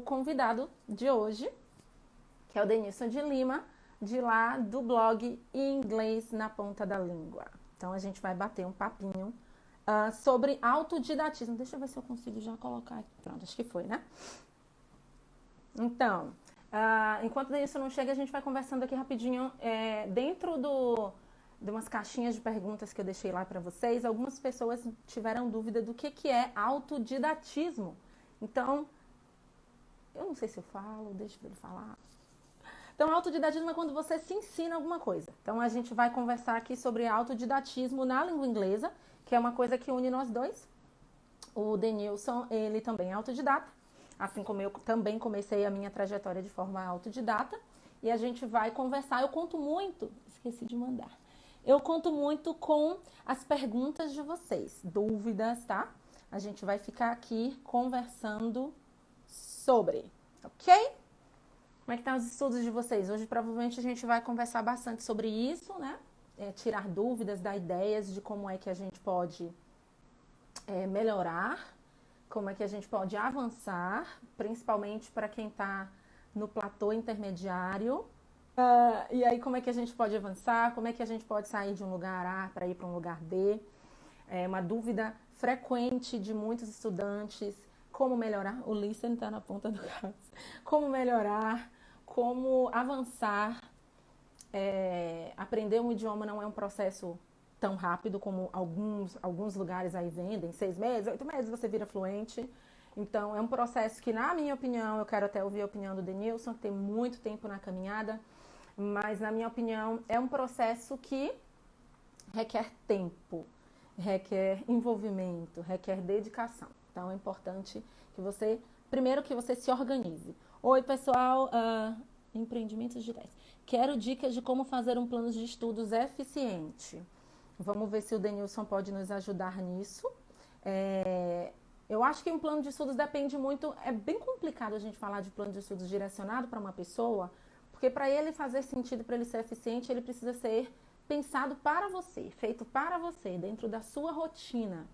convidado de hoje, que é o Denilson de Lima, de lá do blog Inglês na Ponta da Língua. Então, a gente vai bater um papinho sobre autodidatismo. Deixa eu ver se eu consigo já colocar aqui. Pronto, acho que foi, né? Então, enquanto isso não chega, a gente vai conversando aqui rapidinho. Dentro de umas caixinhas de perguntas que eu deixei lá para vocês, algumas pessoas tiveram dúvida do que é autodidatismo. Então, eu não sei se eu falo, deixa ele falar. Então, autodidatismo é quando você se ensina alguma coisa. Então, a gente vai conversar aqui sobre autodidatismo na língua inglesa, que é uma coisa que une nós dois. O Denilson, ele também é autodidata, assim como eu também comecei a minha trajetória de forma autodidata. E a gente vai conversar. Eu conto muito, esqueci de mandar. Eu conto muito com as perguntas de vocês, dúvidas, tá? A gente vai ficar aqui conversando sobre, ok? Como é que estão os estudos de vocês? Hoje, provavelmente, a gente vai conversar bastante sobre isso, né? Tirar dúvidas, dar ideias de como é que a gente pode melhorar, como é que a gente pode avançar, principalmente para quem está no platô intermediário. E aí, como é que a gente pode avançar? Como é que a gente pode sair de um lugar A para ir para um lugar B? É uma dúvida frequente de muitos estudantes. Como melhorar? O listen está na ponta do caso. Como melhorar? Como avançar? Aprender um idioma não é um processo tão rápido como alguns lugares aí vendem. 6 meses, 8 meses você vira fluente. Então, é um processo que, na minha opinião, eu quero até ouvir a opinião do Denilson, que tem muito tempo na caminhada, mas, na minha opinião, é um processo que requer tempo, requer envolvimento, requer dedicação. Então, é importante que você, primeiro, que você se organize. Oi, pessoal, empreendimentos digitais. Quero dicas de como fazer um plano de estudos eficiente. Vamos ver se o Denilson pode nos ajudar nisso. Eu acho que um plano de estudos depende muito, é bem complicado a gente falar de plano de estudos direcionado para uma pessoa, porque para ele fazer sentido, para ele ser eficiente, ele precisa ser pensado para você, feito para você, dentro da sua rotina.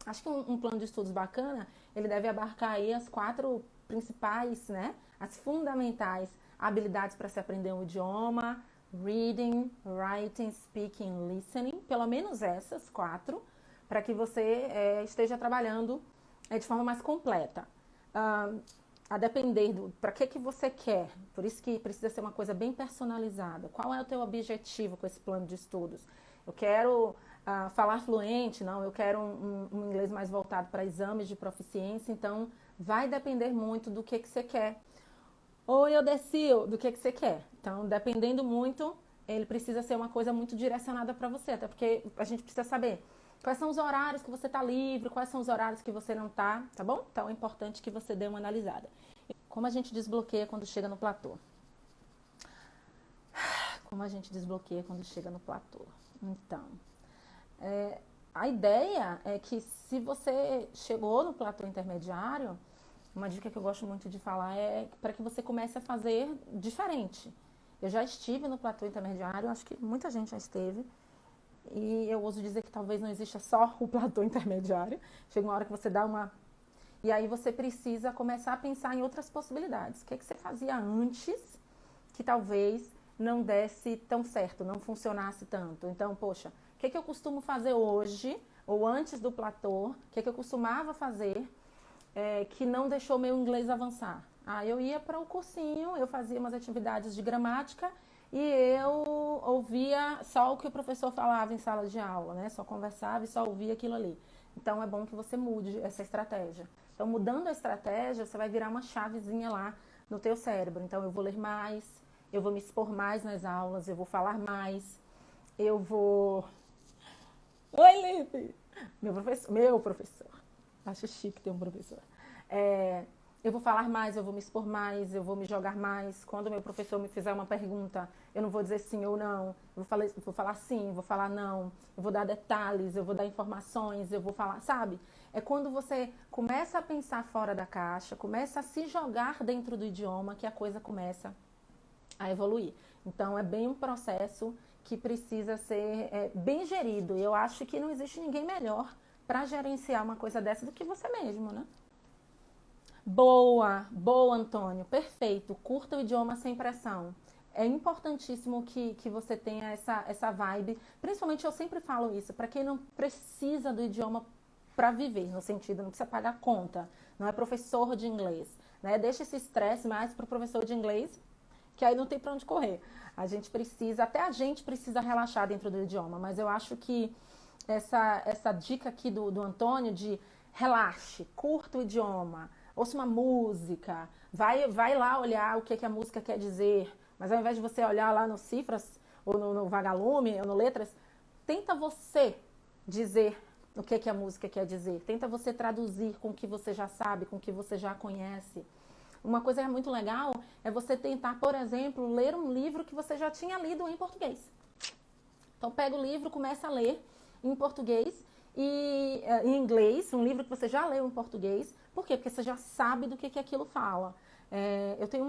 Acho que um plano de estudos bacana, ele deve abarcar aí as 4 principais, né, as fundamentais habilidades para se aprender um idioma: reading, writing, speaking, listening, pelo menos essas 4, para que você esteja trabalhando de forma mais completa. A depender para que você quer, por isso que precisa ser uma coisa bem personalizada. Qual é o teu objetivo com esse plano de estudos? Eu quero falar fluente? Não, eu quero um inglês mais voltado para exames de proficiência, então vai depender muito do que você quer. Oi, Odecil, do que você quer? Então, dependendo muito, ele precisa ser uma coisa muito direcionada para você, até porque a gente precisa saber quais são os horários que você está livre, quais são os horários que você não está, tá bom? Então, é importante que você dê uma analisada. Como a gente desbloqueia quando chega no platô? Como a gente desbloqueia quando chega no platô? Então, a ideia é que se você chegou no platô intermediário, uma dica que eu gosto muito de falar é para que você comece a fazer diferente. Eu já estive no platô intermediário, acho que muita gente já esteve, e eu ouso dizer que talvez não exista só o platô intermediário. Chega uma hora que você dá uma... E aí você precisa começar a pensar em outras possibilidades. O que você fazia antes que talvez não desse tão certo, não funcionasse tanto? Então, poxa, o que eu costumo fazer hoje, ou antes do platô, o que eu costumava fazer que não deixou meu inglês avançar? Eu ia para o cursinho, eu fazia umas atividades de gramática e eu ouvia só o que o professor falava em sala de aula, né? Só conversava e só ouvia aquilo ali. Então, é bom que você mude essa estratégia. Então, mudando a estratégia, você vai virar uma chavezinha lá no teu cérebro. Então, eu vou ler mais, eu vou me expor mais nas aulas, eu vou falar mais, eu vou... Oi, Lipe! Meu professor. Acho chique ter um professor. Eu vou falar mais, eu vou me expor mais, eu vou me jogar mais. Quando o meu professor me fizer uma pergunta, eu não vou dizer sim ou não. Eu vou falar sim, vou falar não. Eu vou dar detalhes, eu vou dar informações, eu vou falar, sabe? É quando você começa a pensar fora da caixa, começa a se jogar dentro do idioma, que a coisa começa a evoluir. Então, é bem um processo que precisa ser bem gerido. E eu acho que não existe ninguém melhor para gerenciar uma coisa dessa do que você mesmo, né? Boa, Antônio. Perfeito. Curta o idioma sem pressão. É importantíssimo que você tenha essa vibe. Principalmente eu sempre falo isso, para quem não precisa do idioma para viver, no sentido, não precisa pagar conta, não é professor de inglês, né? Deixa esse estresse mais para o professor de inglês, que aí não tem para onde correr. Até a gente precisa relaxar dentro do idioma, mas eu acho que essa dica aqui do Antônio de relaxe, curta o idioma, ouça uma música, vai lá olhar o que a música quer dizer, mas ao invés de você olhar lá no Cifras, ou no Vagalume, ou no Letras, tenta você dizer o que a música quer dizer. Tenta você traduzir com o que você já sabe, com o que você já conhece. Uma coisa que é muito legal é você tentar, por exemplo, ler um livro que você já tinha lido em português. Então pega o livro, começa a ler em português e em inglês, um livro que você já leu em português. Por quê? Porque você já sabe do que aquilo fala. Eu tenho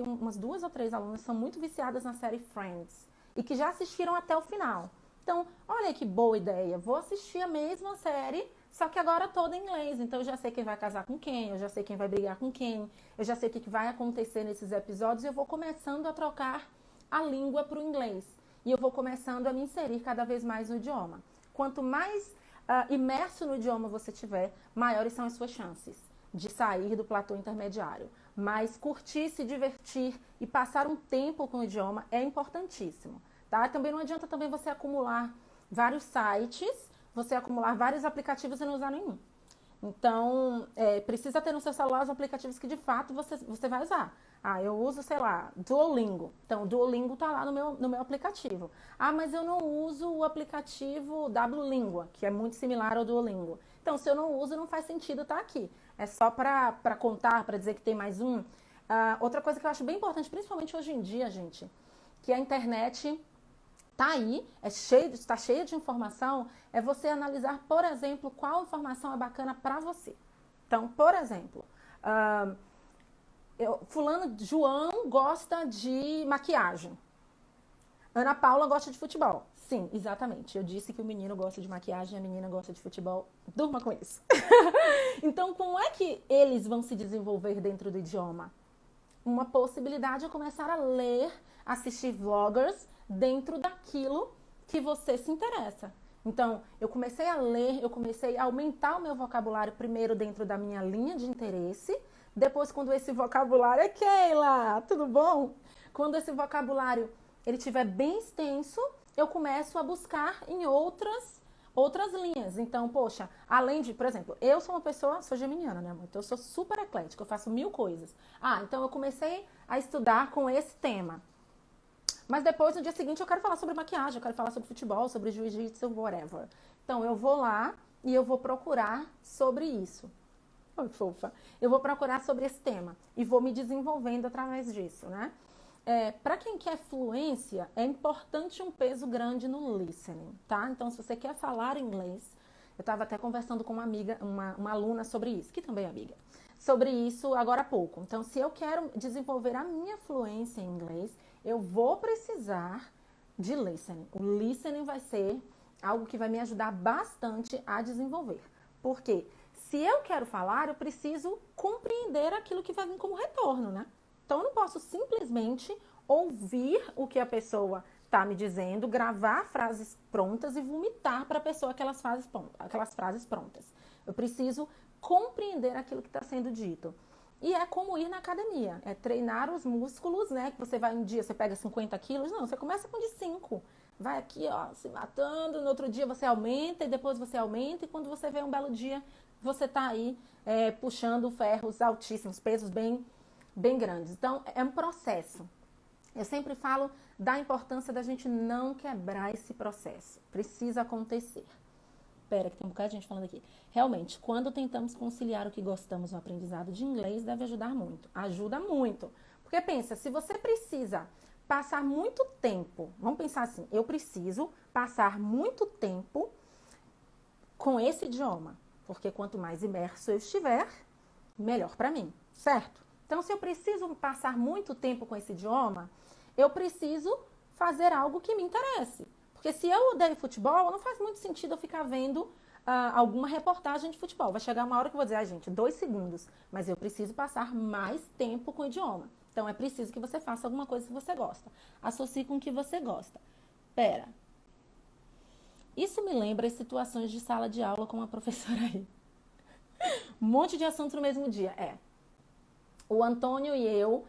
umas 2 ou 3 alunas que são muito viciadas na série Friends e que já assistiram até o final. Então, olha que boa ideia, vou assistir a mesma série, só que agora toda em inglês. Então, eu já sei quem vai casar com quem, eu já sei quem vai brigar com quem, eu já sei o que vai acontecer nesses episódios e eu vou começando a trocar a língua para o inglês. E eu vou começando a me inserir cada vez mais no idioma. Quanto mais imerso no idioma você tiver, maiores são as suas chances de sair do platô intermediário. Mas curtir, se divertir e passar um tempo com o idioma é importantíssimo. Tá? Também não adianta também você acumular vários sites, você acumular vários aplicativos e não usar nenhum. Então, precisa ter no seu celular os aplicativos que de fato você vai usar. Eu uso, sei lá, Duolingo. Então, o Duolingo tá lá no meu aplicativo. Mas eu não uso o aplicativo Wlingua, que é muito similar ao Duolingo. Então, se eu não uso, não faz sentido estar aqui. É só para contar, para dizer que tem mais um. Outra coisa que eu acho bem importante, principalmente hoje em dia, gente, que a internet tá aí, está cheia de informação, é você analisar, por exemplo, qual informação é bacana para você. Então, por exemplo, João gosta de maquiagem. Ana Paula gosta de futebol. Sim, exatamente. Eu disse que o menino gosta de maquiagem e a menina gosta de futebol. Durma com isso. Então, como é que eles vão se desenvolver dentro do idioma? Uma possibilidade é começar a ler, assistir vloggers dentro daquilo que você se interessa. Então, eu comecei a ler, eu comecei a aumentar o meu vocabulário primeiro dentro da minha linha de interesse. Depois, quando esse vocabulário... Keila, tudo bom? Quando esse vocabulário ele estiver bem extenso, eu começo a buscar em outras linhas. Então, poxa, além de, por exemplo, eu sou uma pessoa, sou geminiana, né, amor? Então, eu sou super eclética, eu faço 1000 coisas. Então eu comecei a estudar com esse tema. Mas depois, no dia seguinte, eu quero falar sobre maquiagem, eu quero falar sobre futebol, sobre jiu-jitsu, whatever. Então, eu vou lá e eu vou procurar sobre isso. Oi, fofa. Eu vou procurar sobre esse tema e vou me desenvolvendo através disso, né? Para quem quer fluência, é importante um peso grande no listening, tá? Então, se você quer falar inglês, eu estava até conversando com uma amiga, uma aluna sobre isso, que também é amiga, sobre isso agora há pouco. Então, se eu quero desenvolver a minha fluência em inglês, eu vou precisar de listening. O listening vai ser algo que vai me ajudar bastante a desenvolver. Por quê? Se eu quero falar, eu preciso compreender aquilo que vai vir como retorno, né? Então, eu não posso simplesmente ouvir o que a pessoa está me dizendo, gravar frases prontas e vomitar para a pessoa aquelas frases prontas. Eu preciso compreender aquilo que está sendo dito. E é como ir na academia, é treinar os músculos, né? Que você vai um dia, você pega 50 quilos, não, você começa com de 5. Vai aqui, ó, se matando, no outro dia você aumenta e depois você aumenta e quando você vê um belo dia, você tá aí puxando ferros altíssimos, pesos bem grandes. Então, é um processo. Eu sempre falo da importância da gente não quebrar esse processo. Precisa acontecer. Espera, que tem um bocado de gente falando aqui. Realmente, quando tentamos conciliar o que gostamos no aprendizado de inglês, deve ajudar muito. Ajuda muito. Porque pensa, se você precisa passar muito tempo, vamos pensar assim, eu preciso passar muito tempo com esse idioma. Porque quanto mais imerso eu estiver, melhor para mim, certo? Então, se eu preciso passar muito tempo com esse idioma, eu preciso fazer algo que me interesse. Porque se eu odeio futebol, não faz muito sentido eu ficar vendo alguma reportagem de futebol. Vai chegar uma hora que eu vou dizer, gente, 2 segundos, mas eu preciso passar mais tempo com o idioma. Então, é preciso que você faça alguma coisa que você gosta. Associe com o que você gosta. Pera, isso me lembra as situações de sala de aula com a professora aí. Um monte de assunto no mesmo dia. O Antônio e eu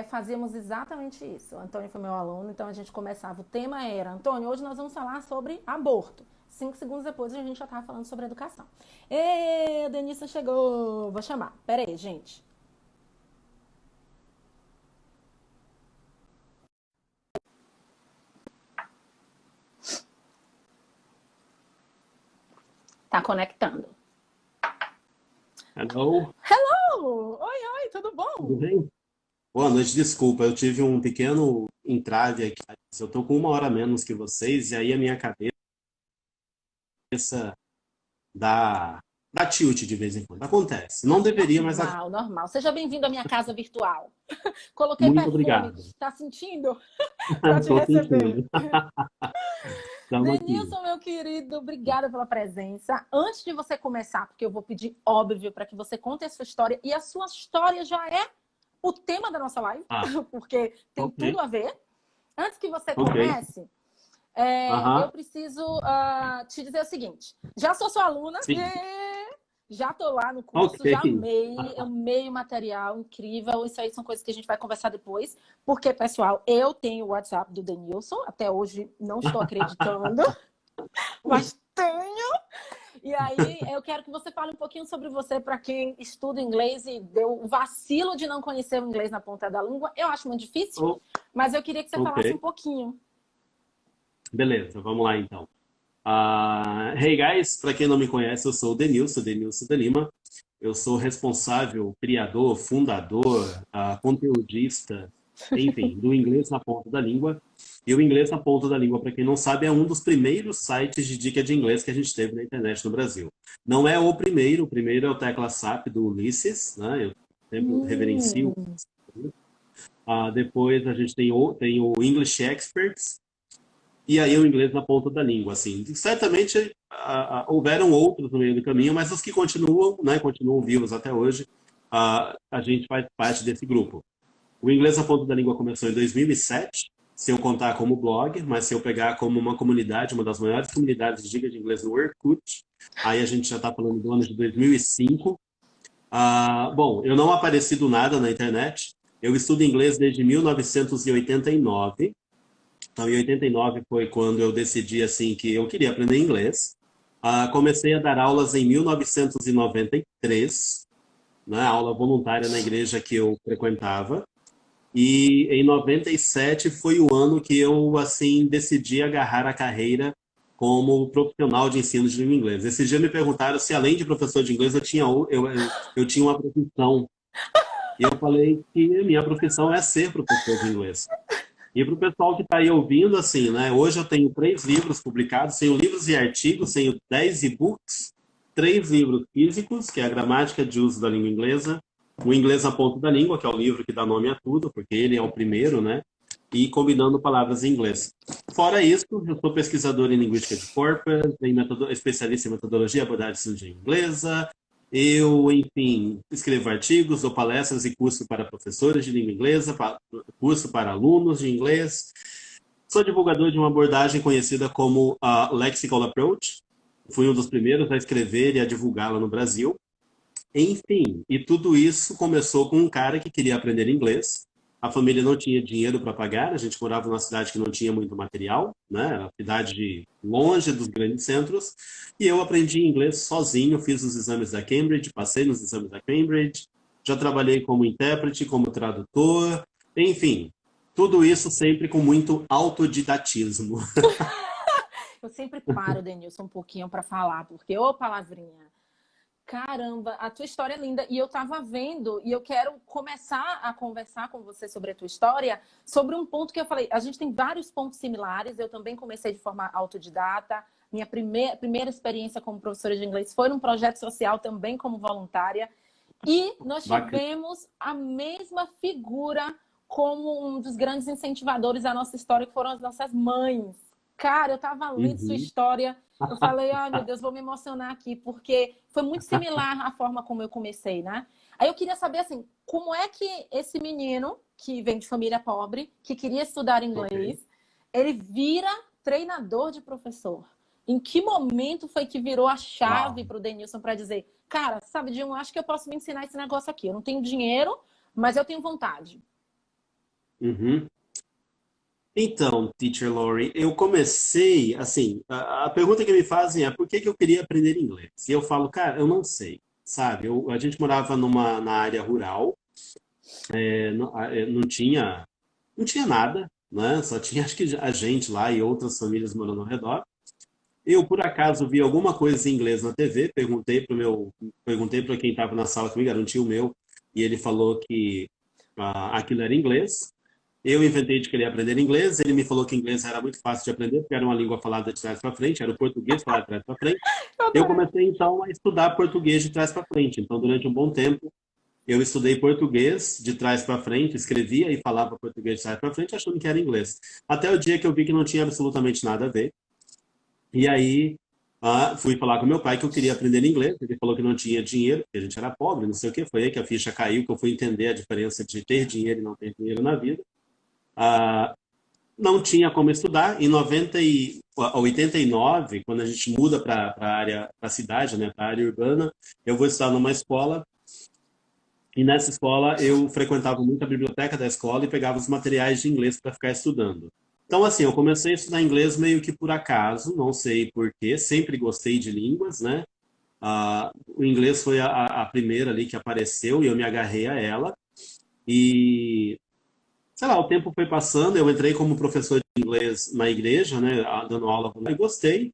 fazíamos exatamente isso. O Antônio foi meu aluno, então a gente começava, o tema era, Antônio, hoje nós vamos falar sobre aborto. 5 segundos depois a gente já estava falando sobre educação. Ê, a Denilson chegou, vou chamar. Pera aí, gente. Tá conectando. Hello, Hello! Oi, oi, tudo tudo bom? bem? Boa noite, desculpa, eu tive um pequeno entrave aqui. Eu tô com 1 hora a menos que vocês, e aí a minha cabeça dá, dá tilt de vez em quando. Acontece. Não deveria, mas acontece. Normal, normal. Seja bem-vindo à minha casa virtual. Coloquei Muito perfume. obrigado. Tá sentindo? Para te Tô receber. sentindo. Estamos aqui. Denilson, meu querido, obrigada pela presença. Antes de você começar, porque eu vou pedir, óbvio, para que você conte a sua história, e a sua história já é o tema da nossa live, Ah, porque tem ok, tudo a ver. Antes que você ok. comece, eu Aham, preciso te dizer o seguinte: já sou sua aluna, sim. já tô lá no Ok. curso, já amei o material, incrível. Isso aí são coisas que a gente vai conversar depois, porque, pessoal, eu tenho o WhatsApp do Denilson, até hoje não estou acreditando, mas tenho. E aí, eu quero que você fale um pouquinho sobre você para quem estuda inglês e deu o vacilo de não conhecer o inglês na ponta da língua. Eu acho muito difícil, O- mas eu queria que você Ok, falasse um pouquinho. beleza, vamos lá então. Hey guys, para quem não me conhece, eu sou o Denilson de Lima. Eu sou responsável, criador, fundador, conteudista, enfim, do Inglês na Ponta da Língua. E o Inglês na Ponta da Língua, para quem não sabe, é um dos primeiros sites de dica de inglês que a gente teve na internet no Brasil. Não é o primeiro é o Tecla SAP do Ulisses, né? Eu sempre reverencio. Hum, Depois a gente tem o English Experts, e aí o inglês na ponta da língua, assim. Certamente houveram outros no meio do caminho, mas os que continuam, né, continuam vivos até hoje, a gente faz parte desse grupo. O inglês na ponta da língua começou em 2007, se eu contar como blog, mas se eu pegar como uma comunidade, uma das maiores comunidades de dica de inglês no Orkut, aí a gente já está falando do ano de 2005. Bom, eu não apareci do nada na internet. Eu estudo inglês desde 1989. Então, em 89 foi quando eu decidi assim que eu queria aprender inglês. Comecei a dar aulas em 1993, né, aula voluntária na igreja que eu frequentava. E em 97 foi o ano que eu assim decidi agarrar a carreira como profissional de ensino de língua inglesa. Esse dia me perguntaram se além de professor de inglês eu tinha uma profissão. E eu falei que a minha profissão é ser professor de inglês. E para o pessoal que está aí ouvindo, assim, né? Hoje eu tenho 3 livros publicados, tenho livros e artigos, tenho 10 e-books, 3 livros físicos, que é a gramática de uso da língua inglesa, o Inglês na Ponta da Língua, que é o livro que dá nome a tudo, porque ele é o primeiro, né? E combinando palavras em inglês. Fora isso, eu sou pesquisador em linguística de corpus, especialista em metodologia e abordagem de cirurgia inglesa. Eu, enfim, escrevo artigos, dou palestras e curso para professores de língua inglesa, curso para alunos de inglês. Sou divulgador de uma abordagem conhecida como a Lexical Approach. Fui um dos primeiros a escrever e a divulgá-la no Brasil. Enfim, e tudo isso começou com um cara que queria aprender inglês. A família não tinha dinheiro para pagar, a gente morava numa cidade que não tinha muito material, né? Era uma cidade longe dos grandes centros. E eu aprendi inglês sozinho, fiz os exames da Cambridge, passei nos exames da Cambridge, já trabalhei como intérprete, como tradutor, enfim, tudo isso sempre com muito autodidatismo. eu sempre paro, Denilson, um pouquinho para falar, porque, ô palavrinha, caramba, a tua história é linda. E eu tava vendo, e eu quero começar a conversar com você sobre a tua história, sobre um ponto que eu falei. A gente tem vários pontos similares. Eu também comecei de forma autodidata. Minha primeira experiência como professora de inglês foi num projeto social, também como voluntária. E nós Bacana. tivemos a mesma figura como um dos grandes incentivadores da nossa história, que foram as nossas mães. Cara, eu tava lendo sua Uhum. história, eu falei, ai meu Deus, vou me emocionar aqui, porque foi muito similar à forma como eu comecei, né? Aí eu queria saber, assim, como é que esse menino, que vem de família pobre, que queria estudar Ok. inglês, ele vira treinador de professor? Em que momento foi que virou a Uau. chave para o Denilson para dizer, cara, sabe, de um, acho que eu posso me ensinar esse negócio aqui. Eu não tenho dinheiro, mas eu tenho vontade. Uhum. Então, Teacher Lori, eu comecei, assim, a pergunta que me fazem é por que que eu queria aprender inglês? E eu falo, cara, eu não sei, sabe? A gente morava na área rural, não tinha nada, né? Só tinha, acho que a gente lá e outras famílias morando ao redor. Eu, por acaso, vi alguma coisa em inglês na TV, perguntei para quem estava na sala comigo, era um tio meu, e ele falou que aquilo era inglês. Eu inventei de querer aprender inglês, ele me falou que inglês era muito fácil de aprender, porque era uma língua falada de trás para frente, era o português falado de trás para frente. Eu Eu adorei. comecei, então, a estudar português de trás para frente. Então, durante um bom tempo, eu estudei português de trás para frente, escrevia e falava português de trás para frente, achando que era inglês. Até o dia que eu vi que não tinha absolutamente nada a ver. E aí, fui falar com meu pai que eu queria aprender inglês. Ele falou que não tinha dinheiro, que a gente era pobre, não sei o que. Foi aí que a ficha caiu, que eu fui entender a diferença de ter dinheiro e não ter dinheiro na vida. Ah, não tinha como estudar. Em 89, quando a gente muda para a área, para a cidade, né, para a área urbana, eu vou estudar numa escola. E nessa escola eu frequentava muito a biblioteca da escola e pegava os materiais de inglês para ficar estudando. Então, assim, eu comecei a estudar inglês meio que por acaso, não sei por quê, sempre gostei de línguas, né? O inglês foi a primeira ali que apareceu e eu me agarrei a ela. E, sei lá, o tempo foi passando, eu entrei como professor de inglês na igreja, né, dando aula e gostei.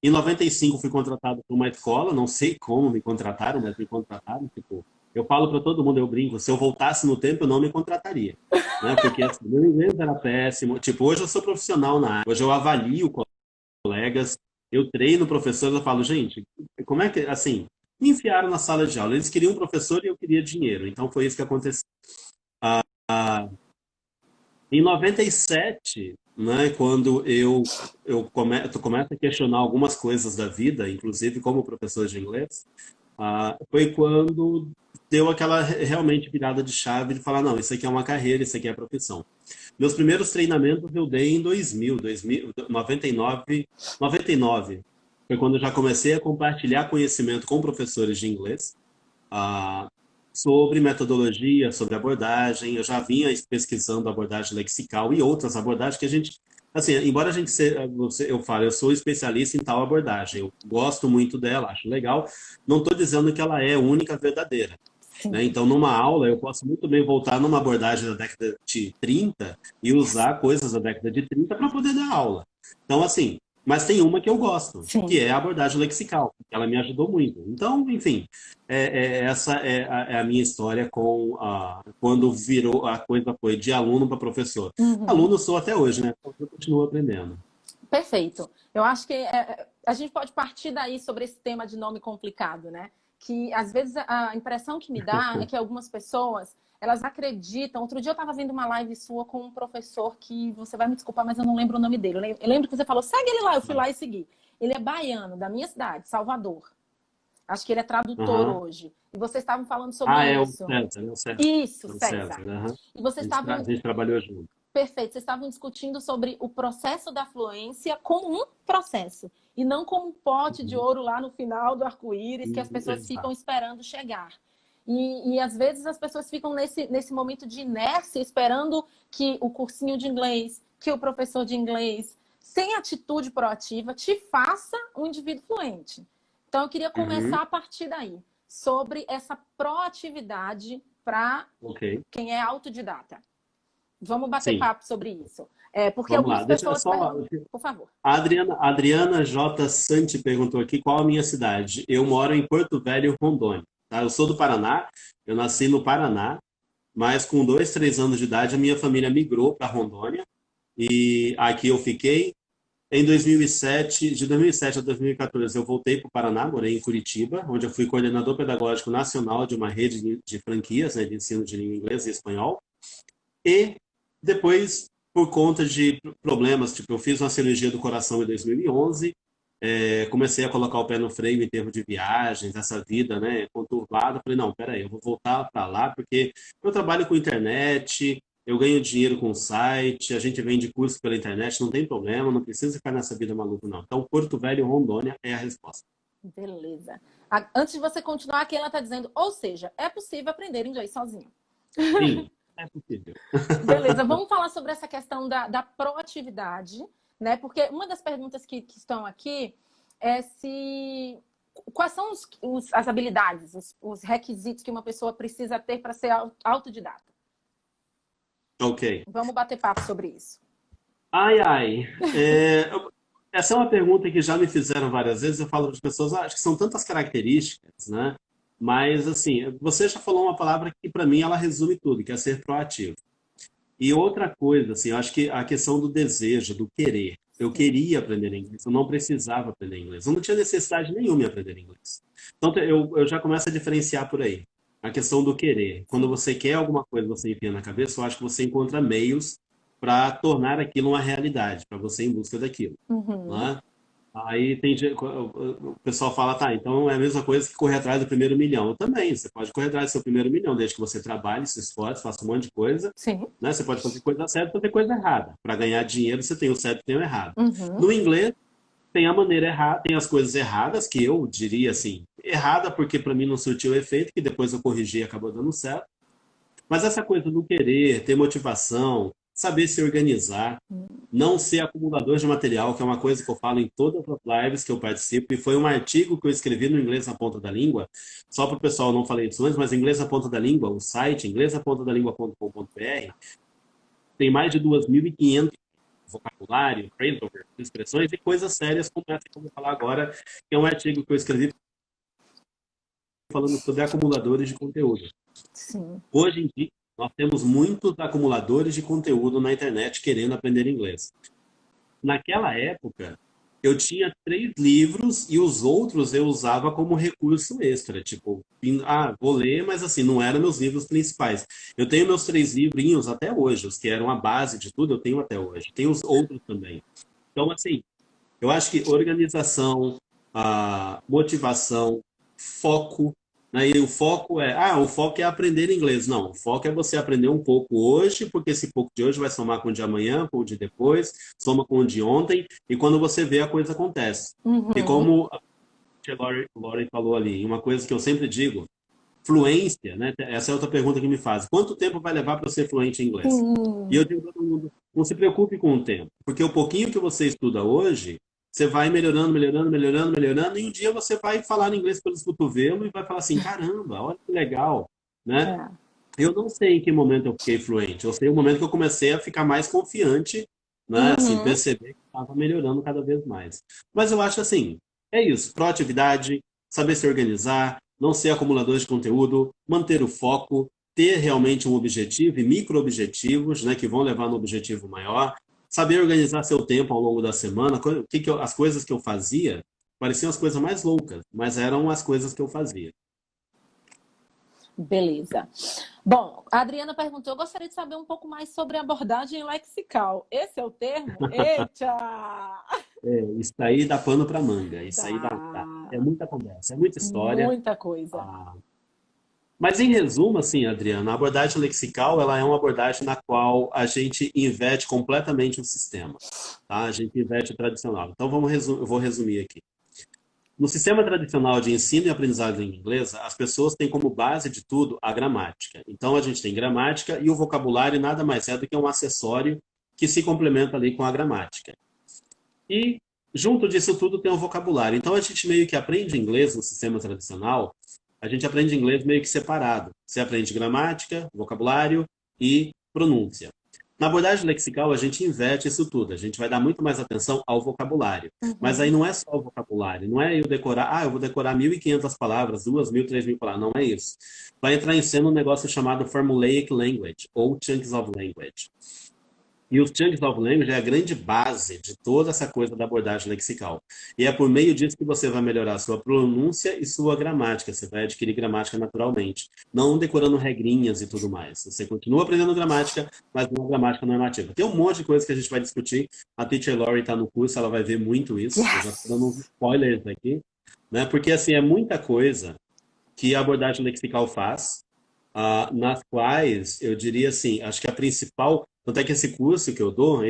Em 95 fui contratado por uma escola, não sei como me contrataram, mas me contrataram, tipo, eu falo para todo mundo, eu brinco, se eu voltasse no tempo eu não me contrataria, né? Porque assim, meu inglês era péssimo, tipo, hoje eu sou profissional na área, hoje eu avalio colegas, eu treino professores, eu falo, gente, como é que, assim, me enfiaram na sala de aula, eles queriam um professor e eu queria dinheiro, então foi isso que aconteceu. Em 97, né, quando tu começa a questionar algumas coisas da vida, inclusive como professor de inglês, foi quando deu aquela realmente virada de chave de falar, não, isso aqui é uma carreira, isso aqui é profissão. Meus primeiros treinamentos eu dei em 2000, 99, 99. Foi quando eu já comecei a compartilhar conhecimento com professores de inglês ah, sobre metodologia, sobre abordagem. Eu já vinha pesquisando abordagem lexical e outras abordagens que a gente, assim, embora a gente eu falo, eu sou especialista em tal abordagem, eu gosto muito dela, acho legal. Não estou dizendo que ela é a única verdadeira. Né? Sim. Então, numa aula, eu posso muito bem voltar numa abordagem da década de 30 e usar coisas da década de 30 para poder dar aula. Então, assim, mas tem uma que eu gosto, que Sim. é a abordagem lexical, que ela me ajudou muito. Então, enfim, essa é a minha história com quando virou a coisa foi de aluno para professor. Uhum. Aluno eu sou até hoje, né? Então, eu continuo aprendendo. Perfeito. Eu acho que a gente pode partir daí sobre esse tema de nome complicado, né? Que às vezes a impressão que me dá é que algumas pessoas elas acreditam. Outro dia eu estava vendo uma live sua com um professor que você vai me desculpar, mas eu não lembro o nome dele. Eu lembro que você falou, segue ele lá. Eu fui lá e segui. Ele é baiano, da minha cidade, Salvador. Acho que ele é tradutor Aham. hoje. E vocês estavam falando sobre É o isso. César, é o César. Isso, É o César. César, aham. E vocês A estavam gente trabalhou junto. Perfeito. Vocês estavam discutindo sobre o processo da fluência como um processo e não como um pote de Uhum. ouro lá no final do arco-íris que as pessoas ficam Exato. esperando chegar. E às vezes as pessoas ficam nesse momento de inércia, esperando que o cursinho de inglês, que o professor de inglês, sem atitude proativa, te faça um indivíduo fluente. Então eu queria Uhum. começar a partir daí, sobre essa proatividade para Ok, quem é autodidata. Vamos bater sim. papo sobre isso. Porque Vamos lá. algumas Deixa eu pessoas só. perguntam, por favor. A Adriana J. Santi perguntou aqui qual a minha cidade. Eu moro em Porto Velho, Rondônia. Tá? Eu sou do Paraná, eu nasci no Paraná, mas com 2, 3 anos de idade a minha família migrou para Rondônia e aqui eu fiquei. Em 2007, de 2007 a 2014, eu voltei para o Paraná, morei em Curitiba, onde eu fui coordenador pedagógico nacional de uma rede de franquias, né, de ensino de língua inglesa e espanhol. E depois, por conta de problemas. Tipo, eu fiz uma cirurgia do coração em 2011, comecei a colocar o pé no freio em termos de viagens, essa vida, né, conturbada. Falei, não, peraí, eu vou voltar para lá, porque eu trabalho com internet, eu ganho dinheiro com o site, a gente vende curso pela internet, não tem problema, não precisa ficar nessa vida maluca, não. Então, Porto Velho, Rondônia é a resposta. Beleza. Antes de você continuar, aqui ela está dizendo, ou seja, é possível aprender inglês sozinho. Sim, é possível. Beleza, vamos falar sobre essa questão da proatividade, né? Porque uma das perguntas que estão aqui é se quais são as habilidades, os requisitos que uma pessoa precisa ter para ser autodidata. Ok. Vamos bater papo sobre isso. Ai, ai. Essa é uma pergunta que já me fizeram várias vezes. Eu falo para as pessoas, acho que são tantas características, né? Mas, assim, você já falou uma palavra que, para mim, ela resume tudo, que é ser proativo. E outra coisa, assim, eu acho que a questão do desejo, do querer. Eu queria aprender inglês, eu não precisava aprender inglês. Eu não tinha necessidade nenhuma em aprender inglês. Então, eu já começo a diferenciar por aí. A questão do querer. Quando você quer alguma coisa, você enfia na cabeça, eu acho que você encontra meios para tornar aquilo uma realidade, para você ir em busca daquilo. Uhum. Né? Aí o pessoal fala, tá, então é a mesma coisa que correr atrás do primeiro milhão. Eu também, você pode correr atrás do seu primeiro milhão, desde que você trabalhe, se esforce, faça um monte de coisa, Sim. né? Você pode fazer coisa certa ou fazer coisa errada. Para ganhar dinheiro, você tem o certo e tem o errado. Uhum. No inglês, tem a maneira errada, tem as coisas erradas, que eu diria assim, errada porque para mim não surtiu efeito, que depois eu corrigi e acabou dando certo. Mas essa coisa do querer, ter motivação, saber se organizar, não ser acumulador de material, que é uma coisa que eu falo em todas as lives que eu participo, e foi um artigo que eu escrevi no Inglês na Ponta da Língua, só para o pessoal, não falei isso antes, mas Inglês na Ponta da Língua, o site inglesnapontadalingua.com.br, tem mais de 2.500 vocabulário, phraseology, expressões e coisas sérias como essa que eu vou falar agora, que é um artigo que eu escrevi falando sobre acumuladores de conteúdo. Sim. Hoje em dia, nós temos muitos acumuladores de conteúdo na internet querendo aprender inglês. Naquela época, eu tinha 3 livros e os outros eu usava como recurso extra. Tipo, vou ler, mas assim, não eram meus livros principais. Eu tenho meus 3 livrinhos até hoje, os que eram a base de tudo, eu tenho até hoje. Tenho os outros também. Então, assim, eu acho que organização, motivação, foco, né? E o foco é aprender inglês. Não, o foco é você aprender um pouco hoje, porque esse pouco de hoje vai somar com o de amanhã, com o de depois, soma com o de ontem, e quando você vê, a coisa acontece. Uhum. E como a Lori falou ali, uma coisa que eu sempre digo, fluência, né? Essa é outra pergunta que me faz. Quanto tempo vai levar para ser fluente em inglês? E eu digo para todo mundo, não se preocupe com o tempo, porque o pouquinho que você estuda hoje, você vai melhorando, melhorando, melhorando, melhorando, e um dia você vai falar inglês pelos cotovelos e vai falar assim, caramba, olha que legal, né? É. Eu não sei em que momento eu fiquei fluente, eu sei o momento que eu comecei a ficar mais confiante, né? Assim, perceber que estava melhorando cada vez mais. Mas eu acho assim, é isso, proatividade, saber se organizar, não ser acumulador de conteúdo, manter o foco, ter realmente um objetivo e micro-objetivos, né, que vão levar no objetivo maior, saber organizar seu tempo ao longo da semana, as coisas que eu fazia pareciam as coisas mais loucas, mas eram as coisas que eu fazia. Beleza. Bom, a Adriana perguntou, eu gostaria de saber um pouco mais sobre a abordagem lexical. Esse é o termo? Eita! Isso aí dá pano para manga, isso aí é muita conversa, é muita história. Muita coisa. Mas em resumo, assim, Adriana, a abordagem lexical ela é uma abordagem na qual a gente inverte completamente o sistema, tá? A gente inverte o tradicional. Então eu vou resumir aqui. No sistema tradicional de ensino e aprendizagem inglesa, as pessoas têm como base de tudo a gramática. Então a gente tem gramática e o vocabulário nada mais é do que um acessório que se complementa ali com a gramática. E junto disso tudo tem o vocabulário. Então a gente meio que aprende inglês no sistema tradicional, a gente aprende inglês meio que separado. Você aprende gramática, vocabulário e pronúncia. Na abordagem lexical, a gente inverte isso tudo. A gente vai dar muito mais atenção ao vocabulário. Mas aí não é só o vocabulário. Não é eu decorar, eu vou decorar 1.500 palavras, 2.000, 3.000 palavras. Não é isso. Vai entrar em cena um negócio chamado Formulaic Language, ou Chunks of Language. E os Chunks of Language é a grande base de toda essa coisa da abordagem lexical. E é por meio disso que você vai melhorar a sua pronúncia e sua gramática. Você vai adquirir gramática naturalmente. Não decorando regrinhas e tudo mais. Você continua aprendendo gramática, mas não gramática normativa. Tem um monte de coisa que a gente vai discutir. A Teacher Lori está no curso, ela vai ver muito isso. Eu já estou dando uns Yes! spoilers aqui. Né? Porque, assim, é muita coisa que a abordagem lexical faz, nas quais eu diria assim, acho que a principal, tanto é que esse curso que eu dou,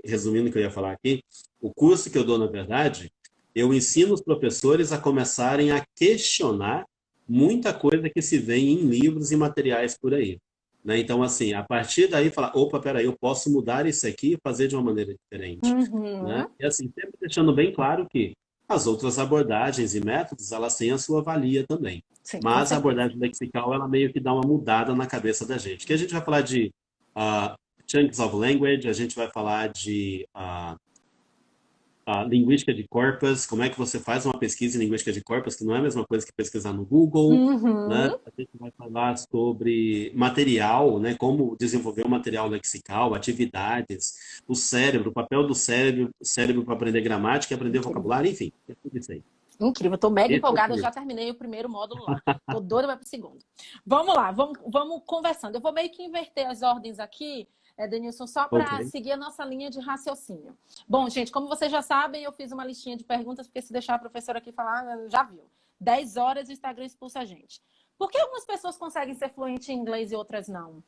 resumindo o que eu ia falar aqui, o curso que eu dou, na verdade, eu ensino os professores a começarem a questionar muita coisa que se vê em livros e materiais por aí. Né? Então, assim, a partir daí, falar, opa, peraí, eu posso mudar isso aqui e fazer de uma maneira diferente. Né? Uhum. E assim, sempre deixando bem claro que as outras abordagens e métodos, elas têm a sua valia também. Sim, com Mas a certeza. abordagem lexical, ela meio que dá uma mudada na cabeça da gente. Que a gente vai falar de chunks of language, a gente vai falar de linguística de corpus, como é que você faz uma pesquisa em linguística de corpus, que não é a mesma coisa que pesquisar no Google, né? Uhum. A gente vai falar sobre material, né? Como desenvolver um material lexical, atividades, o cérebro, o papel do cérebro para aprender gramática, aprender Incrível. vocabulário, enfim, é tudo isso aí. Incrível, tô mega Esse é o empolgada, eu já curso. terminei o primeiro módulo lá. Tô doida para pro segundo. Vamos lá, vamos conversando. Eu vou meio que inverter as ordens aqui, Denilson, só Ok. para seguir a nossa linha de raciocínio. Bom, gente, como vocês já sabem, eu fiz uma listinha de perguntas, porque se deixar a professora aqui falar, já viu. 10 horas o Instagram expulsa a gente. Por que algumas pessoas conseguem ser fluentes em inglês e outras não?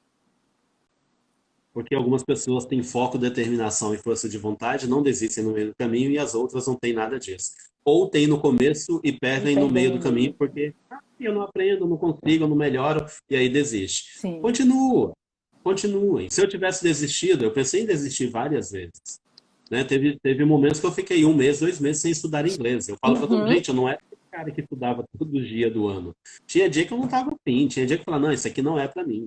Porque algumas pessoas têm foco, determinação e força de vontade, não desistem no meio do caminho e as outras não têm nada disso. Ou têm no começo e E perdem no perdem meio no do caminho meio. porque eu não aprendo, não consigo, não melhoro e aí desiste. Sim. Continua, continuem. Se eu tivesse desistido, eu pensei em desistir várias vezes. Né? Teve momentos que eu fiquei 1 mês, 2 meses sem estudar inglês. Eu falo para todo mundo, Uhum. gente, eu não era aquele cara que estudava todo dia do ano. Tinha dia que eu não estava afim, tinha dia que eu falava, não, isso aqui não é para mim.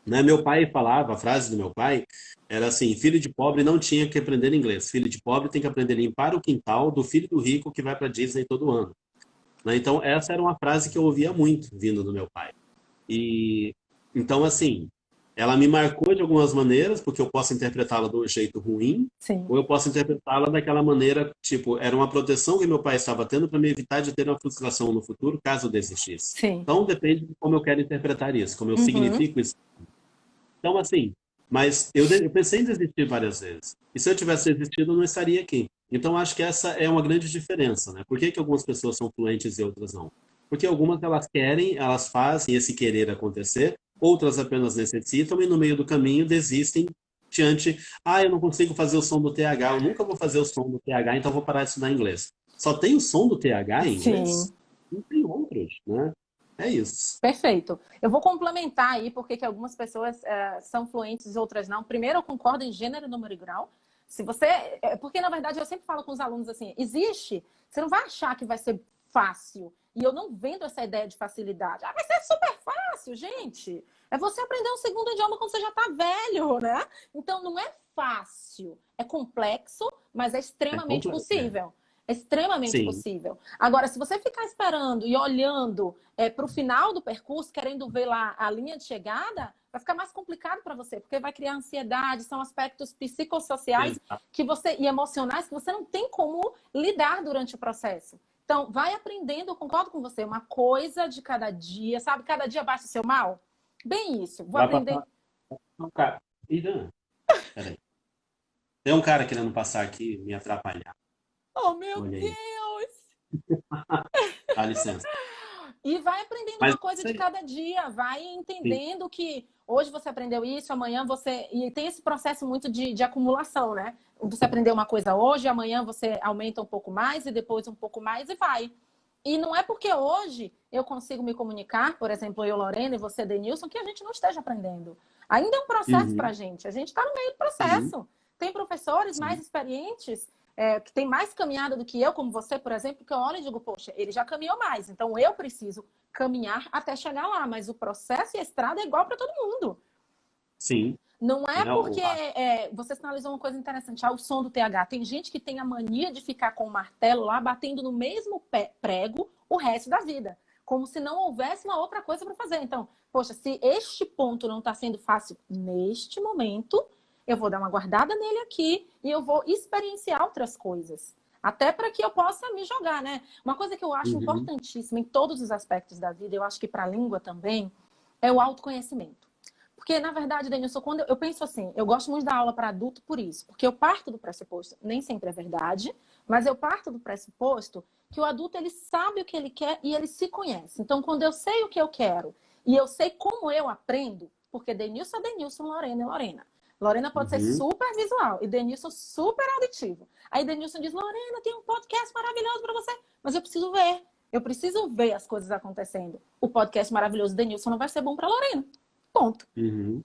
Né? Meu pai falava, a frase do meu pai era assim: filho de pobre não tinha que aprender inglês, filho de pobre tem que aprender a limpar o quintal do filho do rico que vai para Disney todo ano. Né? Então, essa era uma frase que eu ouvia muito vindo do meu pai. E então, assim, ela me marcou de algumas maneiras, porque eu posso interpretá-la do jeito ruim, Sim. ou eu posso interpretá-la daquela maneira, tipo, era uma proteção que meu pai estava tendo para me evitar de ter uma frustração no futuro caso eu desistisse. Sim. Então, depende de como eu quero interpretar isso, como eu Uhum. significo isso. Então, assim, mas eu pensei em desistir várias vezes. E se eu tivesse desistido, eu não estaria aqui. Então, acho que essa é uma grande diferença, né? Por que que algumas pessoas são fluentes e outras não? Porque algumas elas querem, elas fazem esse querer acontecer, outras apenas necessitam e no meio do caminho desistem diante, eu não consigo fazer o som do TH, eu nunca vou fazer o som do TH, então vou parar de estudar inglês. Só tem o som do TH em Sim. inglês? Não tem outros, né? É isso. Perfeito. Eu vou complementar aí porque que algumas pessoas são fluentes e outras não. Primeiro, eu concordo em gênero, número e grau. Se você, porque na verdade eu sempre falo com os alunos assim, existe, você não vai achar que vai ser fácil. E eu não vendo essa ideia de facilidade. Vai ser super fácil, gente. É você aprender um segundo idioma quando você já está velho, né? Então não é fácil, é complexo, mas é É extremamente complexo. É. possível. É extremamente Sim. possível. Agora, se você ficar esperando e olhando para o final do percurso, querendo ver lá a linha de chegada, vai ficar mais complicado para você, porque vai criar ansiedade, são aspectos psicossociais e emocionais que você não tem como lidar durante o processo. Então, vai aprendendo, eu concordo com você, uma coisa de cada dia, sabe? Cada dia baixa o seu mal. Bem isso, vou Vai aprender. passar um cara. Irã, peraí. Tem um cara querendo passar aqui e me atrapalhar. Oh, meu Olha aí. Deus! Dá licença. E vai aprendendo Mas uma coisa isso de aí, cada dia, vai sim. entendendo que hoje você aprendeu isso, amanhã você. E tem esse processo muito de acumulação, né? Você aprendeu uma coisa hoje, amanhã você aumenta um pouco mais e depois um pouco mais e vai. E não é porque hoje eu consigo me comunicar, por exemplo, eu, Lorena, e você, Denilson, que a gente não esteja aprendendo. Ainda é um processo para Uhum. a gente está no meio do Sim, processo. Tem professores mais sim. experientes que tem mais caminhada do que eu, como você, por exemplo, que eu olho e digo, poxa, ele já caminhou mais, então eu preciso caminhar até chegar lá, mas o processo e a estrada é igual para todo mundo. Sim. Não é Né? porque você sinalizou uma coisa interessante, o som do TH. Tem gente que tem a mania de ficar com o martelo lá batendo no mesmo prego o resto da vida, como se não houvesse uma outra coisa para fazer. Então, poxa, se este ponto não está sendo fácil neste momento, eu vou dar uma guardada nele aqui e eu vou experienciar outras coisas. Até para que eu possa me jogar, né? Uma coisa que eu acho Uhum. importantíssima em todos os aspectos da vida, eu acho que para a língua também, é o autoconhecimento. Porque, na verdade, Denilson, quando eu penso assim, eu gosto muito da aula para adulto por isso. Porque eu parto do pressuposto, nem sempre é verdade, mas eu parto do pressuposto que o adulto, ele sabe o que ele quer e ele se conhece. Então, quando eu sei o que eu quero e eu sei como eu aprendo, porque Denilson é Denilson, Lorena é Lorena. Lorena pode ser Uhum. super visual e Denilson super auditivo. Aí Denilson diz, Lorena, tem um podcast maravilhoso para você, mas eu preciso ver. Eu preciso ver as coisas acontecendo. O podcast maravilhoso do Denilson não vai ser bom para Lorena. Ponto. Uhum.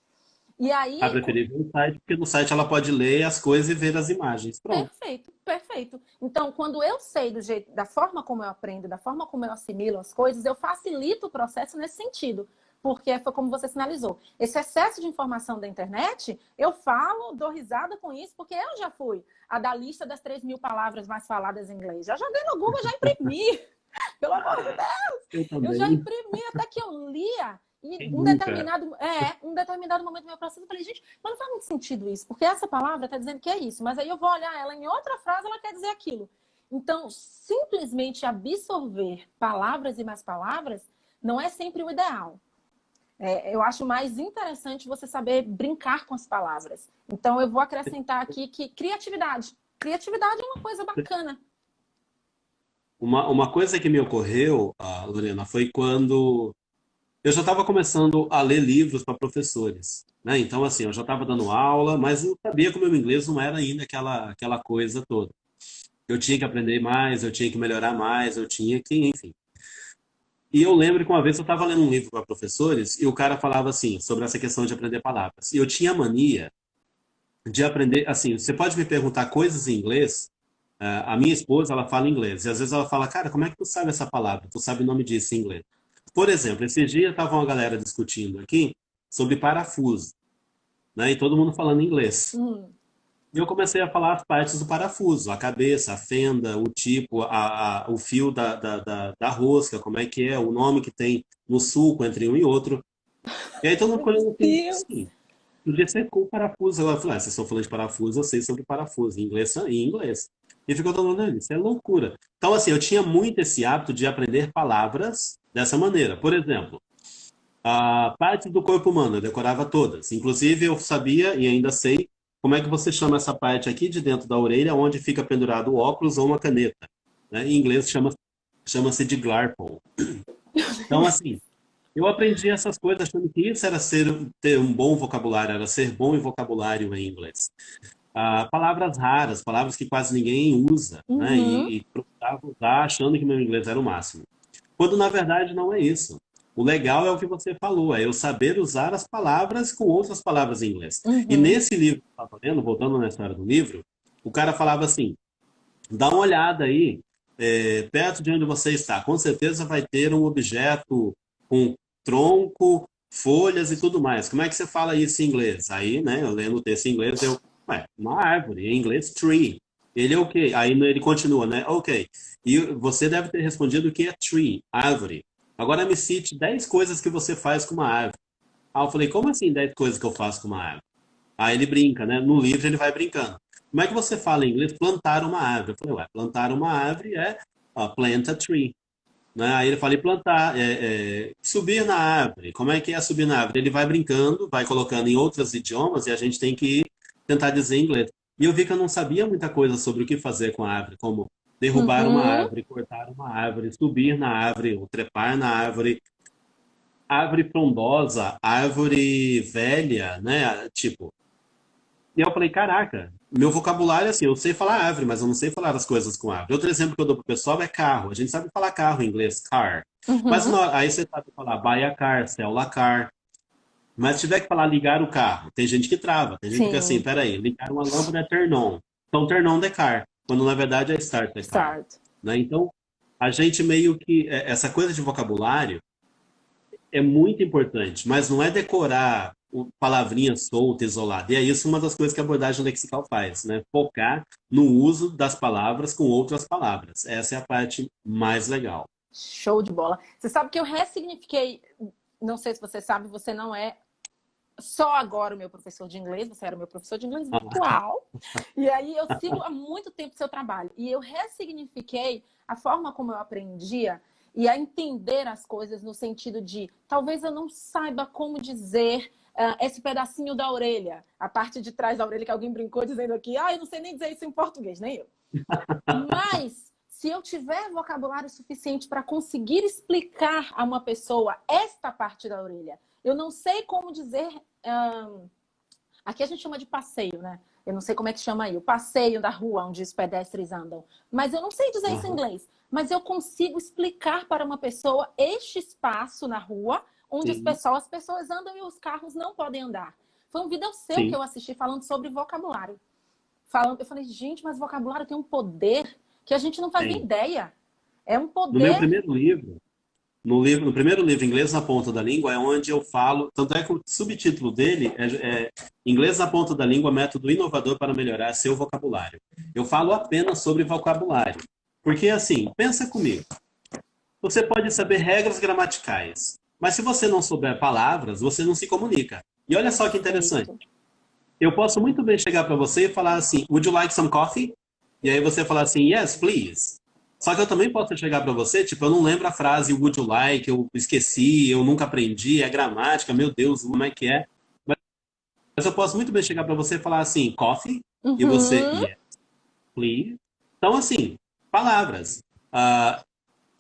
E A aí, preferível no site, porque no site ela pode ler as coisas e ver as imagens. Pronto. perfeito, perfeito. Então, quando eu sei do jeito, da forma como eu aprendo, da forma como eu assimilo as coisas, eu facilito o processo nesse sentido. Porque foi como você sinalizou. Esse excesso de informação da internet, eu falo, dou risada com isso, porque eu já fui a da lista das 3.000 palavras mais faladas em inglês. Já joguei no Google, já imprimi. Pelo amor de Deus! Eu Eu já também. imprimi até que eu lia. E Quem nunca? um determinado momento do meu processo, eu falei, gente, mas não faz muito sentido isso, porque essa palavra está dizendo que é isso, mas aí eu vou olhar ela em outra frase, ela quer dizer aquilo. Então, simplesmente absorver palavras e mais palavras não é sempre o ideal. Eu acho mais interessante você saber brincar com as palavras. Então, eu vou acrescentar aqui que criatividade. Criatividade é uma coisa bacana. Uma coisa que me ocorreu, Lorena, foi quando eu já estava começando a ler livros para professores, né? Então, assim, eu já estava dando aula, mas eu sabia que o meu inglês não era ainda aquela coisa toda. Eu tinha que aprender mais, eu tinha que melhorar mais, eu tinha que, enfim. E eu lembro que uma vez eu estava lendo um livro para professores e o cara falava assim, sobre essa questão de aprender palavras. E eu tinha mania de aprender, assim, você pode me perguntar coisas em inglês. A minha esposa, ela fala inglês. E às vezes ela fala, cara, como é que tu sabe essa palavra? Tu sabe o nome disso em inglês? Por exemplo, esses dias estava uma galera discutindo aqui sobre parafuso, né? E todo mundo falando inglês. Hum, E eu comecei a falar as partes do parafuso, a cabeça, a fenda, o tipo, o fio da rosca, como é que é, o nome que tem no sulco entre um e outro. E aí todo mundo meu falando assim, Deus! sim, podia ser com parafuso. Eu falei, vocês estão falando de parafuso, eu sei sobre parafuso, em inglês. E ficou todo mundo, isso é loucura. Então, assim, eu tinha muito esse hábito de aprender palavras dessa maneira. Por exemplo, a parte do corpo humano, eu decorava todas. Inclusive, eu sabia e ainda sei como é que você chama essa parte aqui de dentro da orelha, onde fica pendurado o óculos ou uma caneta. Né? Em inglês chama-se de Glarpole. Então, assim, eu aprendi essas coisas achando que isso era ter um bom vocabulário, era ser bom em vocabulário em inglês. Palavras raras, palavras que quase ninguém usa, né? Uhum. E procurava usar achando que meu inglês era o máximo. Quando na verdade não é isso. O legal é o que você falou, é eu saber usar as palavras com outras palavras em inglês. E Uhum. nesse livro que eu estava lendo, voltando na história do livro, o cara falava assim: dá uma olhada aí, perto de onde você está. Com certeza vai ter um objeto com tronco, folhas e tudo mais. Como é que você fala isso em inglês? Aí, né, eu lendo o texto em inglês, uma árvore, em inglês, tree. Ele é o quê? Aí ele continua, né? Ok. E você deve ter respondido o que é tree, árvore. Agora me cite 10 coisas que você faz com uma árvore. Ah, eu falei, como assim 10 coisas que eu faço com uma árvore? Aí ele brinca, né? No livro ele vai brincando. Como é que você fala em inglês plantar uma árvore? Eu falei, ué, plantar uma árvore é plant a tree. Né? Aí ele fala, e plantar, subir na árvore. Como é que é subir na árvore? Ele vai brincando, vai colocando em outros idiomas e a gente tem que tentar dizer em inglês. E eu vi que eu não sabia muita coisa sobre o que fazer com a árvore, como derrubar uma Uhum. árvore, cortar uma árvore, subir na árvore, ou trepar na árvore, árvore frondosa, árvore velha, né? Tipo, e eu falei, caraca, meu vocabulário é assim, eu sei falar árvore, mas eu não sei falar as coisas com árvore. Outro exemplo que eu dou pro pessoal é carro. A gente sabe falar carro em inglês, car. Mas Uhum. aí você sabe falar buy a car, sell a car. Mas se tiver que falar ligar o carro, tem gente que trava. Tem gente que fica assim, Sim. peraí, ligar uma lâmpada é turn on. Então turn on the car, quando na verdade é start the car. Start. Né? Então, a gente meio que, essa coisa de vocabulário, é muito importante, mas não é decorar palavrinhas soltas, isoladas. E é isso uma das coisas que a abordagem lexical faz, né? Focar no uso das palavras com outras palavras. Essa é a parte mais legal. Show de bola. Você sabe que eu ressignifiquei, não sei se você sabe, você não é só agora o meu professor de inglês, você era o meu professor de inglês virtual. E aí eu sigo há muito tempo o seu trabalho. E eu ressignifiquei a forma como eu aprendia e a entender as coisas no sentido de talvez eu não saiba como dizer esse pedacinho da orelha, a parte de trás da orelha que alguém brincou dizendo aqui, eu não sei nem dizer isso em português, nem eu. Mas se eu tiver vocabulário suficiente para conseguir explicar a uma pessoa esta parte da orelha, eu não sei como dizer... aqui a gente chama de passeio, né? Eu não sei como é que chama aí. O passeio da rua onde os pedestres andam. Mas eu não sei dizer isso em inglês. Mas eu consigo explicar para uma pessoa este espaço na rua onde as pessoas andam e os carros não podem andar. Foi um vídeo seu que eu assisti falando sobre vocabulário. Eu falei, gente, mas vocabulário tem um poder que a gente não faz nem ideia. É um poder... No meu primeiro livro, no primeiro livro, Inglês na Ponta da Língua, é onde eu falo, tanto é que o subtítulo dele é Inglês na Ponta da Língua, método inovador para melhorar seu vocabulário. Eu falo apenas sobre vocabulário. Porque, assim, pensa comigo. Você pode saber regras gramaticais, mas se você não souber palavras, você não se comunica. E olha só que interessante. Eu posso muito bem chegar para você e falar assim, would you like some coffee? E aí você falar assim, yes, please. Só que eu também posso chegar para você, tipo, eu não lembro a frase would you like, eu esqueci, eu nunca aprendi, é gramática, meu Deus, como é que é? Mas eu posso muito bem chegar para você e falar assim, coffee, e você, yes, please. Então, assim, palavras.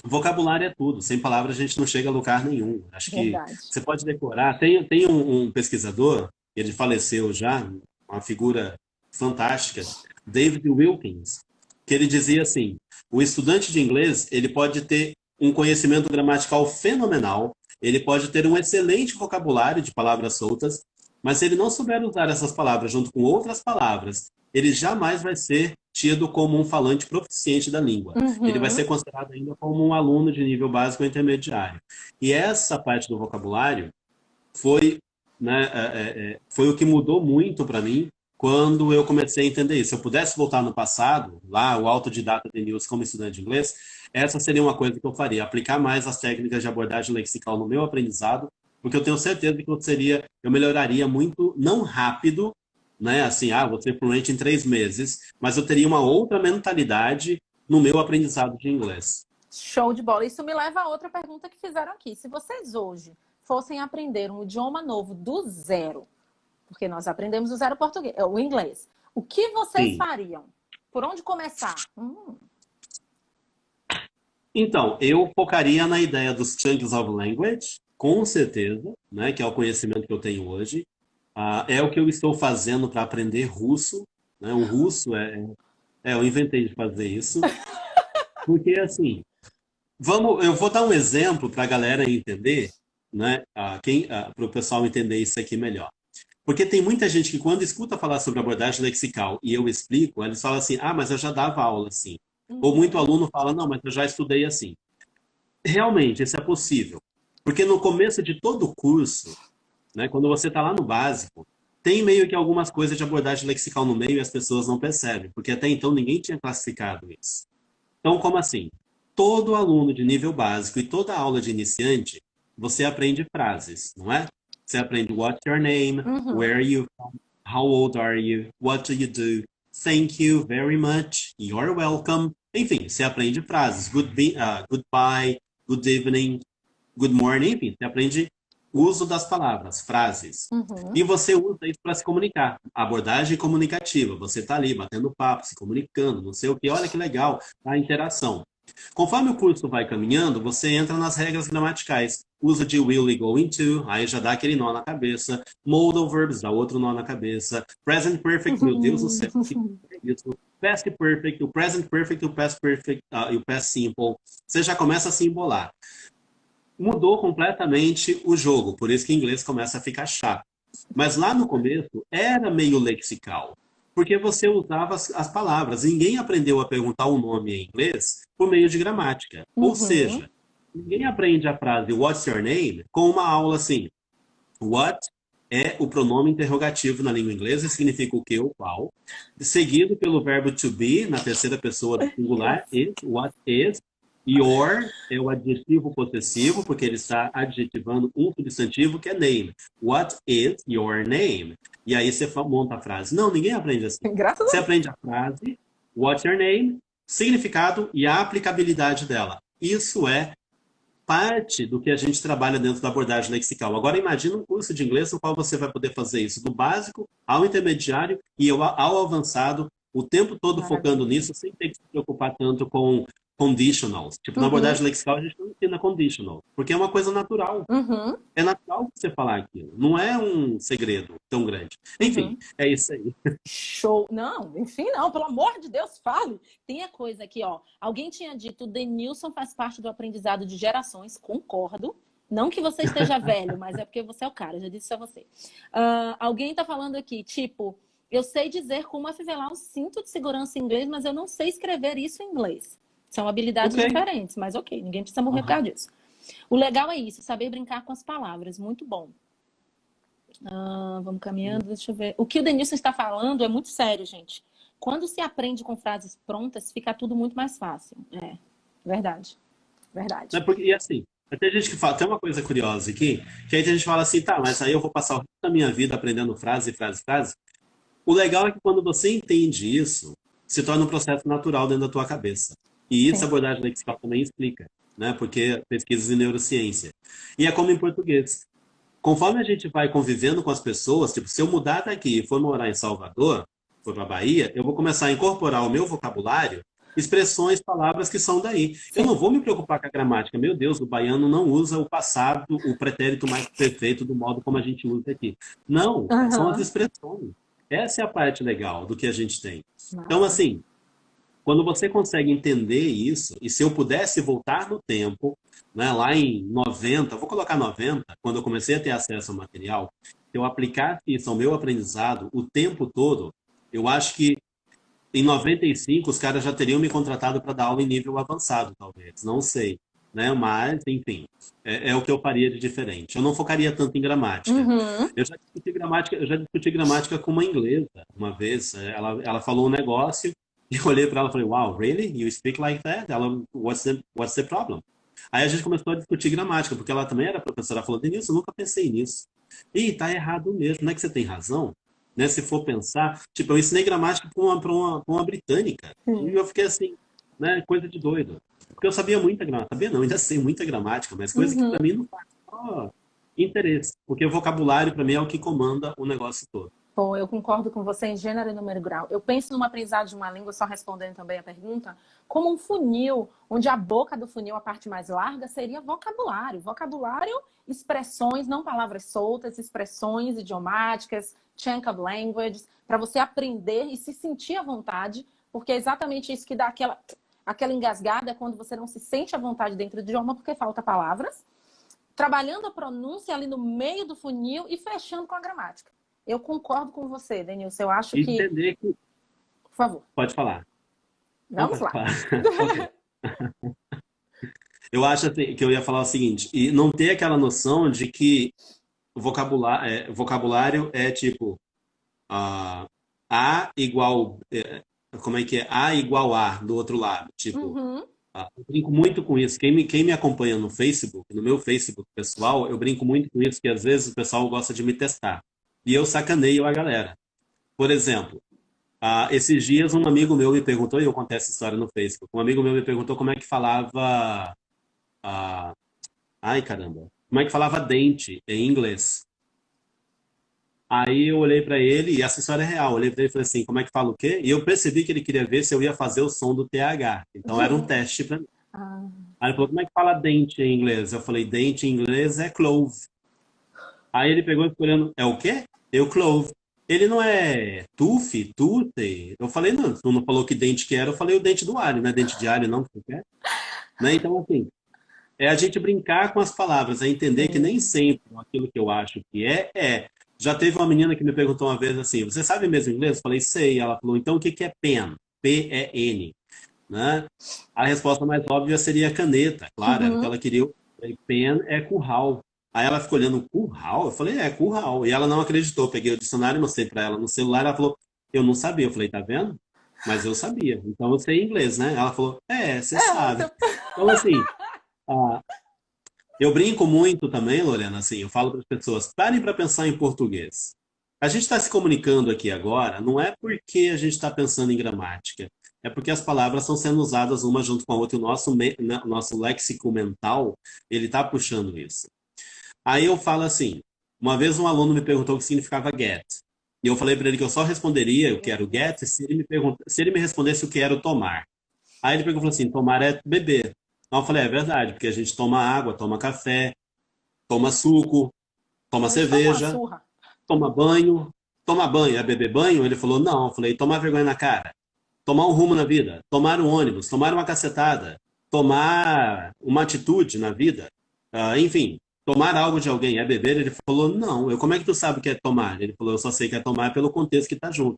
Vocabulário é tudo. Sem palavras a gente não chega a lugar nenhum. Acho que você pode decorar. Tem um pesquisador, ele faleceu já, uma figura fantástica, David Wilkins, que ele dizia assim, o estudante de inglês, ele pode ter um conhecimento gramatical fenomenal, ele pode ter um excelente vocabulário de palavras soltas, mas se ele não souber usar essas palavras junto com outras palavras, ele jamais vai ser tido como um falante proficiente da língua. Ele vai ser considerado ainda como um aluno de nível básico ou intermediário. E essa parte do vocabulário foi, né, foi o que mudou muito para mim quando eu comecei a entender isso. Se eu pudesse voltar no passado, lá, o autodidata de Denilson como estudante de inglês, essa seria uma coisa que eu faria, aplicar mais as técnicas de abordagem lexical no meu aprendizado, porque eu tenho certeza que eu melhoraria muito, não rápido, né, assim, vou ser fluente em 3 meses, mas eu teria uma outra mentalidade no meu aprendizado de inglês. Show de bola. Isso me leva a outra pergunta que fizeram aqui. Se vocês hoje fossem aprender um idioma novo do zero, porque nós aprendemos do zero o inglês, o que vocês fariam? Por onde começar? Então, eu focaria na ideia dos chunks of language, com certeza, né, que é o conhecimento que eu tenho hoje. É o que eu estou fazendo para aprender russo. Né? O russo eu inventei de fazer isso. Porque, assim, eu vou dar um exemplo para a galera entender, né? Para o pessoal entender isso aqui melhor. Porque tem muita gente que, quando escuta falar sobre abordagem lexical e eu explico, eles falam assim, mas eu já dava aula assim. Ou muito aluno fala, não, mas eu já estudei assim. Realmente, isso é possível. Porque no começo de todo o curso, né, quando você está lá no básico, tem meio que algumas coisas de abordagem lexical no meio e as pessoas não percebem, porque até então ninguém tinha classificado isso. Então, como assim? Todo aluno de nível básico e toda aula de iniciante, você aprende frases, não é? Você aprende what's your name, where are you from, how old are you, what do you do, thank you very much, you're welcome. Enfim, você aprende frases, goodbye, good evening, good morning, enfim, você aprende o uso das palavras, frases. E você usa isso para se comunicar. Abordagem comunicativa. Você está ali batendo papo, se comunicando, não sei o que. Olha que legal a interação. Conforme o curso vai caminhando, você entra nas regras gramaticais. Uso de will e going to, aí já dá aquele nó na cabeça. Modal verbs, dá outro nó na cabeça. Present perfect, meu Deus do céu. Isso. Past perfect, o present perfect, o past perfect e o past simple. Você já começa a se embolar. Mudou completamente o jogo, por isso que o inglês começa a ficar chato. Mas lá no começo era meio lexical, porque você usava as palavras. Ninguém aprendeu a perguntar o nome em inglês por meio de gramática. Ou seja, ninguém aprende a frase what's your name com uma aula assim. What é o pronome interrogativo na língua inglesa, significa o que ou qual, seguido pelo verbo to be, na terceira pessoa do singular, is, what is, Your é o adjetivo possessivo, porque ele está adjetivando um substantivo que é name. What is your name? E aí você monta a frase. Não, ninguém aprende assim. Graças Você a aprende a frase, what's your name, significado e a aplicabilidade dela. Isso é parte do que a gente trabalha dentro da abordagem lexical. Agora, imagine um curso de inglês no qual você vai poder fazer isso do básico ao intermediário e ao avançado, o tempo todo focando Maravilha. nisso, sem ter que se preocupar tanto com conditionals. Tipo, na Uhum, abordagem lexical, a gente não ensina conditional, porque é uma coisa natural. uhum, É natural você falar aquilo. Não é um segredo tão grande. Enfim, uhum. é isso aí. Show. Não, enfim, não, pelo amor de Deus, fale. Tem a coisa aqui, ó. Alguém tinha dito, o Denilson faz parte do aprendizado de gerações, concordo. Não que você esteja velho, mas é porque você é o cara, eu já disse isso a você. Alguém tá falando aqui, tipo, eu sei dizer como afivelar um cinto de segurança em inglês, mas eu não sei escrever isso em inglês. São habilidades Ok. diferentes, mas ok, ninguém precisa morrer por causa disso. O legal é isso, saber brincar com as palavras, muito bom. Vamos caminhando, deixa eu ver. O que o Denilson está falando é muito sério, gente. Quando se aprende com frases prontas, fica tudo muito mais fácil. É, verdade. Verdade. Porque, e assim, tem gente que fala, tem uma coisa curiosa aqui, que aí a gente fala assim, tá, mas aí eu vou passar o resto da minha vida aprendendo frase, frase, frase. O legal é que quando você entende isso, se torna um processo natural dentro da tua cabeça. E isso a Sim. abordagem lexical também explica, né? Porque pesquisas em neurociência. E é como em português. Conforme a gente vai convivendo com as pessoas, tipo, se eu mudar daqui e for morar em Salvador, for para Bahia, eu vou começar a incorporar ao meu vocabulário expressões, palavras que são daí. Eu Sim. não vou me preocupar com a gramática. Meu Deus, o baiano não usa o passado, o pretérito mais perfeito do modo como a gente usa aqui. Não, são as Aham. expressões. Essa é a parte legal do que a gente tem. Então, Massa. assim, quando você consegue entender isso, e se eu pudesse voltar no tempo, né, lá em 90, vou colocar 90, quando eu comecei a ter acesso ao material, se eu aplicasse isso ao meu aprendizado o tempo todo, eu acho que em 95 os caras já teriam me contratado para dar aula em nível avançado, talvez, não sei. Né? Mas, enfim, é o que eu faria de diferente. Eu não focaria tanto em gramática. Uhum. Eu já discuti gramática com uma inglesa uma vez. Ela falou um negócio e eu olhei para ela e falei, wow, really? You speak like that? Ela, what's the problem? Aí a gente começou a discutir gramática, porque ela também era professora. Ela falou, Denilson, eu nunca pensei nisso. Ih, tá errado mesmo. Não é que você tem razão? Né? Se for pensar, tipo, eu ensinei gramática pra uma britânica. E Sim. eu fiquei assim, né? Coisa de doido. Porque eu sabia muita gramática. Sabia não, ainda sei muita gramática, mas coisa que Uhum. para mim não faz só interesse. Porque o vocabulário, para mim, é o que comanda o negócio todo. Bom, eu concordo com você em gênero e número e grau. Eu penso numa aprendizado de uma língua, só respondendo também a pergunta, como um funil, onde a boca do funil, a parte mais larga, seria vocabulário. Vocabulário, expressões, não palavras soltas, expressões idiomáticas, chunk of language, para você aprender e se sentir à vontade, porque é exatamente isso que dá aquela engasgada quando você não se sente à vontade dentro do idioma porque falta palavras. Trabalhando a pronúncia ali no meio do funil e fechando com a gramática. Eu concordo com você, Denilson. Eu acho E que... entender que. Por favor, Pode falar. Não, vamos pode lá. falar. Ok. Eu acho assim, que eu ia falar o seguinte, e não ter aquela noção de que vocabulário é tipo ah, A igual. Como é que é? A igual A do outro lado. Tipo, Uhum. eu brinco muito com isso. Quem me acompanha no Facebook, no meu Facebook pessoal, eu brinco muito com isso, que às vezes o pessoal gosta de me testar. E eu sacaneio a galera. Por exemplo, esses dias um amigo meu me perguntou, e eu contei essa história no Facebook, um amigo meu me perguntou como é que falava. ah, ai, caramba. Como é que falava dente em inglês? Aí eu olhei pra ele, e essa história é real. Eu olhei pra ele e falei assim: como é que fala o quê? E eu percebi que ele queria ver se eu ia fazer o som do TH. Então era um teste pra mim. Ah, Aí ele falou: como é que fala dente em inglês? Eu falei: dente em inglês é clove. Aí ele pegou e ficou olhando: é o quê? Eu clove. Ele não é tooth, tooth? Eu falei: não, tu não falou que dente que era. Eu falei: o dente do alho, não é dente de alho, não, que você quer? Né? Então, assim, é a gente brincar com as palavras, é entender que sim. nem sempre aquilo que eu acho que é. Já teve uma menina que me perguntou uma vez assim: você sabe mesmo inglês? Eu falei: sei. Ela falou: então o que que é pen? P-E-N. Né? A resposta mais óbvia seria caneta, claro, era o que Uhum. ela queria. Eu falei, pen é curral. Aí ela ficou olhando curral, eu falei, é curral. E ela não acreditou. Peguei o dicionário e mostrei para ela no celular. Ela falou, eu não sabia. Eu falei, tá vendo? Mas eu sabia. Então eu sei inglês, né? Ela falou, você É, sabe. Então, assim, ah, eu brinco muito também, Lorena, assim, eu falo para as pessoas, parem para pensar em português. A gente está se comunicando aqui agora, não é porque a gente está pensando em gramática, é porque as palavras estão sendo usadas uma junto com a outra, e o nosso, o nosso léxico mental, ele está puxando isso. Aí eu falo assim, uma vez um aluno me perguntou o que significava get, e eu falei para ele que eu só responderia o que era o get se ele me respondesse o que era o tomar. Aí ele pegou e falou assim, tomar é beber. Então eu falei, é verdade, porque a gente toma água, toma café, toma suco, toma A gente toma uma cerveja, surra. toma banho. Toma banho é beber banho? Ele falou, não. Eu falei, tomar vergonha na cara. Tomar um rumo na vida. Tomar um ônibus. Tomar uma cacetada. Tomar uma atitude na vida. Enfim, tomar algo de alguém é beber? Ele falou, não. Eu, como é que tu sabe o que é tomar? Ele falou, eu só sei que é tomar pelo contexto que tá junto.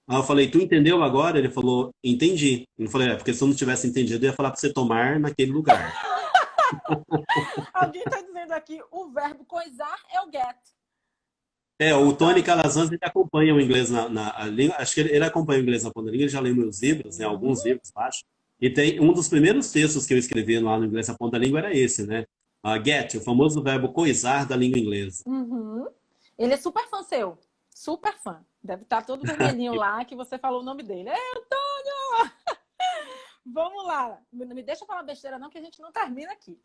Aí eu falei, tu entendeu agora? Ele falou, entendi. Eu falei, porque se eu não tivesse entendido, eu ia falar pra você tomar naquele lugar. Alguém está dizendo aqui, o verbo coisar é o get. É, o Tony Então, Calazans, ele acompanha o inglês na língua, acho que ele acompanha o inglês na ponta da língua, ele já leu meus livros, né, alguns livros, acho. E tem um dos primeiros textos que eu escrevi lá no inglês na ponta da língua era esse, né? Get, o famoso verbo coisar da língua inglesa. uhum. Ele é super fã seu. Super fã. Deve estar todo vermelhinho lá que você falou o nome dele. É, Antônio! Vamos lá. Não me deixa falar besteira não, que a gente não termina aqui.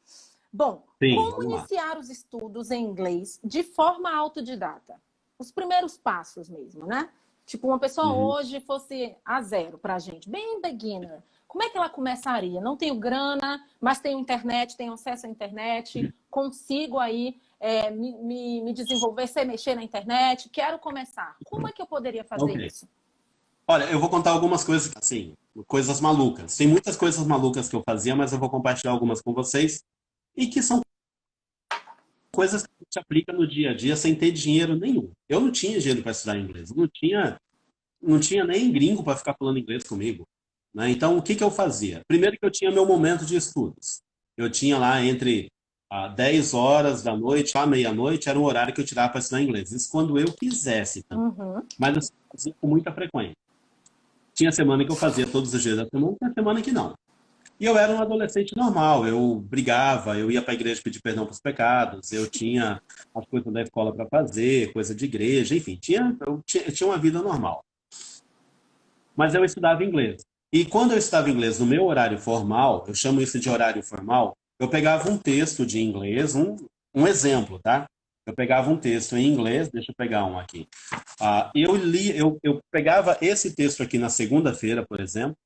Bom, Sim, como vamos lá. iniciar os estudos em inglês de forma autodidata? Os primeiros passos mesmo, né? Tipo, uma pessoa Uhum. hoje fosse a zero pra gente, bem beginner. Como é que ela começaria? Não tenho grana, mas tenho internet, tenho acesso à internet, consigo aí me desenvolver, sei mexer na internet, quero começar. Como é que eu poderia fazer Ok. isso? Olha, eu vou contar algumas coisas, assim, coisas malucas. Tem muitas coisas malucas que eu fazia, mas eu vou compartilhar algumas com vocês e que são coisas que a gente aplica no dia a dia sem ter dinheiro nenhum. Eu não tinha dinheiro para estudar inglês, eu não tinha nem gringo para ficar falando inglês comigo, né? Então, o que que eu fazia? Primeiro que eu tinha meu momento de estudos. Eu tinha lá entre 10 horas da noite à meia-noite, era um horário que eu tirava para estudar inglês. Isso quando eu quisesse também. Uhum. Mas eu fazia com muita frequência. Tinha semana que eu fazia todos os dias da semana, tinha semana que não. E eu era um adolescente normal, eu brigava, eu ia para a igreja pedir perdão para os pecados, eu tinha as coisas da escola para fazer, coisa de igreja, enfim, eu tinha uma vida normal. Mas eu estudava inglês. E quando eu estudava inglês no meu horário formal, eu chamo isso de horário formal, eu pegava um texto de inglês, um exemplo, tá? Eu pegava um texto em inglês, deixa eu pegar um aqui. Eu pegava esse texto aqui na segunda-feira, por exemplo.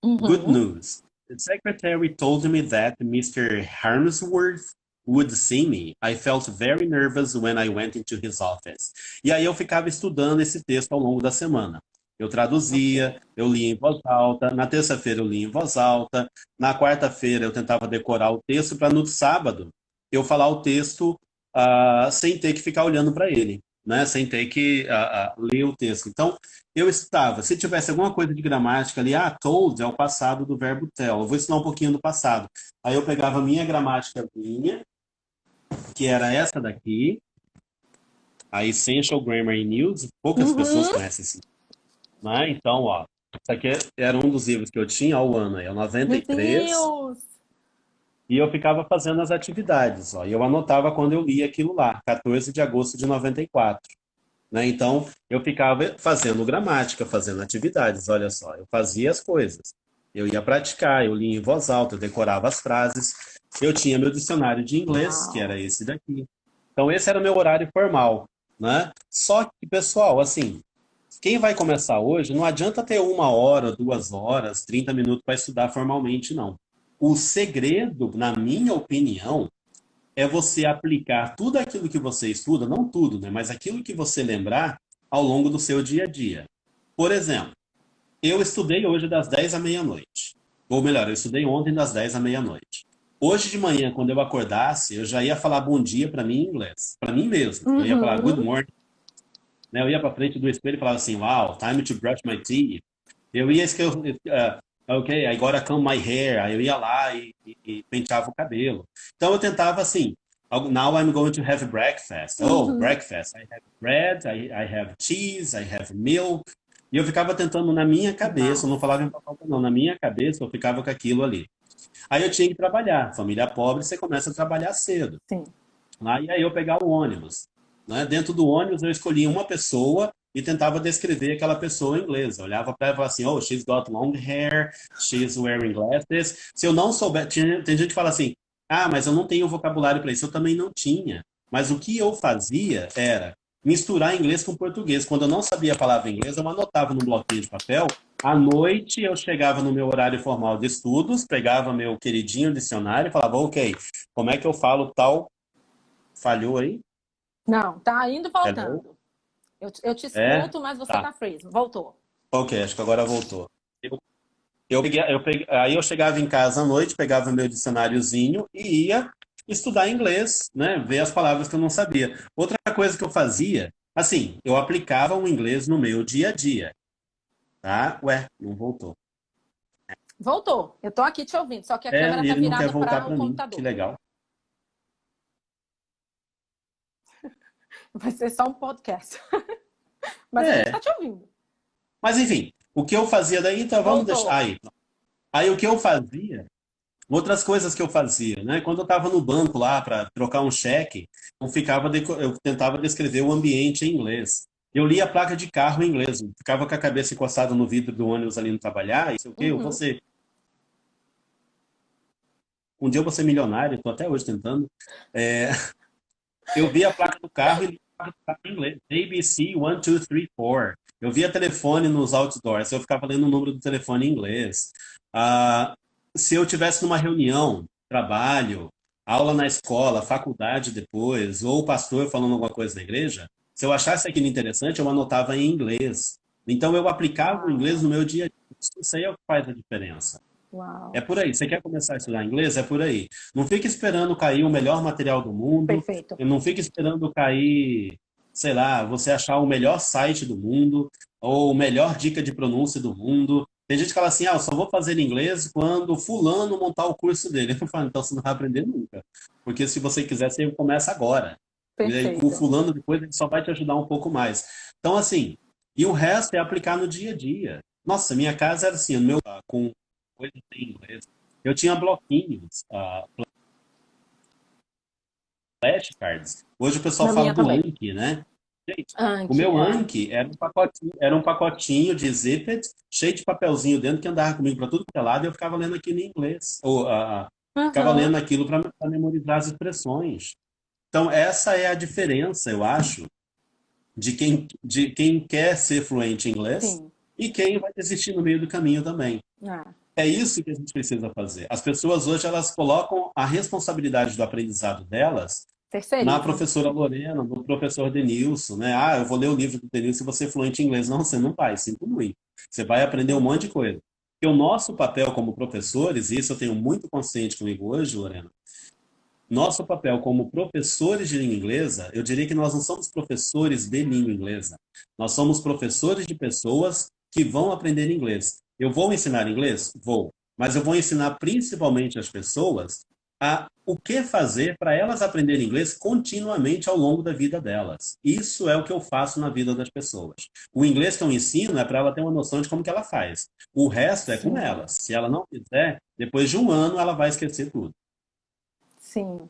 Good Uhum. news. The secretary told me that Mr. Harmsworth would see me. I felt very nervous when I went into his office. E aí eu ficava estudando esse texto ao longo da semana. Eu Ok. traduzia, eu lia em voz alta. Na terça-feira eu lia em voz alta. Na quarta-feira eu tentava decorar o texto para no sábado eu falar o texto sem ter que ficar olhando para ele, né? Sem ter que ler o texto. Então, eu estava, se tivesse alguma coisa de gramática ali, told é o passado do verbo tell. Eu vou ensinar um pouquinho do passado. Aí eu pegava a minha gramática minha, que era essa daqui, a Essential Grammar in News, poucas pessoas Uhum. conhecem esse, né? Então, ó, isso aqui era um dos livros que eu tinha ao ano, é o Meu 93, Deus! e eu ficava fazendo as atividades, ó, e eu anotava quando eu lia aquilo lá, 14 de agosto de 94. Né? Então, eu ficava fazendo gramática, fazendo atividades, olha só, eu fazia as coisas. Eu ia praticar, eu lia em voz alta, eu decorava as frases. Eu tinha meu dicionário de inglês, que era Uau! esse daqui. Então, esse era o meu horário formal, né? Só que, pessoal, assim, quem vai começar hoje, não adianta ter 1 hora, 2 horas, 30 minutos para estudar formalmente, não. O segredo, na minha opinião, é você aplicar tudo aquilo que você estuda, não tudo, né, mas aquilo que você lembrar ao longo do seu dia a dia. Por exemplo, eu estudei hoje das 10 à meia-noite. Ou melhor, eu estudei ontem das 10 à meia-noite. Hoje de manhã, quando eu acordasse, eu já ia falar bom dia para mim em inglês. Para mim mesmo. Eu ia falar good Uhum. morning. Né? Eu ia para frente do espelho e falava assim, wow, time to brush my teeth. Eu ia escrever, ok, I gotta comb my hair. Aí eu ia lá e penteava o cabelo. Então eu tentava assim, now I'm going to have breakfast. Oh, Uhum. breakfast. I have bread, I have cheese, I have milk. E eu ficava tentando na minha cabeça, eu não falava em Nossa. voz alta, não, na minha cabeça eu ficava com aquilo ali. Aí eu tinha que trabalhar. Família pobre, você começa a trabalhar cedo. Sim. E aí eu pegava o ônibus. Né? Dentro do ônibus eu escolhia uma pessoa e tentava descrever aquela pessoa em inglês. Eu olhava para ela e falava assim, oh, she's got long hair, she's wearing glasses. Se eu não souber, tem gente que fala assim, ah, mas eu não tenho vocabulário para isso. Eu também não tinha. Mas o que eu fazia era misturar inglês com português. Quando eu não sabia a palavra em inglês, eu anotava num bloquinho de papel. À noite eu chegava no meu horário formal de estudos, pegava meu queridinho dicionário e falava, ok, como é que eu falo tal. Falhou aí? Não, tá indo Hello? voltando. Eu te É? escuto, mas você Tá. tá freeze. Voltou. Ok, acho que agora voltou. Aí eu chegava em casa à noite, pegava meu dicionáriozinho e ia estudar inglês, né? Ver as palavras que eu não sabia. Outra coisa que eu fazia, assim, eu aplicava o inglês no meu dia a dia, tá? Ué, não voltou. Voltou. Eu tô aqui te ouvindo, só que a É, câmera tá ele não quer virada voltar para o para mim. Que computador. legal. Vai ser só um podcast. Mas a gente É, tá te ouvindo. mas enfim, o que eu fazia daí, então vamos deixar Voltou. aí. Aí o que eu fazia. Outras coisas que eu fazia, né? Quando eu estava no banco lá para trocar um cheque, eu tentava descrever o ambiente em inglês. Eu lia a placa de carro em inglês, ficava com a cabeça encostada no vidro do ônibus ali no trabalhar, e sei o quê, Uhum. um dia eu vou ser milionário, estou até hoje tentando. É, eu via a placa do carro e lia a placa do carro em inglês. ABC 1234. Eu via telefone nos outdoors, eu ficava lendo o número do telefone em inglês. Ah, se eu tivesse numa reunião, trabalho, aula na escola, faculdade depois, ou o pastor falando alguma coisa na igreja, se eu achasse aquilo interessante, eu anotava em inglês. Então eu aplicava o inglês Uau. no meu dia a dia. Isso aí é o que faz a diferença. É Uau. por aí. Você quer começar a estudar inglês? É por aí. Não fique esperando cair o melhor material do mundo. Perfeito. E não fique esperando cair, sei lá, você achar o melhor site do mundo ou o melhor dica de pronúncia do mundo. Tem gente que fala assim, ah, eu só vou fazer inglês quando fulano montar o curso dele. Eu falo, então você não vai aprender nunca. Porque se você quiser, você começa agora. E aí, o Perfeito. fulano depois ele só vai te ajudar um pouco mais. Então, assim, e o resto é aplicar no dia a dia. Nossa, minha casa era assim, o meu, com coisas em inglês. Eu tinha bloquinhos, flashcards. Hoje o pessoal Na fala minha do também. Anki, né? Gente, o Anki, meu é. Anki era um pacotinho de zippet, cheio de papelzinho dentro que andava comigo para tudo que é lado e eu ficava lendo aquilo em inglês. Ficava Aham. lendo aquilo para memorizar as expressões. Então, essa é a diferença, eu acho, de quem quer ser fluente em inglês Sim. e quem vai desistir no meio do caminho também. Ah, É isso que a gente precisa fazer. As pessoas hoje elas colocam a responsabilidade do aprendizado delas na terceirizam. professora Lorena, no professor Denilson, né? Ah, eu vou ler o livro do Denilson e você é fluente em inglês. Não, você não vai, sinto muito. Você vai aprender um monte de coisa. Porque o nosso papel como professores, e isso eu tenho muito consciente comigo hoje, Lorena, nosso papel como professores de língua inglesa, eu diria que nós não somos professores de língua inglesa. Nós somos professores de pessoas que vão aprender inglês. Eu vou ensinar inglês? Vou. Mas eu vou ensinar principalmente as pessoas a o que fazer para elas aprenderem inglês continuamente ao longo da vida delas. Isso é o que eu faço na vida das pessoas. O inglês que eu ensino é para ela ter uma noção de como que ela faz. O resto é com Sim. elas. Se ela não fizer, depois de um ano ela vai esquecer tudo. Sim.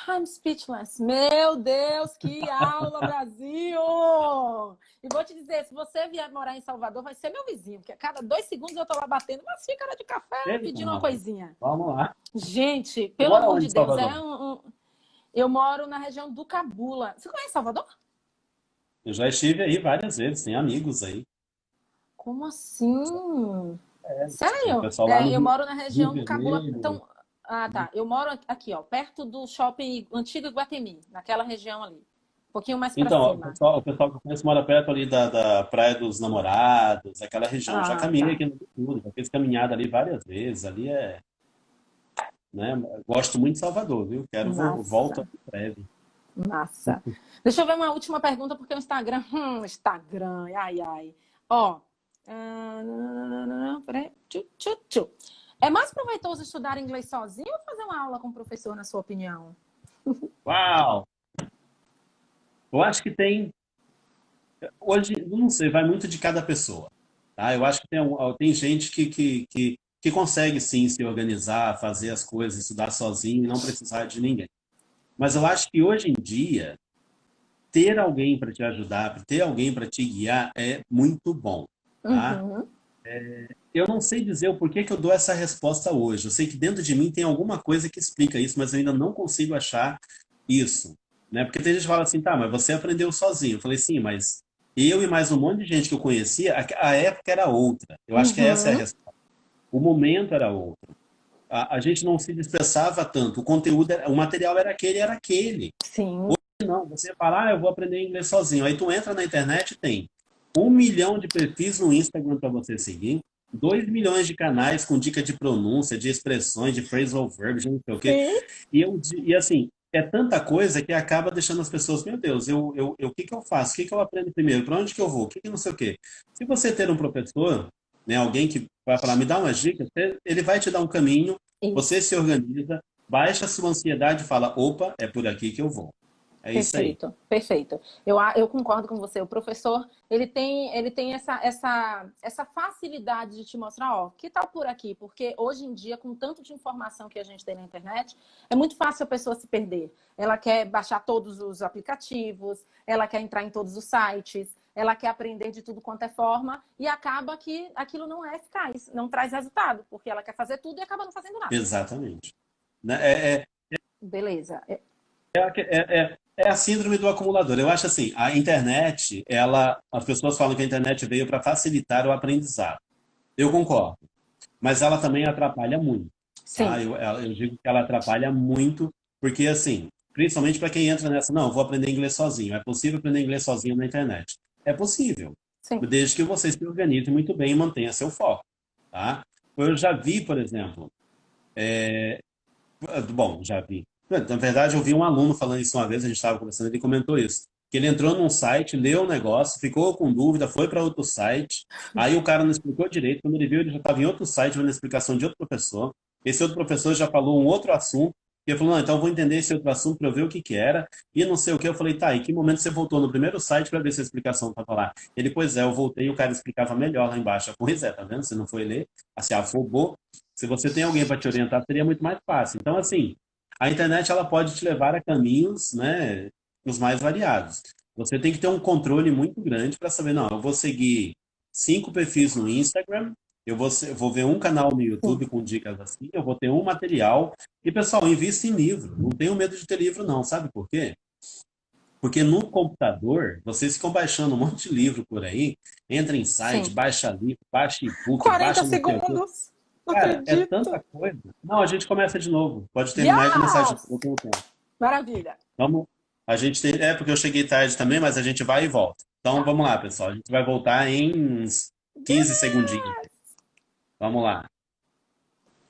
I'm speechless. Meu Deus, que aula, Brasil! E vou te dizer, se você vier morar em Salvador, vai ser meu vizinho, porque a cada 2 segundos eu tô lá batendo uma xícara de café, Eita, pedindo uma nós. coisinha. Vamos lá. Gente, Você pelo mora amor onde de em Deus, Salvador? eu moro na região do Cabula. Você conhece Salvador? Eu já estive aí várias vezes, tem amigos aí. Como assim? Tem o Sério? pessoal lá É, no eu Rio, moro na Rio região do Cabula. Vermelho. Então, ah, tá. Eu moro aqui, ó, perto do shopping antigo Iguatemi, naquela região ali. Um pouquinho mais pra Então, o cima. pessoal, o pessoal que eu conheço mora perto ali da Praia dos Namorados, aquela região. Já Ah, caminhei tá. aqui no tudo, já fiz caminhada ali várias vezes. Ali né? Gosto muito de Salvador, viu? Volto Massa, aqui em breve. massa. Deixa eu ver uma última pergunta, porque o Instagram. Instagram, ai, ai. Ó. Peraí. Tchu, tchu, tchu. É mais proveitoso estudar inglês sozinho ou fazer uma aula com o professor, na sua opinião? Uau! Eu acho que hoje, não sei, vai muito de cada pessoa, tá? Eu acho que tem gente que que consegue sim se organizar, fazer as coisas, estudar sozinho e não precisar de ninguém. Mas eu acho que hoje em dia, ter alguém para te ajudar, ter alguém para te guiar é muito bom, tá? Uhum. Eu não sei dizer o porquê que eu dou essa resposta hoje. Eu sei que dentro de mim tem alguma coisa que explica isso, mas eu ainda não consigo achar isso, né? Porque tem gente que fala assim, tá, mas você aprendeu sozinho. Eu falei, sim, mas eu e mais um monte de gente que eu conhecia, a época era outra. Eu acho que essa é a Uhum. resposta. O momento era outro. A gente não se dispersava tanto. O conteúdo, o material era aquele. Sim, Não, você fala, eu vou aprender inglês sozinho. Aí tu entra na internet e tem 1 milhão de perfis no Instagram para você seguir, 2 milhões de canais com dica de pronúncia, de expressões, de phrasal verbs, de não sei o quê. sim, E assim, é tanta coisa que acaba deixando as pessoas, meu Deus, o que que eu faço? O que que eu aprendo primeiro? Para onde que eu vou? O que que não sei o quê? Se você ter um professor, né, alguém que vai falar, me dá umas dicas, ele vai te dar um caminho, você isso. se organiza, baixa a sua ansiedade e fala, opa, é por aqui que eu vou. É isso aí. Perfeito, perfeito. Eu concordo com você. O professor, ele tem essa facilidade de te mostrar, ó, que tal por aqui? Porque hoje em dia, com tanto de informação que a gente tem na internet, é muito fácil a pessoa se perder. Ela quer baixar todos os aplicativos, ela quer entrar em todos os sites, ela quer aprender de tudo quanto é forma e acaba que aquilo não é eficaz, não traz resultado, porque ela quer fazer tudo e acaba não fazendo nada. Exatamente. Né? Beleza. É a síndrome do acumulador. Eu acho assim, a internet, as pessoas falam que a internet veio para facilitar o aprendizado. Eu concordo, mas ela também atrapalha muito, tá? Sim, Eu digo que ela atrapalha muito, porque assim, principalmente para quem entra nessa, não, eu vou aprender inglês sozinho. É possível aprender inglês sozinho na internet? É possível, sim. desde que você se organize muito bem e mantenha seu foco, tá? Eu já vi, por exemplo, bom, já vi. Na verdade, eu vi um aluno falando isso uma vez, a gente estava conversando, ele comentou isso. Que ele entrou num site, leu o negócio, ficou com dúvida, foi para outro site, aí o cara não explicou direito, quando ele viu, ele já estava em outro site, vendo a explicação de outro professor. Esse outro professor já falou um outro assunto, e ele falou, não, então eu vou entender esse outro assunto para eu ver o que que era, e não sei o que. Eu falei, tá, em que momento você voltou no primeiro site para ver se a explicação estava lá? Ele, pois é, eu voltei e o cara explicava melhor lá embaixo. Eu, pois é, tá vendo? Você não foi ler, se afobou. Se você tem alguém para te orientar, seria muito mais fácil. Então, assim, a internet ela pode te levar a caminhos, né, os mais variados. Você tem que ter um controle muito grande para saber, não, eu vou seguir 5 perfis no Instagram, eu vou ver um canal no YouTube com dicas assim, eu vou ter um material. E, pessoal, invista em livro. Não tenho medo de ter livro, não. Sabe por quê? Porque no computador, vocês ficam baixando um monte de livro por aí, entra em site, Sim. baixa livro, baixa e-book, 40 baixa não sei o quê. segundos. Não Cara, é acredito. tanta coisa. Não, a gente começa de novo. Pode terminar e começar de Yes! novo com o tempo. Maravilha. Vamos. A gente tem. É porque eu cheguei tarde também, mas a gente vai e volta. Então Tá. vamos lá, pessoal. A gente vai voltar em uns 15 segundinhos. Vamos lá.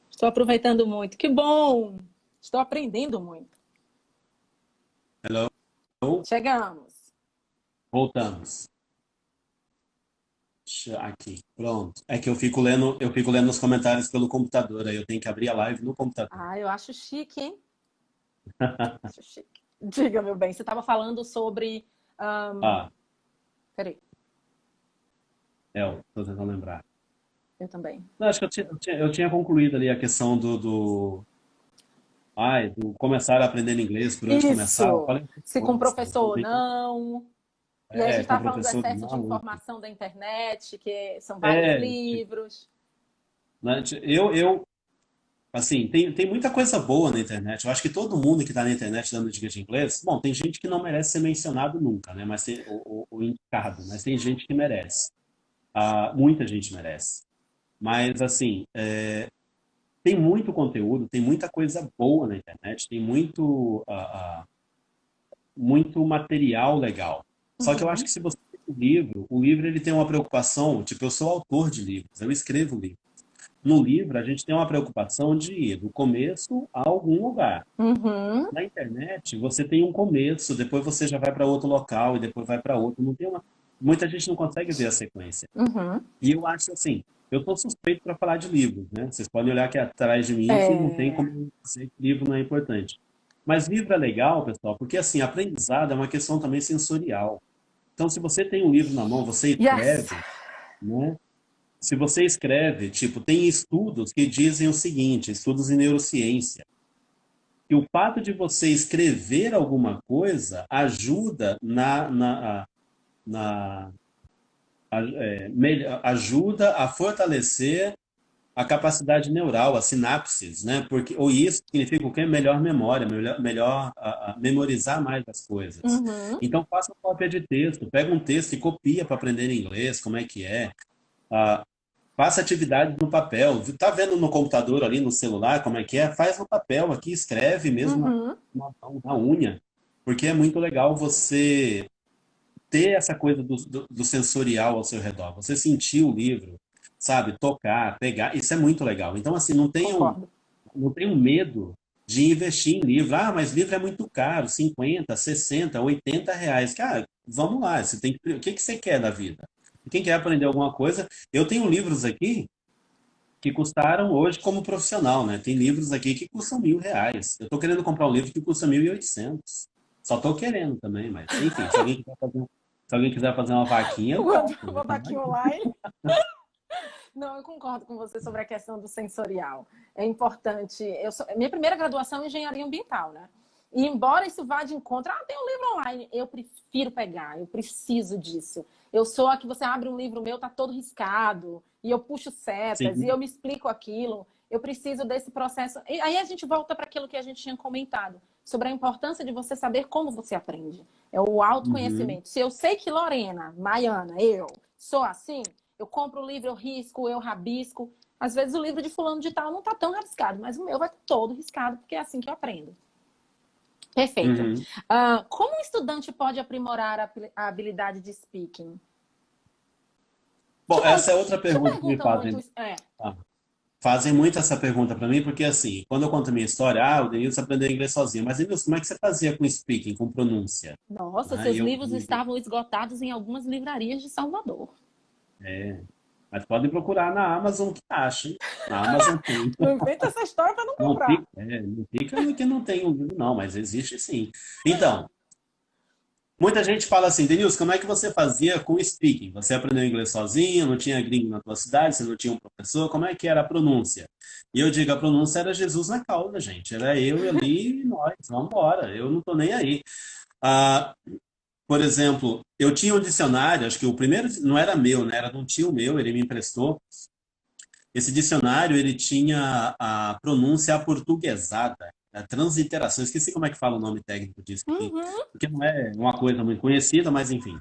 Estou aproveitando muito. Que bom! Estou aprendendo muito. Hello. Chegamos. Voltamos. Aqui. Pronto. É que eu fico lendo os comentários pelo computador. Aí eu tenho que abrir a live no computador. Ah, eu acho chique, hein? Acho chique. Diga, meu bem. Você estava falando sobre. Ah, Peraí, tô tentando lembrar. eu também. Não, acho que eu tinha concluído ali a questão do começar a aprender inglês, por onde começar. Eu Isso! falei Se com professor ou bem, não. E aí a gente com o estava falando do professor excesso de não. informação da internet, que são vários É, tipo, livros. né, assim, tem muita coisa boa na internet. Eu acho que todo mundo que está na internet dando dicas de inglês, bom, tem gente que não merece ser mencionado nunca, né? Mas tem o indicado, mas tem gente que merece. Muita gente merece. Mas, assim, tem muito conteúdo, tem muita coisa boa na internet, tem muito material legal. Só que eu acho que Uhum. se você tem um livro, o livro ele tem uma preocupação, tipo, eu sou autor de livros, eu escrevo livros. No livro, a gente tem uma preocupação de ir do começo a algum lugar. Uhum. Na internet, você tem um começo, depois você já vai para outro local e depois vai para outro. Não tem uma... Muita gente não consegue ver a sequência. Uhum. E eu acho assim, eu estou suspeito para falar de livros, né? Vocês podem olhar aqui atrás de mim que não tem É... como dizer que livro não é importante. Mas livro é legal, pessoal, porque assim, aprendizado é uma questão também sensorial. Então, se você tem um livro na mão, você Yes! escreve, né? se você escreve, tipo, tem estudos que dizem o seguinte, estudos em neurociência, que o fato de você escrever alguma coisa ajuda na ajuda a fortalecer a capacidade neural, as sinapses, né? Porque, ou isso significa o quê? Melhor memória, melhor memorizar mais as coisas. Uhum, Então, faça uma cópia de texto, pega um texto e copia para aprender inglês, como é que é. Ah, faça atividade no papel. Tá vendo no computador ali, no celular, como é que é? Faz no papel aqui, escreve mesmo uhum. na unha. Porque é muito legal você ter essa coisa do sensorial ao seu redor. Você sentir o livro, sabe? Tocar, pegar. Isso é muito legal. Então, assim, Concordo. não tenham medo de investir em livro. Ah, mas livro é muito caro, 50, 60, 80 reais. Cara, vamos lá. Você tem o que que você quer da vida? Quem quer aprender alguma coisa, eu tenho livros aqui que custaram hoje como profissional, né? Tem livros aqui que custam R$ 1.000. Eu estou querendo comprar um livro que custa 1.800. Só estou querendo também, mas enfim, se alguém quiser fazer uma vaquinha, eu Vou compro. botar aqui online. Não, eu concordo com você sobre a questão do sensorial. É importante. Minha primeira graduação é em engenharia ambiental, né? E embora isso vá de encontro, tem um livro online, eu prefiro pegar, eu preciso disso. Eu sou a que você abre um livro meu, tá todo riscado, e eu puxo setas, e Sim. eu me explico aquilo. Eu preciso desse processo. E aí a gente volta para aquilo que a gente tinha comentado, sobre a importância de você saber como você aprende. É o Uhum. autoconhecimento. Se eu sei que Lorena, Maiana, eu sou assim, eu compro o livro, eu risco, eu rabisco. Às vezes o livro de fulano de tal não está tão rabiscado, mas o meu vai todo riscado, porque é assim que eu aprendo. Perfeito. Uhum. Como um estudante pode aprimorar a habilidade de speaking? Bom, essa é outra Te pergunta que me perguntam muito. fazem. Ah, fazem muito essa pergunta para mim, porque assim, quando eu conto a minha história, o Denilson aprendeu inglês sozinho. Mas, Denilson, como é que você fazia com speaking, com pronúncia? Nossa, Ah, seus livros estavam esgotados em algumas livrarias de Salvador. mas podem procurar na Amazon que acham. Na Amazon tem. Não inventa essa história para não Não comprar. fica, não fica no que não tem um livro, não, mas existe sim. Então, muita gente fala assim, Denilson, como é que você fazia com o speaking? Você aprendeu inglês sozinho, não tinha gringo na tua cidade, você não tinha um professor, como é que era a pronúncia? E eu digo, a pronúncia era Jesus na causa, gente. Era eu ali e nós, vamos embora, eu não tô nem aí. Ah, por exemplo, eu tinha um dicionário, acho que o primeiro não era meu, né? Era de um tio meu, ele me emprestou. Esse dicionário, ele tinha a pronúncia aportuguesada, a transliteração. Esqueci como é que fala o nome técnico disso aqui, Uhum, porque não é uma coisa muito conhecida, mas enfim.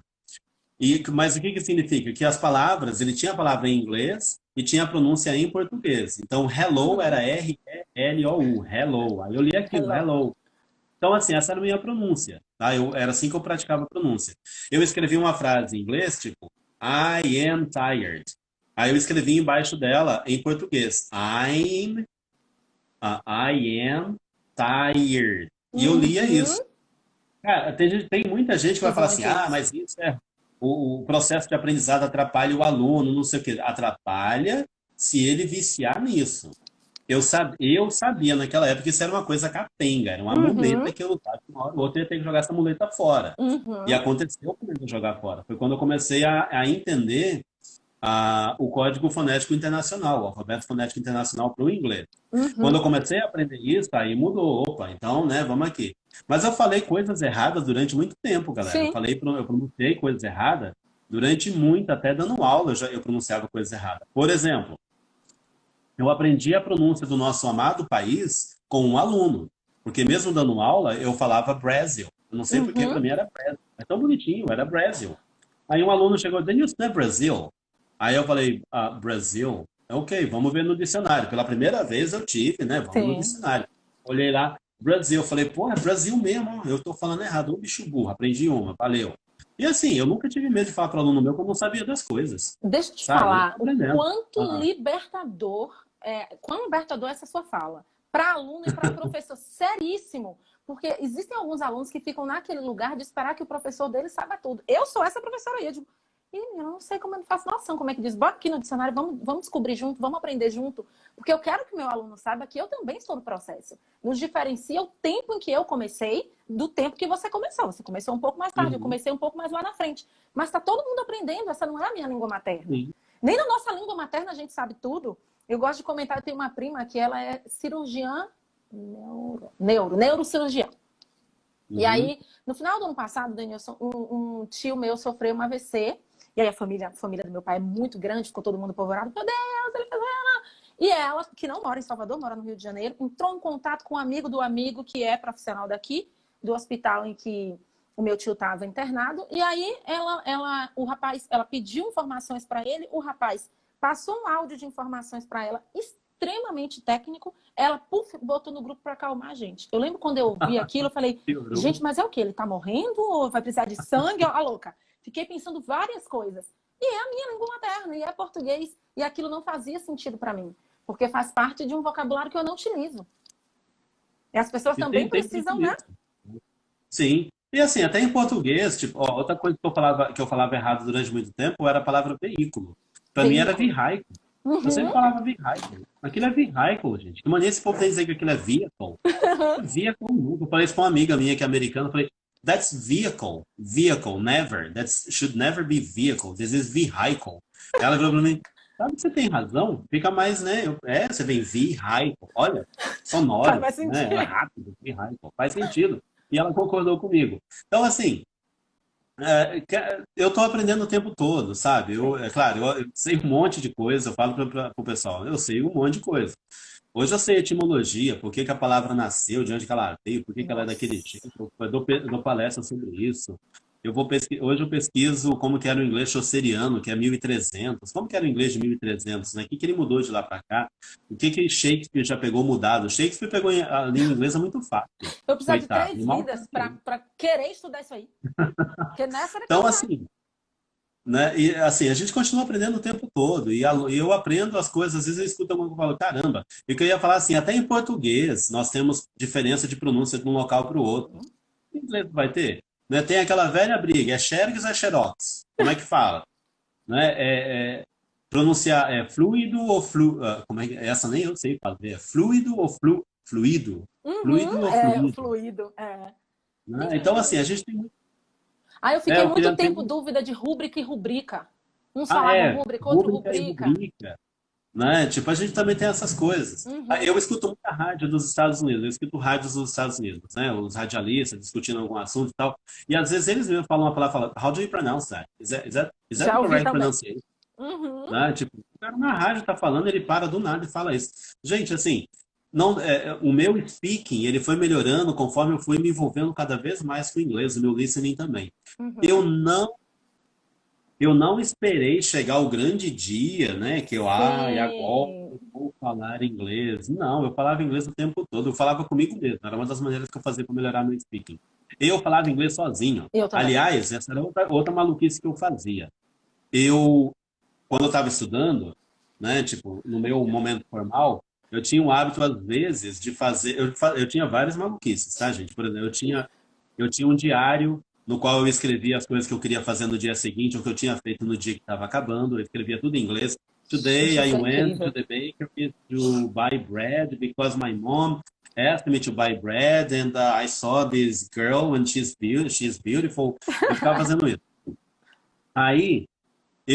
Mas o que que significa? Que as palavras, ele tinha a palavra em inglês e tinha a pronúncia em português. Então, hello uhum. era R-E-L-O-U, hello. Aí eu li aquilo, Hello. hello. Então, assim, essa era a minha pronúncia, tá? Era assim que eu praticava a pronúncia. Eu escrevi uma frase em inglês, tipo, I am tired. Aí eu escrevi embaixo dela, em português, I am tired. E eu lia Uhum. isso. Cara, tem muita gente que vai Fiz falar assim, muito isso. mas isso é o processo de aprendizado atrapalha o aluno, não sei o quê. Atrapalha se ele viciar nisso. Eu sabia naquela época que isso era uma coisa capenga, era uma Uhum, muleta que eu lutava, que uma hora ou outra eu ia ter que jogar essa muleta fora. E uhum, aconteceu comigo eu jogar fora. Foi quando eu comecei a entender o código fonético internacional, o alfabeto fonético internacional para o inglês. Quando uhum. eu comecei a aprender isso, aí mudou. Opa, então, né, vamos aqui. Mas eu falei coisas erradas durante muito tempo, galera. Sim. Eu pronunciei coisas erradas durante muito, até dando aula eu pronunciava coisas erradas. Por exemplo, eu aprendi a pronúncia do nosso amado país com um aluno. Porque mesmo dando aula, eu falava Brasil. Eu não sei porque Uhum. para mim era Brasil. É tão bonitinho, era Brasil. Aí um aluno chegou, Denilson, não é Brasil? Aí eu falei, Brasil? Ok, vamos ver no dicionário. Pela primeira vez eu tive, né? Vamos no Sim. dicionário. Olhei lá, Brasil. Eu falei, pô, é Brasil mesmo. Eu tô falando errado. Ô, bicho burro, aprendi uma, valeu. E assim, eu nunca tive medo de falar para aluno meu que eu não sabia das coisas. Deixa eu te Sabe? Eu falar tô o aprendendo. quanto Ah, libertador, quão libertador é essa sua fala. Para aluno e para professor, seríssimo. Porque existem alguns alunos que ficam naquele lugar de esperar que o professor deles saiba tudo. Eu sou essa professora aí. Eu digo, eu não sei como eu não faço noção, como é que diz. Bora aqui no dicionário, vamos descobrir junto, vamos aprender junto. Porque eu quero que o meu aluno saiba que eu também estou no processo. Nos diferencia o tempo em que eu comecei do tempo que você começou. Você começou um pouco mais tarde, eu uhum, comecei um pouco mais lá na frente. Mas está todo mundo aprendendo, essa não é a minha língua materna. sim. Nem na nossa língua materna a gente sabe tudo. Eu gosto de comentar, eu tenho uma prima que ela é cirurgiã, neurocirurgiã. E aí, no final do ano passado, Denilson, um tio meu sofreu uma AVC. E aí a família do meu pai é muito grande, ficou todo mundo apavorado. Meu Deus, ele fez ela. E ela, que não mora em Salvador, mora no Rio de Janeiro, entrou em contato com um amigo do amigo que é profissional daqui, do hospital em que o meu tio estava internado. E aí ela pediu informações para ele, o rapaz passou um áudio de informações para ela, extremamente técnico, ela botou no grupo para acalmar a gente. Eu lembro quando eu ouvi aquilo, eu falei, gente, mas é o quê? Ele tá morrendo ou vai precisar de sangue? A louca. Fiquei pensando várias coisas. E é a minha língua materna, e é português. E aquilo não fazia sentido para mim, porque faz parte de um vocabulário que eu não utilizo. E as pessoas também precisam, né? Sim. E assim, até em português, tipo, ó, outra coisa que eu falava errado durante muito tempo era a palavra veículo. Para mim era vehicle. Eu sempre falava vehicle. Aquilo é vehicle, gente. Que maneira esse povo tem dizer que aquilo é vehicle? Vehicle nunca. Eu falei isso pra uma amiga minha que é americana. Eu falei, that's vehicle. Vehicle, never. That should never be vehicle. This is vehicle. Ela falou pra mim, sabe que você tem razão? Fica mais, né? Você vem vehicle. Olha, sonoro, faz sentido. né? É rápido, vehicle. Faz sentido. E ela concordou comigo. Então, assim, eu estou aprendendo o tempo todo, sabe? É claro, eu sei um monte de coisa, eu falo para o pessoal, eu sei um monte de coisa. Hoje eu sei etimologia, por que que a palavra nasceu, de onde que ela veio, por que que ela é daquele jeito, eu dou palestra sobre isso. Hoje eu pesquiso como que era o inglês chauceriano, que é 1300. Como que era o inglês de 1300, né? O que que ele mudou de lá para cá? O que que Shakespeare já pegou mudado? Shakespeare pegou a língua inglesa muito fácil. Eu preciso de 3 vidas para querer estudar isso aí. Porque nessa era então, assim, né? E assim, a gente continua aprendendo o tempo todo. E eu aprendo as coisas, às vezes eu escuto alguma coisa e falo, caramba. E que eu ia falar assim, até em português nós temos diferença de pronúncia de um local para o outro. Em inglês vai ter. Né? Tem aquela velha briga, é xerox ou é xerox? Como é que fala? Né? Pronunciar fluido ou como é que essa nem eu sei fazer. É fluido ou fluido? Fluido ou fluido? Fluido, Né? Então, assim, a gente tem muito. Eu fiquei muito tempo dúvida de rúbrica e rubrica. Uns falavam rúbrica, outro rubrica. Né? Tipo, a gente também tem essas coisas. Eu escuto muita rádio dos Estados Unidos, eu escuto rádios dos Estados Unidos, né? Os radialistas discutindo algum assunto e tal. E às vezes eles mesmos falam uma palavra, falam, how do you pronounce that? Is that the correct pronunciation? Né? Tipo, o cara na rádio tá falando, ele para do nada e fala isso. Gente, assim, não, o meu speaking, ele foi melhorando conforme eu fui me envolvendo cada vez mais com o inglês, o meu listening também. Eu não esperei chegar o grande dia, né? Que e agora eu vou falar inglês. Não, eu falava inglês o tempo todo. Eu falava comigo mesmo. Era uma das maneiras que eu fazia para melhorar meu speaking. Eu falava inglês sozinho. Aliás, essa era outra maluquice que eu fazia. Quando eu estava estudando, né? Tipo, no meu momento formal, eu tinha o hábito, às vezes, de fazer... Eu tinha várias maluquices, tá, gente? Por exemplo, eu tinha um diário no qual eu escrevia as coisas que eu queria fazer no dia seguinte, ou que eu tinha feito no dia que estava acabando. Eu escrevia tudo em inglês. Today I went to the bakery to buy bread because my mom asked me to buy bread and I saw this girl and she's beautiful. Eu ficava fazendo isso. Aí,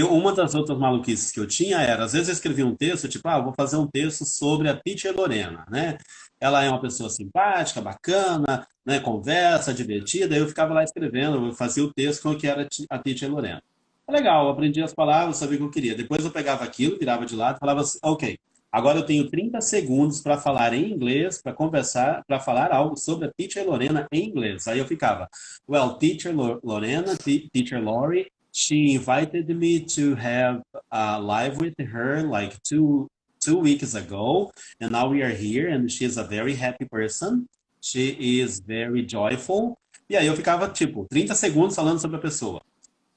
uma das outras maluquices que eu tinha era, às vezes eu escrevia um texto, tipo, vou fazer um texto sobre a Teacher Lorena, né? Ela é uma pessoa simpática, bacana, né? Conversa, divertida. Eu ficava lá escrevendo, eu fazia o texto com o que era a Teacher Lorena. Legal, eu aprendi as palavras, sabia o que eu queria. Depois eu pegava aquilo, virava de lado e falava assim, ok, agora eu tenho 30 segundos para falar em inglês, para conversar, para falar algo sobre a Teacher Lorena em inglês. Aí eu ficava, well, Teacher Lorena, Teacher Lori, she invited me to have a live with her like two weeks ago, and now we are here, and she is a very happy person. She is very joyful. E aí eu ficava, tipo, 30 segundos falando sobre a pessoa.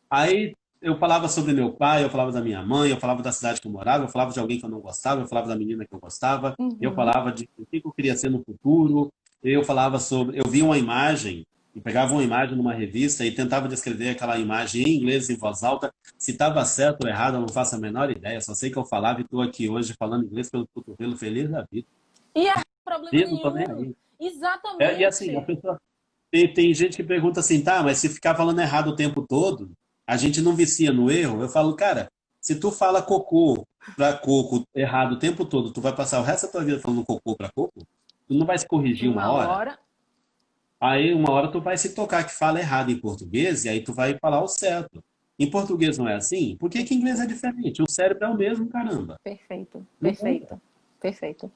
Aí eu falava sobre meu pai, eu falava da minha mãe, eu falava da cidade que eu morava, eu falava de alguém que eu não gostava, eu falava da menina que eu gostava, eu falava de o que eu queria ser no futuro, eu falava sobre... Eu via uma imagem, e pegava uma imagem numa revista e tentava descrever aquela imagem em inglês em voz alta. Se estava certo ou errado, eu não faço a menor ideia. Só sei que eu falava e estou aqui hoje falando inglês pelo cotovelo, feliz da vida. E é problema nenhum. Exatamente. E assim, a pessoa... Tem gente que pergunta assim, tá, mas se ficar falando errado o tempo todo, a gente não vicia no erro? Eu falo, cara, Se tu fala cocô pra coco errado o tempo todo, tu vai passar o resto da tua vida falando cocô pra coco? Tu não vai se corrigir uma Uma hora? hora. Aí uma hora tu vai se tocar que fala errado em português e aí tu vai falar o certo. Em português não é assim? Por que que em inglês é diferente? O cérebro é o mesmo, caramba. Perfeito, Não muda. perfeito, perfeito.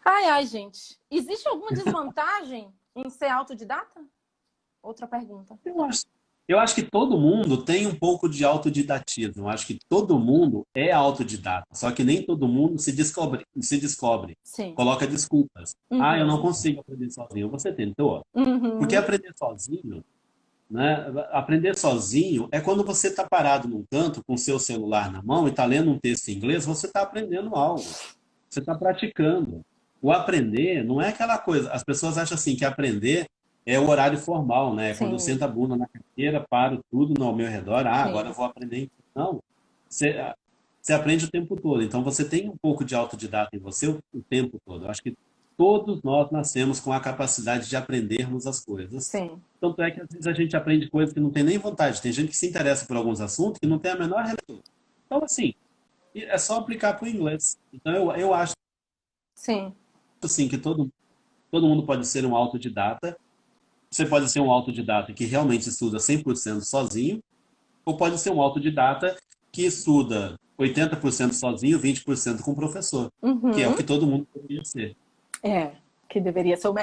Ai, ai, gente. Existe alguma desvantagem em ser autodidata? Outra pergunta. Eu acho, eu acho que todo mundo tem um pouco de autodidatismo. Eu acho que todo mundo é autodidata, só que nem todo mundo se descobre, Sim. coloca desculpas. Ah, eu não Uhum. consigo aprender sozinho. Você tentou? Porque Uhum. aprender sozinho, né? Aprender sozinho é quando você está parado num canto com o seu celular na mão e está lendo um texto em inglês, você está aprendendo algo. Você está praticando. O aprender não é aquela coisa. As pessoas acham assim que aprender é o horário formal, né? Quando eu Sim, sento a bunda na cadeira, paro tudo no meu redor. Ah, agora sim, eu vou aprender. Não. Você, você aprende o tempo todo. Então você tem um pouco de autodidata em você o tempo todo. Eu acho que todos nós nascemos com a capacidade de aprendermos as coisas. sim, Tanto é que às vezes a gente aprende coisas que não tem nem vontade. Tem gente que se interessa por alguns assuntos que não tem a menor relação. Então, assim, é só aplicar para o inglês. Então, eu acho sim. assim que todo mundo pode ser um autodidata. Você pode ser um autodidata que realmente estuda 100% sozinho, ou pode ser um autodidata que estuda 80% sozinho, 20% com o professor, que é o Uhum. que todo mundo deveria ser. É, que deveria ser o.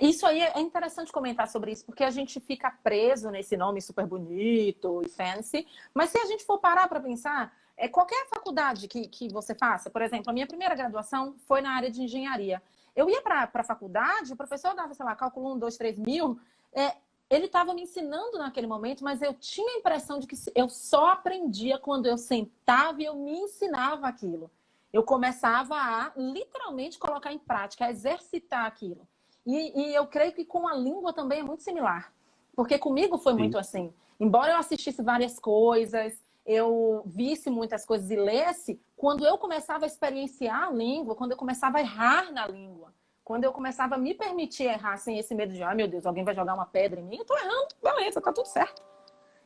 Isso aí é interessante comentar sobre isso, porque a gente fica preso nesse nome super bonito e fancy, mas se a gente for parar para pensar, qualquer faculdade que você faça, por exemplo, a minha primeira graduação foi na área de engenharia. Eu ia para a faculdade, o professor dava, sei lá, cálculo 1, 2, 3 mil, é, ele estava me ensinando naquele momento, mas eu tinha a impressão de que eu só aprendia quando eu sentava e eu me ensinava aquilo. Eu começava a literalmente colocar em prática, a exercitar aquilo. E eu creio que com a língua também é muito similar. Porque comigo foi Sim. muito assim. Embora eu assistisse várias coisas, eu visse muitas coisas e lesse, quando eu começava a experienciar a língua, quando eu começava a errar na língua, quando eu começava a me permitir errar sem esse medo de, ai meu Deus, alguém vai jogar uma pedra em mim, eu tô errando, beleza, tá tudo certo.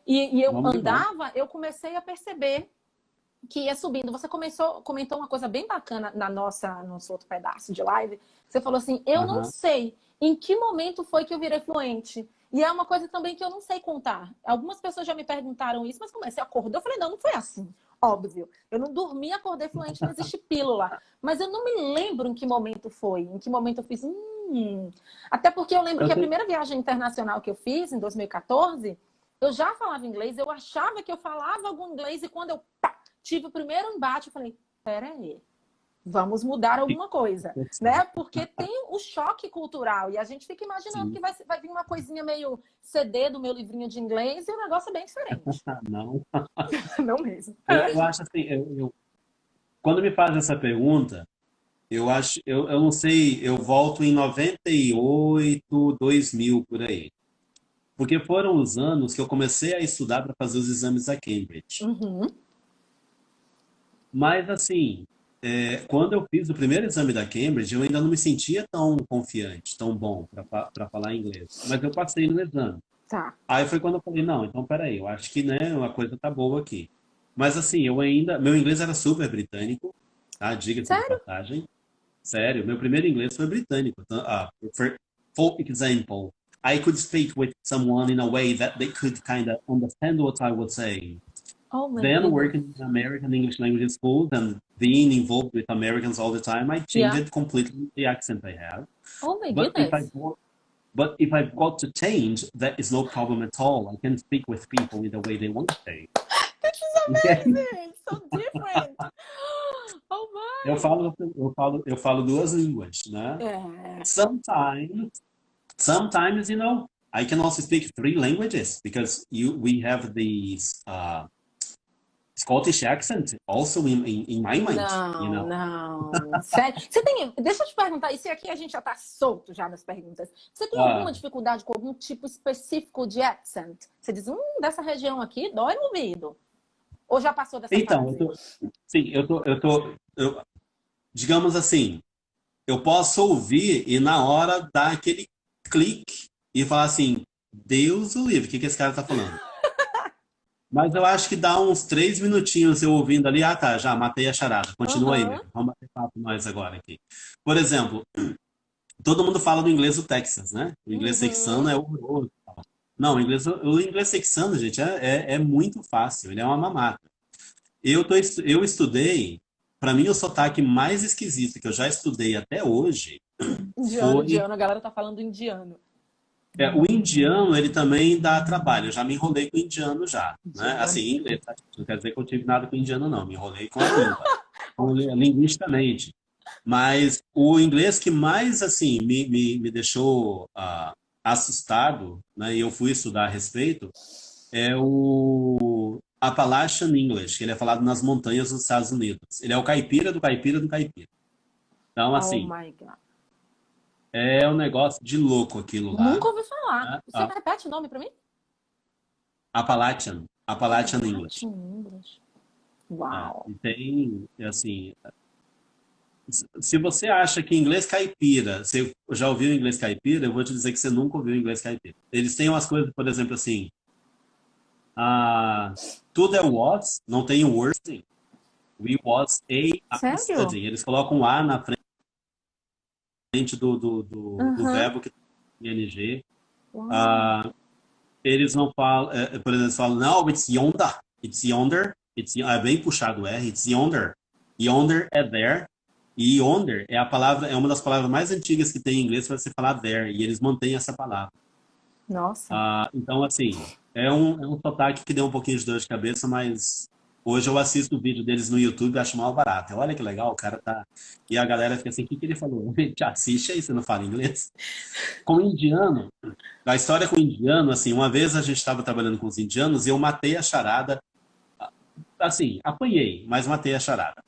E eu Vamos que vamos. andava, eu comecei a perceber que ia subindo. Você comentou uma coisa bem bacana no nosso outro pedaço de live. Você falou assim: eu não Aham. sei em que momento foi que eu virei fluente. E é uma coisa também que eu não sei contar. Algumas pessoas já me perguntaram isso, mas como é? Você acordou? Eu falei: não, não foi assim. Óbvio. Eu não dormi, acordei fluente, não existe pílula. Mas eu não me lembro em que momento foi, em que momento eu fiz. Até porque eu lembro Eu que a tenho... primeira viagem internacional que eu fiz, em 2014, eu já falava inglês, eu achava que eu falava algum inglês, e quando eu tive o primeiro embate, eu falei, peraí, vamos mudar alguma coisa, né? Porque tem o choque cultural e a gente fica imaginando que Sim. vai vir uma coisinha meio CD do meu livrinho de inglês e o negócio é bem diferente. Ah, não. Não mesmo. Eu acho assim, quando me faz essa pergunta, eu acho, eu não sei, eu volto em 98, 2000 por aí. Porque foram os anos que eu comecei a estudar para fazer os exames da Cambridge. Uhum. Mas, assim, quando eu fiz o primeiro exame da Cambridge, eu ainda não me sentia tão confiante, tão bom para falar inglês. Mas eu passei no exame. Tá. Aí foi quando eu falei, não, então peraí, eu acho que, né, uma coisa tá boa aqui. Mas, assim, eu ainda, meu inglês era super britânico, tá? Diga-se de Sério? passagem. Sério, meu primeiro inglês foi britânico. For example, I could speak with someone in a way that they could kind of understand what I was saying. Oh my Then goodness. working in American English language schools and being involved with Americans all the time, I Yeah. changed completely the accent I have. Oh my But if I goodness. go- but if I've got to change, that is no problem at all. I can speak with people in the way they want to say. This is amazing. So different. Oh Eu my. falo, eu falo duas línguas, né? É. Sometimes Sometimes, I can also speak three languages because we have these Scottish accent also in my mind. Não, não. Sério. Você tem. Deixa eu te perguntar, isso aqui a gente já tá solto já nas perguntas. Você tem alguma Ah, dificuldade com algum tipo específico de accent? Você diz, dessa região aqui dói no ouvido. Ou já passou dessa então, fase? sim, digamos assim, eu posso ouvir e na hora dar aquele clique e falar assim, Deus o livre, o que que esse cara tá falando? Mas eu acho que dá uns 3 minutinhos eu ouvindo ali. Ah, tá, já matei a charada. Continua aí, Aham. né? Vamos bater papo nós agora aqui. Por exemplo, todo mundo fala do inglês do Texas, né? O inglês texano Uhum. é horroroso. Não, o inglês texano, gente, é muito fácil. Ele é uma mamata. Eu estudei, para mim, o sotaque mais esquisito que eu já estudei até hoje Indiano, foi. indiano, a galera tá falando indiano. O indiano, ele também dá trabalho. Eu já me enrolei com o indiano já, né? Assim, Indiano. em inglês, tá? Não quer dizer que eu tive nada com o indiano, não. Me enrolei com a língua, Ótimo. linguisticamente. Mas o inglês que mais, assim, me deixou assustado, né? E eu fui estudar a respeito, é o Appalachian English, que ele é falado nas montanhas dos Estados Unidos. Ele é o caipira do caipira do caipira. Então, Oh assim, my God. é um negócio de louco aquilo lá, Nunca ouvi falar. né? Você repete o nome pra mim? Appalachian English. Appalachian English. E Uau. tem, assim, se você acha que inglês caipira, você já ouviu inglês caipira, eu vou te dizer que você nunca ouviu inglês caipira. Eles têm umas coisas, por exemplo, assim, ah, tudo é was, não tem o were. We was a Sério? studying. Eles colocam um A na frente do Aham. verbo que tem ing. Uau. Ah, eles não falam, por exemplo, eles falam, não, it's yonder. It's yonder. É bem puxado o R. It's yonder. Yonder é there. E yonder é a palavra, é uma das palavras mais antigas que tem em inglês para você falar there. E eles mantêm essa palavra. Nossa. Então, assim, é um sotaque que deu um pouquinho de dor de cabeça, mas hoje eu assisto o vídeo deles no YouTube e acho mal barato. Olha que legal, o cara tá. E a galera fica assim: o que que ele falou? A gente assiste aí, você não fala inglês? Com o indiano, a história com o indiano, assim, uma vez a gente estava trabalhando com os indianos e eu matei a charada, assim, apanhei, mas matei a charada.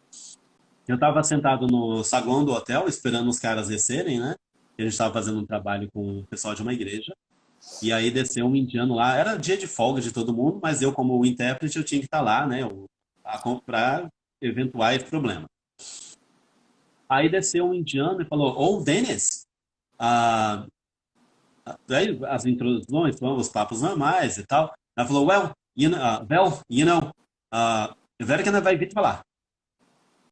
Eu estava sentado no saguão do hotel, esperando os caras descerem, né? A gente estava fazendo um trabalho com o pessoal de uma igreja. E aí desceu um indiano lá, era dia de folga de todo mundo, mas eu, como o intérprete, eu tinha que estar lá, né, para eventuais problemas. Aí desceu um indiano e falou, oh, Dennis, ah, daí as introduções, os papos normais e tal. Ela falou, where can I vai vir falar?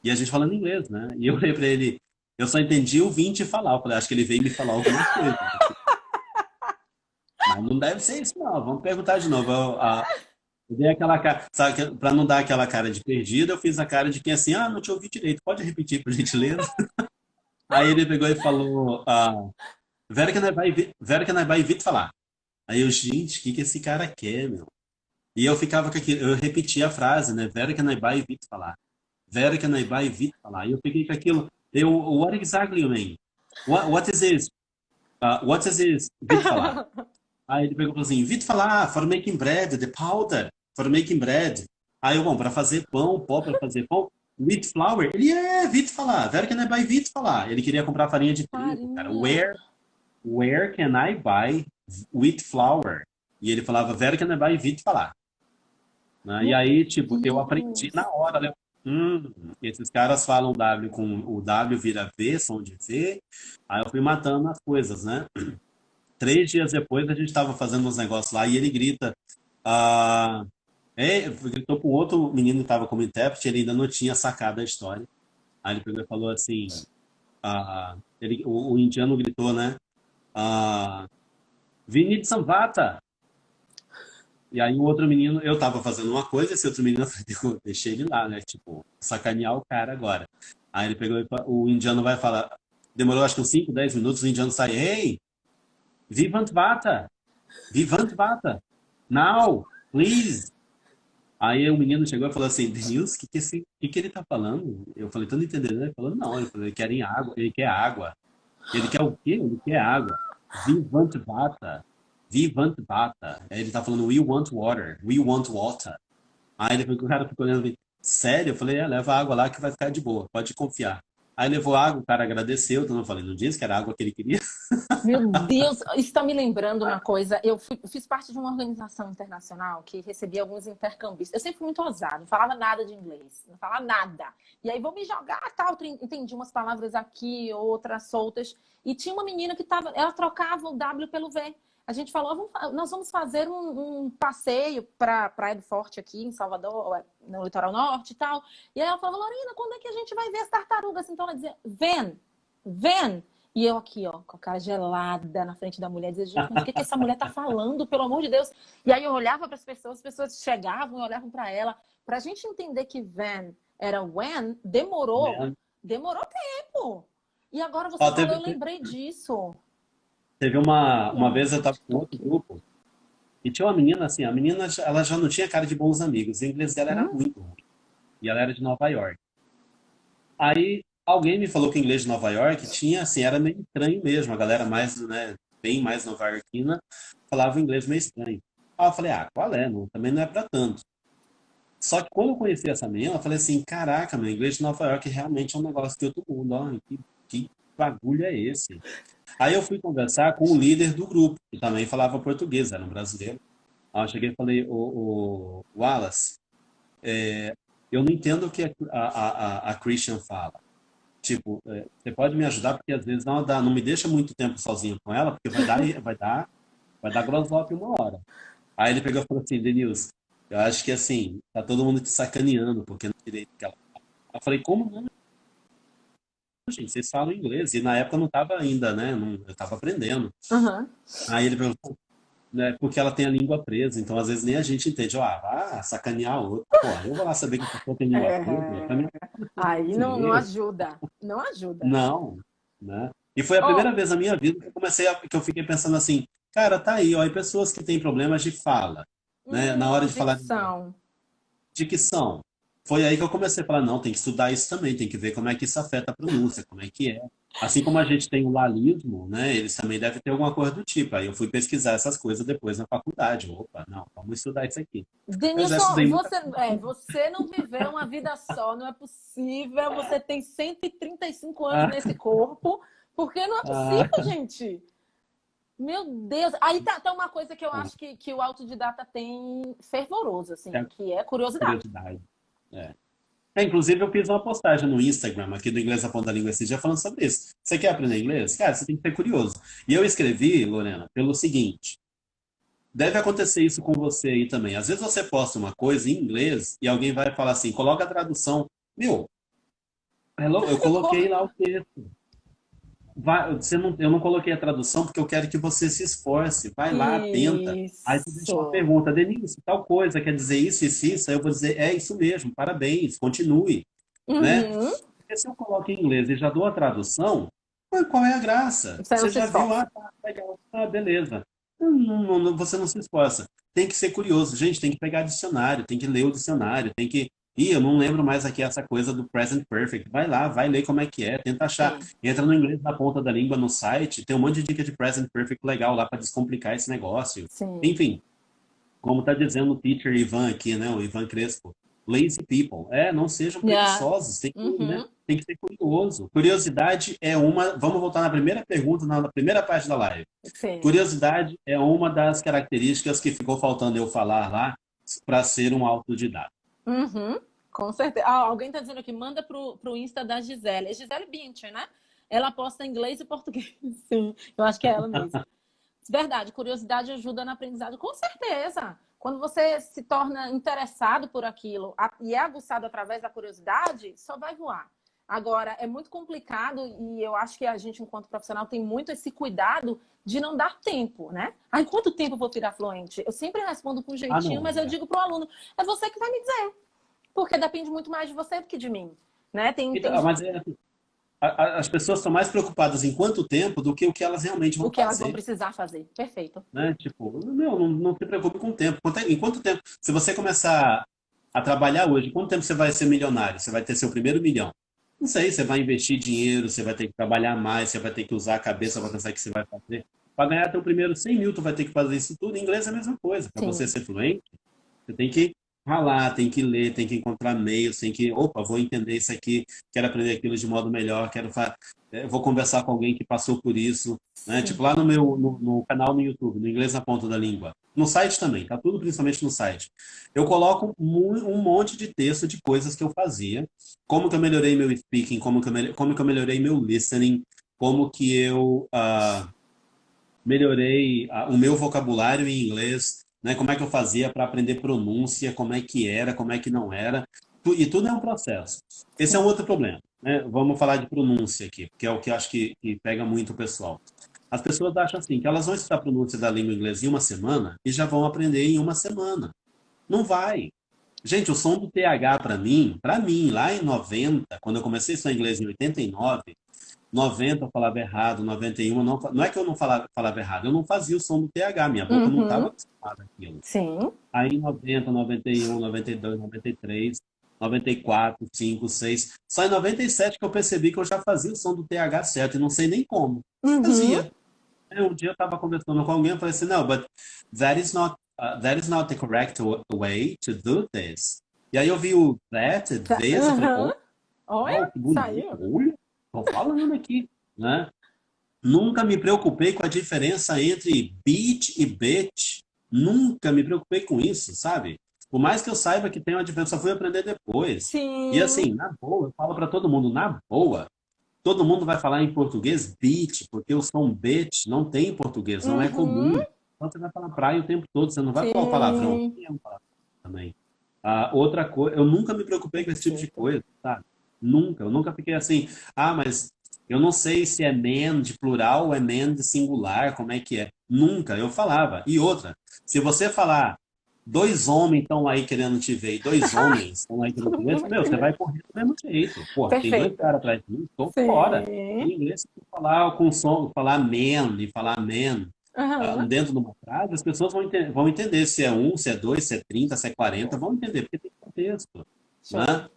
E a gente falando inglês, né? E eu falei para ele, eu só entendi o 20 falar. Eu falei, acho que ele veio me falar alguma coisa. Mas não deve ser isso, não. Vamos perguntar de novo. Eu dei aquela cara, sabe, para não dar aquela cara de perdido, eu fiz a cara de quem assim, não te ouvi direito, pode repetir, por gentileza? Aí ele pegou e falou, Vera que nós vai vir falar. Aí eu, gente, o que que esse cara quer, meu? E eu ficava com aquilo, eu repetia a frase, né? Vera que nós vai vir falar. Vera que nós vai vir falar. E eu fiquei com aquilo, what exactly you mean? What is this? What is this? Vir falar. Aí ele pegou e falou assim, Vitor falar, for making bread, the powder, for making bread. Aí eu, bom, para fazer pão, pó para fazer pão, wheat flour. Ele Vitor falar, where can I buy wheat falar? Ele queria comprar farinha de trigo, cara. Farinha. Where can I buy wheat flour? E ele falava, where can I buy wheat falar? Né? E Meu aí, tipo, eu aprendi Deus. na hora, né? Esses caras falam W com o W vira V, som de V. Aí eu fui matando as coisas, né? 3 dias depois a gente estava fazendo uns negócios lá e ele grita. Ah, gritou para um outro menino que estava como intérprete, ele ainda não tinha sacado a história. Aí ele pegou e falou assim: o indiano gritou, né? Vinit Samvata. E aí o outro menino, eu estava fazendo uma coisa, esse outro menino, eu deixei ele lá, né? Tipo, sacanear o cara agora. Aí ele pegou o indiano vai falar. Demorou acho que uns 5, 10 minutos, o indiano sai: Hey, Vivant Vata! Vivant Vata! Now, please! Aí o menino chegou e falou assim, Denilson, que ele tá falando? Eu falei, tô não entendendo. Ele falou, não, ele falou, ele quer água, ele quer água. Ele quer o quê? Ele quer água. Vivant Vata. Vivant Vata. Aí ele tá falando, we want water. We want water. Aí depois o cara ficou olhando, sério? Eu falei, leva água lá que vai ficar de boa, pode confiar. Aí levou água, o cara agradeceu, então eu falei, não disse que era a água que ele queria? Meu Deus, isso está me lembrando uma coisa. Fiz parte de uma organização internacional que recebia alguns intercambistas. Eu sempre fui muito ousada, não falava nada de inglês, não falava nada. E aí vou me jogar, tal, entendi umas palavras aqui, outras soltas. E tinha uma menina que ela trocava o W pelo V. a gente falou, nós vamos fazer um passeio para Praia do Forte aqui em Salvador, no litoral norte e tal. E aí ela falou, Lorena, quando é que a gente vai ver as tartarugas? Então ela dizia, vem. E eu aqui, ó, com a cara gelada na frente da mulher, dizia, gente, mas o que que essa mulher tá falando, pelo amor de Deus? E aí eu olhava para as pessoas chegavam e olhavam para ela. Para a gente entender que when era when, demorou tempo. E agora você Ó, falou, eu lembrei disso. teve uma vez eu estava com outro grupo e tinha uma menina assim, a menina ela já não tinha cara de bons amigos, o inglês dela era Hum? muito ruim e ela era de Nova York. Aí alguém me falou que o inglês de Nova York tinha assim, era meio estranho mesmo, a galera mais, né, bem mais nova-iorquina falava o inglês meio estranho. Aí eu falei, ah, qual é? Não, também não é pra tanto. Só que quando eu conheci essa menina, eu falei assim, caraca, meu inglês de Nova York realmente é um negócio de outro mundo, ó, que bagulho é esse? Aí eu fui conversar com o líder do grupo, que também falava português, era um brasileiro. Aí eu cheguei e falei, o Wallace, eu não entendo o que a Christian fala. Tipo, você pode me ajudar, porque às vezes não me deixa muito tempo sozinho com ela, porque vai dar groselha uma hora. Aí ele pegou e falou assim, Denilson, eu acho que assim, tá todo mundo te sacaneando, porque não direito que ela fala. Eu falei, como não, gente? Vocês falam inglês. E na época eu não tava ainda, né? Eu tava aprendendo. Uhum. Aí ele perguntou, né? Porque ela tem a língua presa, então às vezes nem a gente entende. Ó, vá sacanear a outra. Pô, eu vou lá saber que a pessoa tem língua presa. Pra mim, Aí não inglês. ajuda. Não ajuda. Não, né? E foi a Oh, primeira vez na minha vida que que eu fiquei pensando assim, cara, tá aí, ó, e pessoas que têm problemas de fala, né? Na hora de falar dicção. dicção. Foi aí que eu comecei a falar, não, tem que estudar isso também, tem que ver como é que isso afeta a pronúncia, como é que é. Assim como a gente tem o lalismo, né? Eles também devem ter alguma coisa do tipo. Aí eu fui pesquisar essas coisas depois na faculdade. Opa, não, vamos estudar isso aqui. Eu já Denilson, estudei muita você não viveu uma vida só, não é possível. Você tem 135 anos coisa. nesse corpo, porque não é Ah, possível, gente. Meu Deus. Aí tá uma coisa que eu ah, acho que o autodidata tem fervoroso, é assim, a que é curiosidade. curiosidade. É. Inclusive, eu fiz uma postagem no Instagram, aqui do Inglês na Ponta da Língua esse dia, falando sobre isso. Você quer aprender inglês? Cara, você tem que ser curioso. E eu escrevi, Lorena, pelo seguinte: deve acontecer isso com você aí também. Às vezes você posta uma coisa em inglês e alguém vai falar assim, coloca a tradução. Meu, hello, eu coloquei lá o texto. Eu não coloquei a tradução porque eu quero que você se esforce. Vai lá, tenta. Aí você deixa uma Isso. pergunta, Denise, tal coisa quer dizer isso? Aí eu vou dizer, é isso mesmo, parabéns, continue, né? Uhum. Porque se eu coloco em inglês e já dou a tradução, qual é a graça? Você não Você se já viu, esforça. ah, tá, legal, ah, beleza. Você não se esforça. Tem que ser curioso, gente, tem que pegar dicionário, tem que ler o dicionário, tem que. Ih, eu não lembro mais aqui essa coisa do present perfect. Vai lá, vai ler como é que é, tenta achar. Sim. Entra no inglês na ponta da língua no site, tem um monte de dica de present perfect legal lá para descomplicar esse negócio. Sim. Enfim, como está dizendo o teacher Ivan aqui, né, o Ivan Crespo, lazy people. Não sejam Yeah. preguiçosos, tem que, né, Uhum. tem que ser curioso. Curiosidade é uma. Vamos voltar na primeira pergunta, na primeira parte da live. Sim. Curiosidade é uma das características que ficou faltando eu falar lá para ser um autodidata. Uhum. Com certeza. Alguém está dizendo aqui, manda pro Insta da Gisele. É Gisele Bündchen, né? Ela posta em inglês e português. Sim, eu acho que é ela mesmo. Verdade, curiosidade ajuda na aprendizagem, com certeza. Quando você se torna interessado por aquilo e é aguçado através da curiosidade, só vai voar. Agora, é muito complicado e eu acho que a gente, enquanto profissional, tem muito esse cuidado de não dar tempo, né? Em quanto tempo eu vou virar fluente? Eu sempre respondo com um Ah, jeitinho, não. mas eu digo para o aluno, é você que vai me dizer, porque depende muito mais de você do que de mim, né? Então, mas as pessoas estão mais preocupadas em quanto tempo do que o que elas realmente o vão que elas vão fazer. precisar fazer. Perfeito. Né? Tipo, não se preocupe com o tempo. Em quanto tempo? Se você começar a trabalhar hoje, quanto tempo você vai ser milionário? Você vai ter seu primeiro milhão? Não sei, você vai investir dinheiro, você vai ter que trabalhar mais, você vai ter que usar a cabeça para pensar o que você vai fazer. Para ganhar teu primeiro 100 mil, tu vai ter que fazer isso tudo. Em inglês é a mesma coisa. Para você Sim. ser fluente, você tem que ralar, tem que ler, tem que encontrar meios, tem que, opa, vou entender isso aqui, quero aprender aquilo de modo melhor, vou conversar com alguém que passou por isso, né? Sim. Tipo lá no canal no YouTube, no Inglês na Ponta da Língua. No site também, tá tudo principalmente no site. Eu coloco um monte de texto de coisas que eu fazia, como que eu melhorei meu speaking, como que eu melhorei meu listening, como que eu melhorei o meu vocabulário em inglês, né? Como é que eu fazia para aprender pronúncia, como é que era, como é que não era. E tudo é um processo. Esse é um Sim. outro problema, né? Vamos falar de pronúncia aqui, que é o que eu acho que pega muito o pessoal. As pessoas acham assim, que elas vão estudar a pronúncia da língua inglesa em uma semana e já vão aprender em uma semana. Não vai. Gente, o som do TH para mim, lá em 90, quando eu comecei a estudar inglês em 89, 90 eu falava errado, 91 eu não é que eu não falava errado, eu não fazia o som do TH, minha boca não estava Uhum. acostumada àquilo. Sim. Aí em 90, 91, 92, 93, 94, 5, 6, só em 97 que eu percebi que eu já fazia o som do TH certo e não sei nem como. Uhum. Fazia. Um dia eu estava conversando com alguém e falei assim, não, but that is not the correct way to do this. E aí eu vi o that, this, eu falei, Uhum. oh, Olha, uau, que bonito, saiu. olha, tô falando aqui, né? Nunca me preocupei com a diferença entre beach e bitch. Nunca me preocupei com isso, sabe? Por mais que eu saiba que tem uma diferença, só fui aprender depois. E Sim. assim, na boa, eu falo para todo mundo, na boa, todo mundo vai falar em português beach, porque o som bitch não tem em português, não é Uhum. comum. Então você vai falar praia o tempo todo, você não vai falar o palavrão. Sim. É um palavrão também. Outra coisa, eu nunca me preocupei com esse tipo de Perfeito. coisa, sabe? Nunca, eu nunca fiquei assim, mas eu não sei se é man de plural ou é man de singular, como é que é. Nunca, eu falava. E outra, se você falar dois homens estão aí querendo te ver e dois homens estão aí querendo Todo te ver, mundo vai meu, você entender. vai correr do mesmo jeito. Porra, tem dois Perfeito. caras atrás de mim, tô fora. Sim. Em inglês, se você falar com som, falar man e falar man Aham. dentro de uma frase, as pessoas vão entender se é um, se é dois, se é 30, se é 40, vão entender, porque tem contexto, Show. né?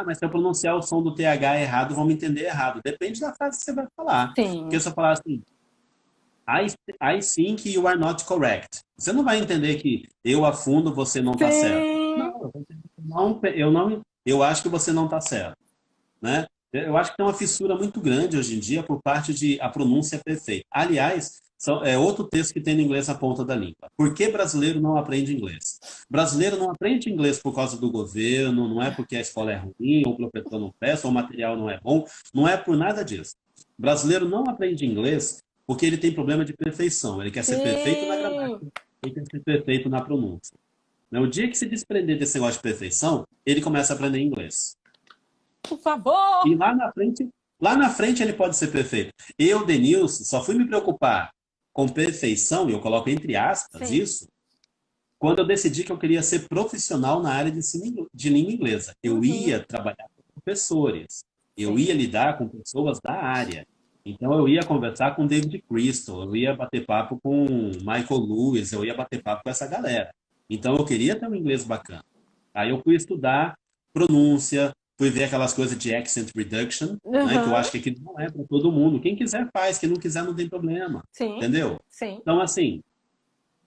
Mas se eu pronunciar o som do TH errado, vão me entender errado. Depende da frase que você vai falar. Porque Sim. se eu falar assim, I, I think you are not correct. Você não vai entender que eu afundo, você não está certo. Sim. Não, eu vou entender que eu acho que você não está certo, né? Eu acho que tem uma fissura muito grande hoje em dia por parte de a pronúncia é perfeita. Aliás, é outro texto que tem no inglês na ponta da língua. Por que brasileiro não aprende inglês? Brasileiro não aprende inglês por causa do governo, não é porque a escola é ruim, ou o professor não presta, ou o material não é bom, não é por nada disso. Brasileiro não aprende inglês porque ele tem problema de perfeição. Ele quer ser perfeito na Sim. gramática, ele quer ser perfeito na pronúncia. O dia que se desprender desse negócio de perfeição, ele começa a aprender inglês. Por favor. E lá na frente ele pode ser perfeito. Eu, Denilson, só fui me preocupar com perfeição, e eu coloco entre aspas Sim. isso, quando eu decidi que eu queria ser profissional na área de de língua inglesa. Eu Uhum. ia trabalhar com professores, eu Sim. ia lidar com pessoas da área. Então eu ia conversar com David Crystal, eu ia bater papo com Michael Lewis, eu ia bater papo com essa galera. Então eu queria ter um inglês bacana. Aí eu fui estudar pronúncia, fui ver aquelas coisas de accent reduction, né, que eu Uhum. acho que aquilo não é para todo mundo. Quem quiser faz, quem não quiser não tem problema. Sim. Entendeu? Sim. Então, assim,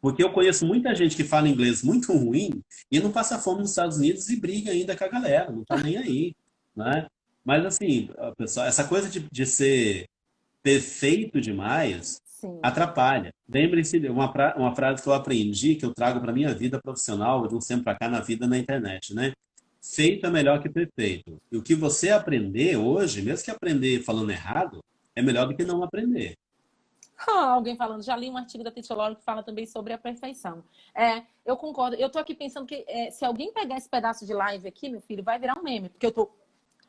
porque eu conheço muita gente que fala inglês muito ruim e não passa fome nos Estados Unidos e briga ainda com a galera, não tá nem aí, né? Mas, assim, pessoal, essa coisa de ser perfeito demais Sim. atrapalha. Lembre-se de uma frase que eu aprendi, que eu trago para minha vida profissional, de um tempo para cá na vida na internet, né? Feito é melhor que perfeito. E o que você aprender hoje, mesmo que aprender falando errado, é melhor do que não aprender. Alguém falando, já li um artigo da Titioloro que fala também sobre a perfeição. Eu concordo. Eu tô aqui pensando que se alguém pegar esse pedaço de live aqui, meu filho, vai virar um meme, porque eu tô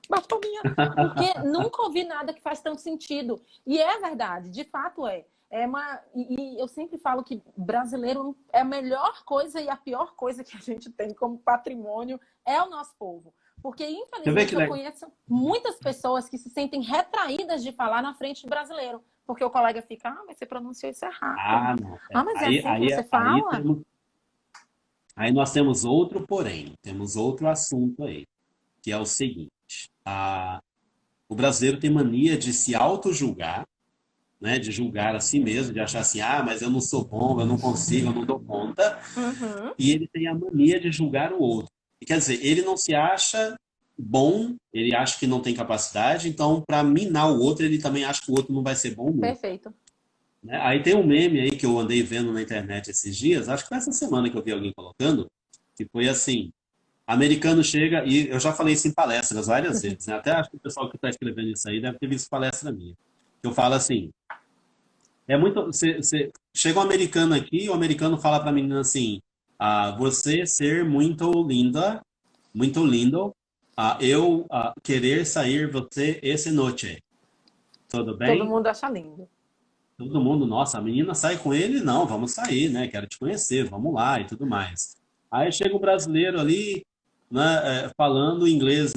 bafominha, porque nunca ouvi nada que faz tanto sentido. E é verdade, de fato é. E eu sempre falo que brasileiro é a melhor coisa e a pior coisa que a gente tem como patrimônio é o nosso povo. Porque, Você vê que infelizmente, eu conheço muitas pessoas que se sentem retraídas de falar na frente do brasileiro. Porque o colega fica, mas você pronunciou isso errado. não. Mas é assim que você fala? Aí nós temos outro porém, temos outro assunto aí, que é o seguinte: o brasileiro tem mania de se auto-julgar, né, de julgar a si mesmo, de achar assim, mas eu não sou bom, eu não consigo, eu não dou conta, Uhum. e ele tem a mania de julgar o outro. Quer dizer, ele não se acha bom, ele acha que não tem capacidade, então, para minar o outro, ele também acha que o outro não vai ser bom nunca. Perfeito. Né? Aí tem um meme aí que eu andei vendo na internet esses dias, acho que foi essa semana que eu vi alguém colocando, que foi assim, americano chega, e eu já falei isso em palestras várias vezes, né? Até acho que o pessoal que está escrevendo isso aí deve ter visto palestra minha. Eu falo assim, É muito. Chega um americano aqui, o americano fala pra menina assim: você ser muito linda, muito lindo, eu querer sair você essa noite. Tudo Todo bem? mundo acha lindo. Todo mundo, nossa, a menina sai com ele? Não, vamos sair, né? Quero te conhecer, vamos lá e tudo mais. Aí chega um brasileiro ali, né, falando inglês,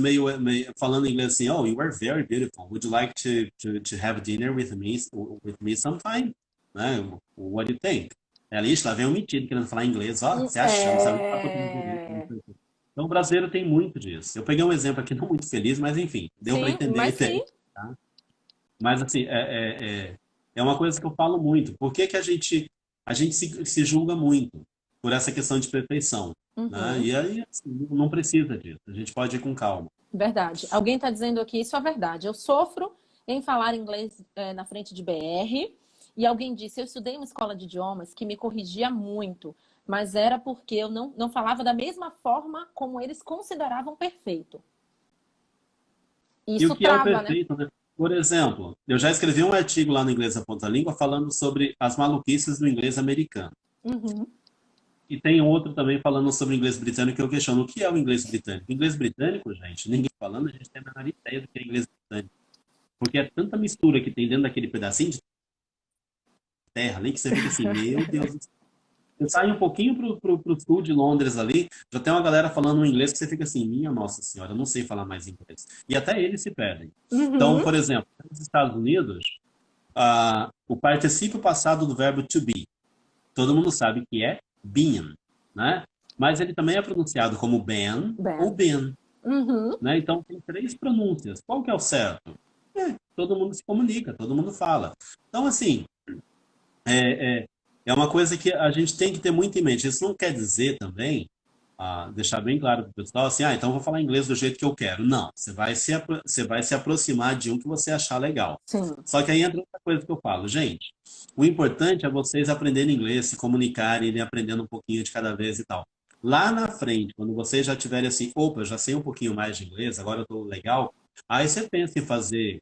falando inglês assim, oh, you are very beautiful. Would you like to have dinner with me sometime? Né? What do you think? Ela, ixi, lá vem um metido querendo falar inglês, ó, se achando, sabe? Tá tocando direito, não É... sei o quê. Então o brasileiro tem muito disso. Eu peguei um exemplo aqui não muito feliz, mas enfim, deu para Sim, entender a mas ideia. sim. Tá? Mas, assim, é uma coisa que eu falo muito. Por que que a gente se julga muito por essa questão de perfeição, né? Uhum. E aí, assim, não precisa disso. A gente pode ir com calma. Verdade. Alguém está dizendo aqui, isso é verdade. Eu sofro em falar inglês na frente de BR. E alguém disse, eu estudei em uma escola de idiomas que me corrigia muito, mas era porque eu não falava da mesma forma como eles consideravam perfeito. E o Isso que é o trava, né? perfeito, né? Por exemplo, eu já escrevi um artigo lá no Inglês da Ponta Língua falando sobre as maluquices do inglês americano. Uhum. E tem outro também falando sobre o inglês britânico, que eu questiono o que é o inglês britânico. O inglês britânico, gente, ninguém falando, a gente tem a menor ideia do que é inglês britânico. Porque é tanta mistura que tem dentro daquele pedacinho de terra ali que você fica assim, meu Deus do céu. Eu saio um pouquinho pro sul de Londres ali, já tem uma galera falando um inglês que você fica assim, minha Nossa Senhora, eu não sei falar mais inglês. E até eles se perdem. Então, Uhum. por exemplo, nos Estados Unidos, o particípio passado do verbo to be, todo mundo sabe que é been, né? Mas ele também é pronunciado como been ou Ben. been, Uhum. né? Então, tem três pronúncias. Qual que é o certo? Todo mundo se comunica, todo mundo fala. Então, assim, é, é, é uma coisa que a gente tem que ter muito em mente. Isso não quer dizer também, deixar bem claro para o pessoal, assim, então eu vou falar inglês do jeito que eu quero. Não, você vai se aproximar de um que você achar legal. Sim. Só que aí entra outra coisa que eu falo, gente, o importante é vocês aprenderem inglês, se comunicarem, irem aprendendo um pouquinho de cada vez e tal. Lá na frente, quando vocês já tiverem assim, opa, eu já sei um pouquinho mais de inglês, agora eu estou legal, aí você pensa em fazer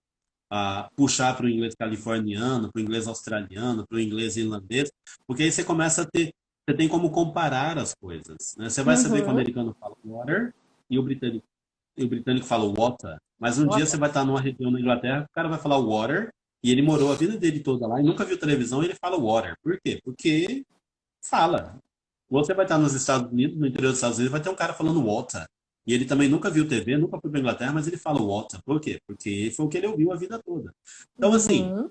puxar para o inglês californiano, para o inglês australiano, para o inglês irlandês, porque aí você começa a ter, você tem como comparar as coisas, né? Você vai saber que o Uhum. americano fala water e o britânico fala water, mas um dia você Bota. vai estar numa região na Inglaterra, o cara vai falar water, e ele morou a vida dele toda lá e nunca viu televisão e ele fala water. Por quê? Porque fala. Você vai estar nos Estados Unidos, no interior dos Estados Unidos, vai ter um cara falando water. E ele também nunca viu TV, nunca foi para Inglaterra, mas ele fala water. Por quê? Porque foi o que ele ouviu a vida toda. Então, assim, Uhum.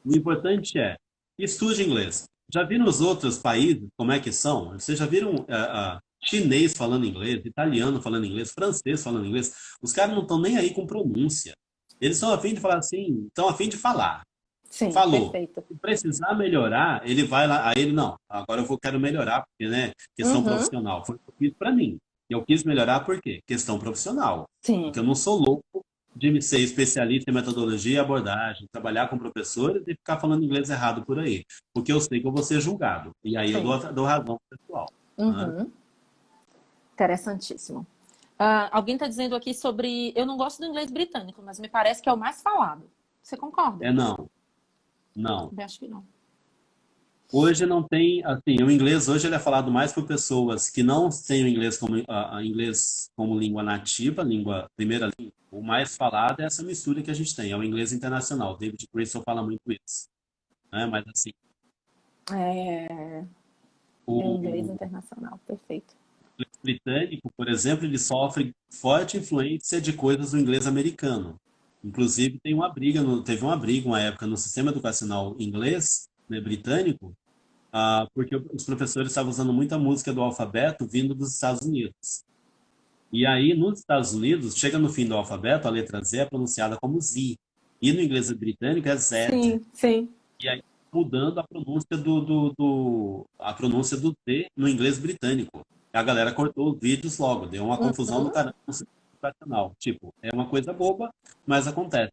o importante é estude inglês. Já viram os outros países como é que são? Vocês já viram chinês falando inglês, italiano falando inglês, francês falando inglês? Os caras não estão nem aí com pronúncia. Eles estão a fim de falar assim, estão a fim de falar. Sim, Falou. perfeito. Se precisar melhorar, ele vai lá. Aí ele, não, agora quero melhorar, porque, né, questão Uhum. profissional. Foi o que eu fiz para mim. Eu quis melhorar por quê? Questão profissional. Sim, Porque eu não sou louco de me ser especialista em metodologia e abordagem, trabalhar com professores e ficar falando inglês errado por aí. Porque eu sei que eu vou ser julgado. E aí eu sim. dou razão pro pessoal. Né? Uhum. Interessantíssimo. Alguém está dizendo aqui sobre. Eu não gosto do inglês britânico, mas me parece que é o mais falado. Você concorda? Não, não. Eu acho que não. Hoje não tem, assim, o inglês hoje ele é falado mais por pessoas que não têm o inglês como língua nativa, língua primeira língua. O mais falado é essa mistura que a gente tem, é o inglês internacional. David Crystal fala muito isso, né? Mas assim, É, é inglês o internacional, perfeito. inglês britânico, por exemplo, ele sofre forte influência de coisas do inglês americano. Inclusive teve uma briga uma época no sistema educacional inglês, né, britânico, porque os professores estavam usando muita música do alfabeto vindo dos Estados Unidos. E aí, nos Estados Unidos, chega no fim do alfabeto, a letra Z é pronunciada como Z. E no inglês britânico é Z. Sim, sim. E aí, mudando a pronúncia a pronúncia do T no inglês britânico. A galera cortou os vídeos logo, deu uma confusão do Uhum. caramba no sistema educacional. Tipo, é uma coisa boba, mas acontece.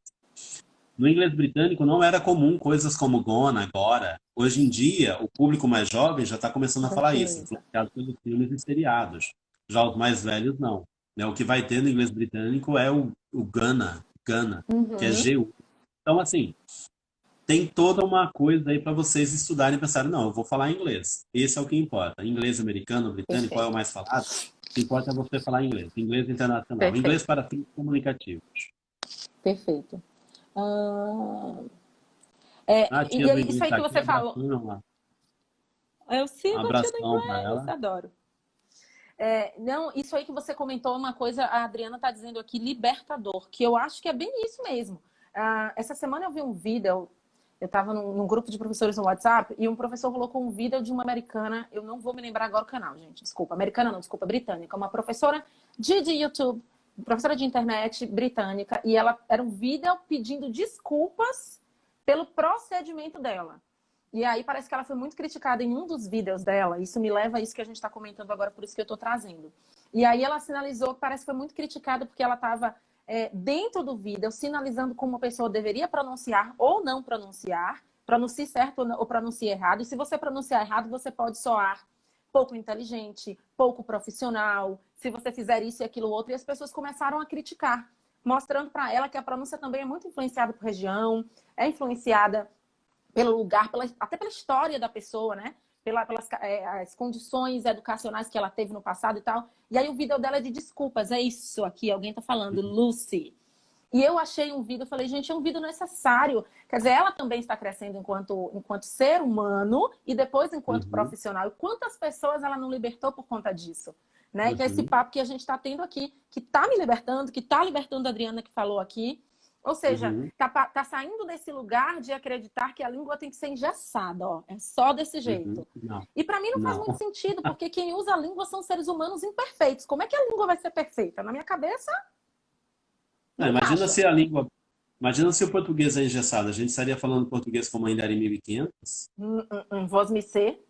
No inglês britânico não era comum coisas como gonna, agora. Hoje em dia, o público mais jovem já está começando a Já falar isso, utiliza. influenciado pelos filmes e seriados. Já os mais velhos, não. Né, o que vai ter no inglês britânico é o gonna, que é Uhum. G-U. Então, assim, tem toda uma coisa aí para vocês estudarem e pensarem, não, eu vou falar inglês. Esse é o que importa. Inglês americano, britânico, qual é o Perfeito, mais falado? O que importa é você falar inglês. Inglês internacional. Inglês perfeito, para fins comunicativos. perfeito. Ah, A tia e do aí, isso inglês aí está que aqui, você falou. abração lá. Eu Um sigo a tia do abração para inglês, ela. adoro. Não, isso aí que você comentou é uma coisa, a Adriana está dizendo aqui, libertador, que eu acho que é bem isso mesmo. Essa semana eu vi um vídeo, eu estava num grupo de professores no WhatsApp, e um professor colocou um vídeo de uma americana, eu não vou me lembrar agora o canal, gente, desculpa, americana não, desculpa, britânica, uma professora de YouTube, professora de internet britânica, e ela era um vídeo pedindo desculpas pelo procedimento dela. E aí parece que ela foi muito criticada em um dos vídeos dela. Isso me leva a isso que a gente está comentando agora, por isso que eu estou trazendo. E aí ela sinalizou que parece que foi muito criticada porque ela estava dentro do vídeo sinalizando como uma pessoa deveria pronunciar ou não pronunciar, pronuncie certo ou pronuncie errado. E se você pronunciar errado, você pode soar pouco inteligente, pouco profissional, se você fizer isso e aquilo outro. E as pessoas começaram a criticar, mostrando para ela que a pronúncia também é muito influenciada por região, é influenciada pelo lugar, até pela história da pessoa, né? Pelas as condições educacionais que ela teve no passado e tal. E aí o vídeo dela é de desculpas, é isso aqui, alguém tá falando, Lucy. E eu achei um vídeo, eu falei, gente, é um vídeo necessário. Quer dizer, ela também está crescendo enquanto ser humano e depois enquanto Uhum, profissional. E quantas pessoas ela não libertou por conta disso? Né? Que é esse uhum, papo que a gente está tendo aqui, que está me libertando, que está libertando a Adriana que falou aqui. Ou seja, uhum, tá saindo desse lugar de acreditar que a língua tem que ser engessada, ó. É só desse uhum. jeito. Não, E para mim não faz muito não. sentido, porque quem usa a língua são seres humanos imperfeitos. Como é que a língua vai ser perfeita? Na minha cabeça, Não, não imagina encaixa. se a língua. Imagina se o português é engessado. A gente estaria falando português como ainda era em 1500. Vos me ser.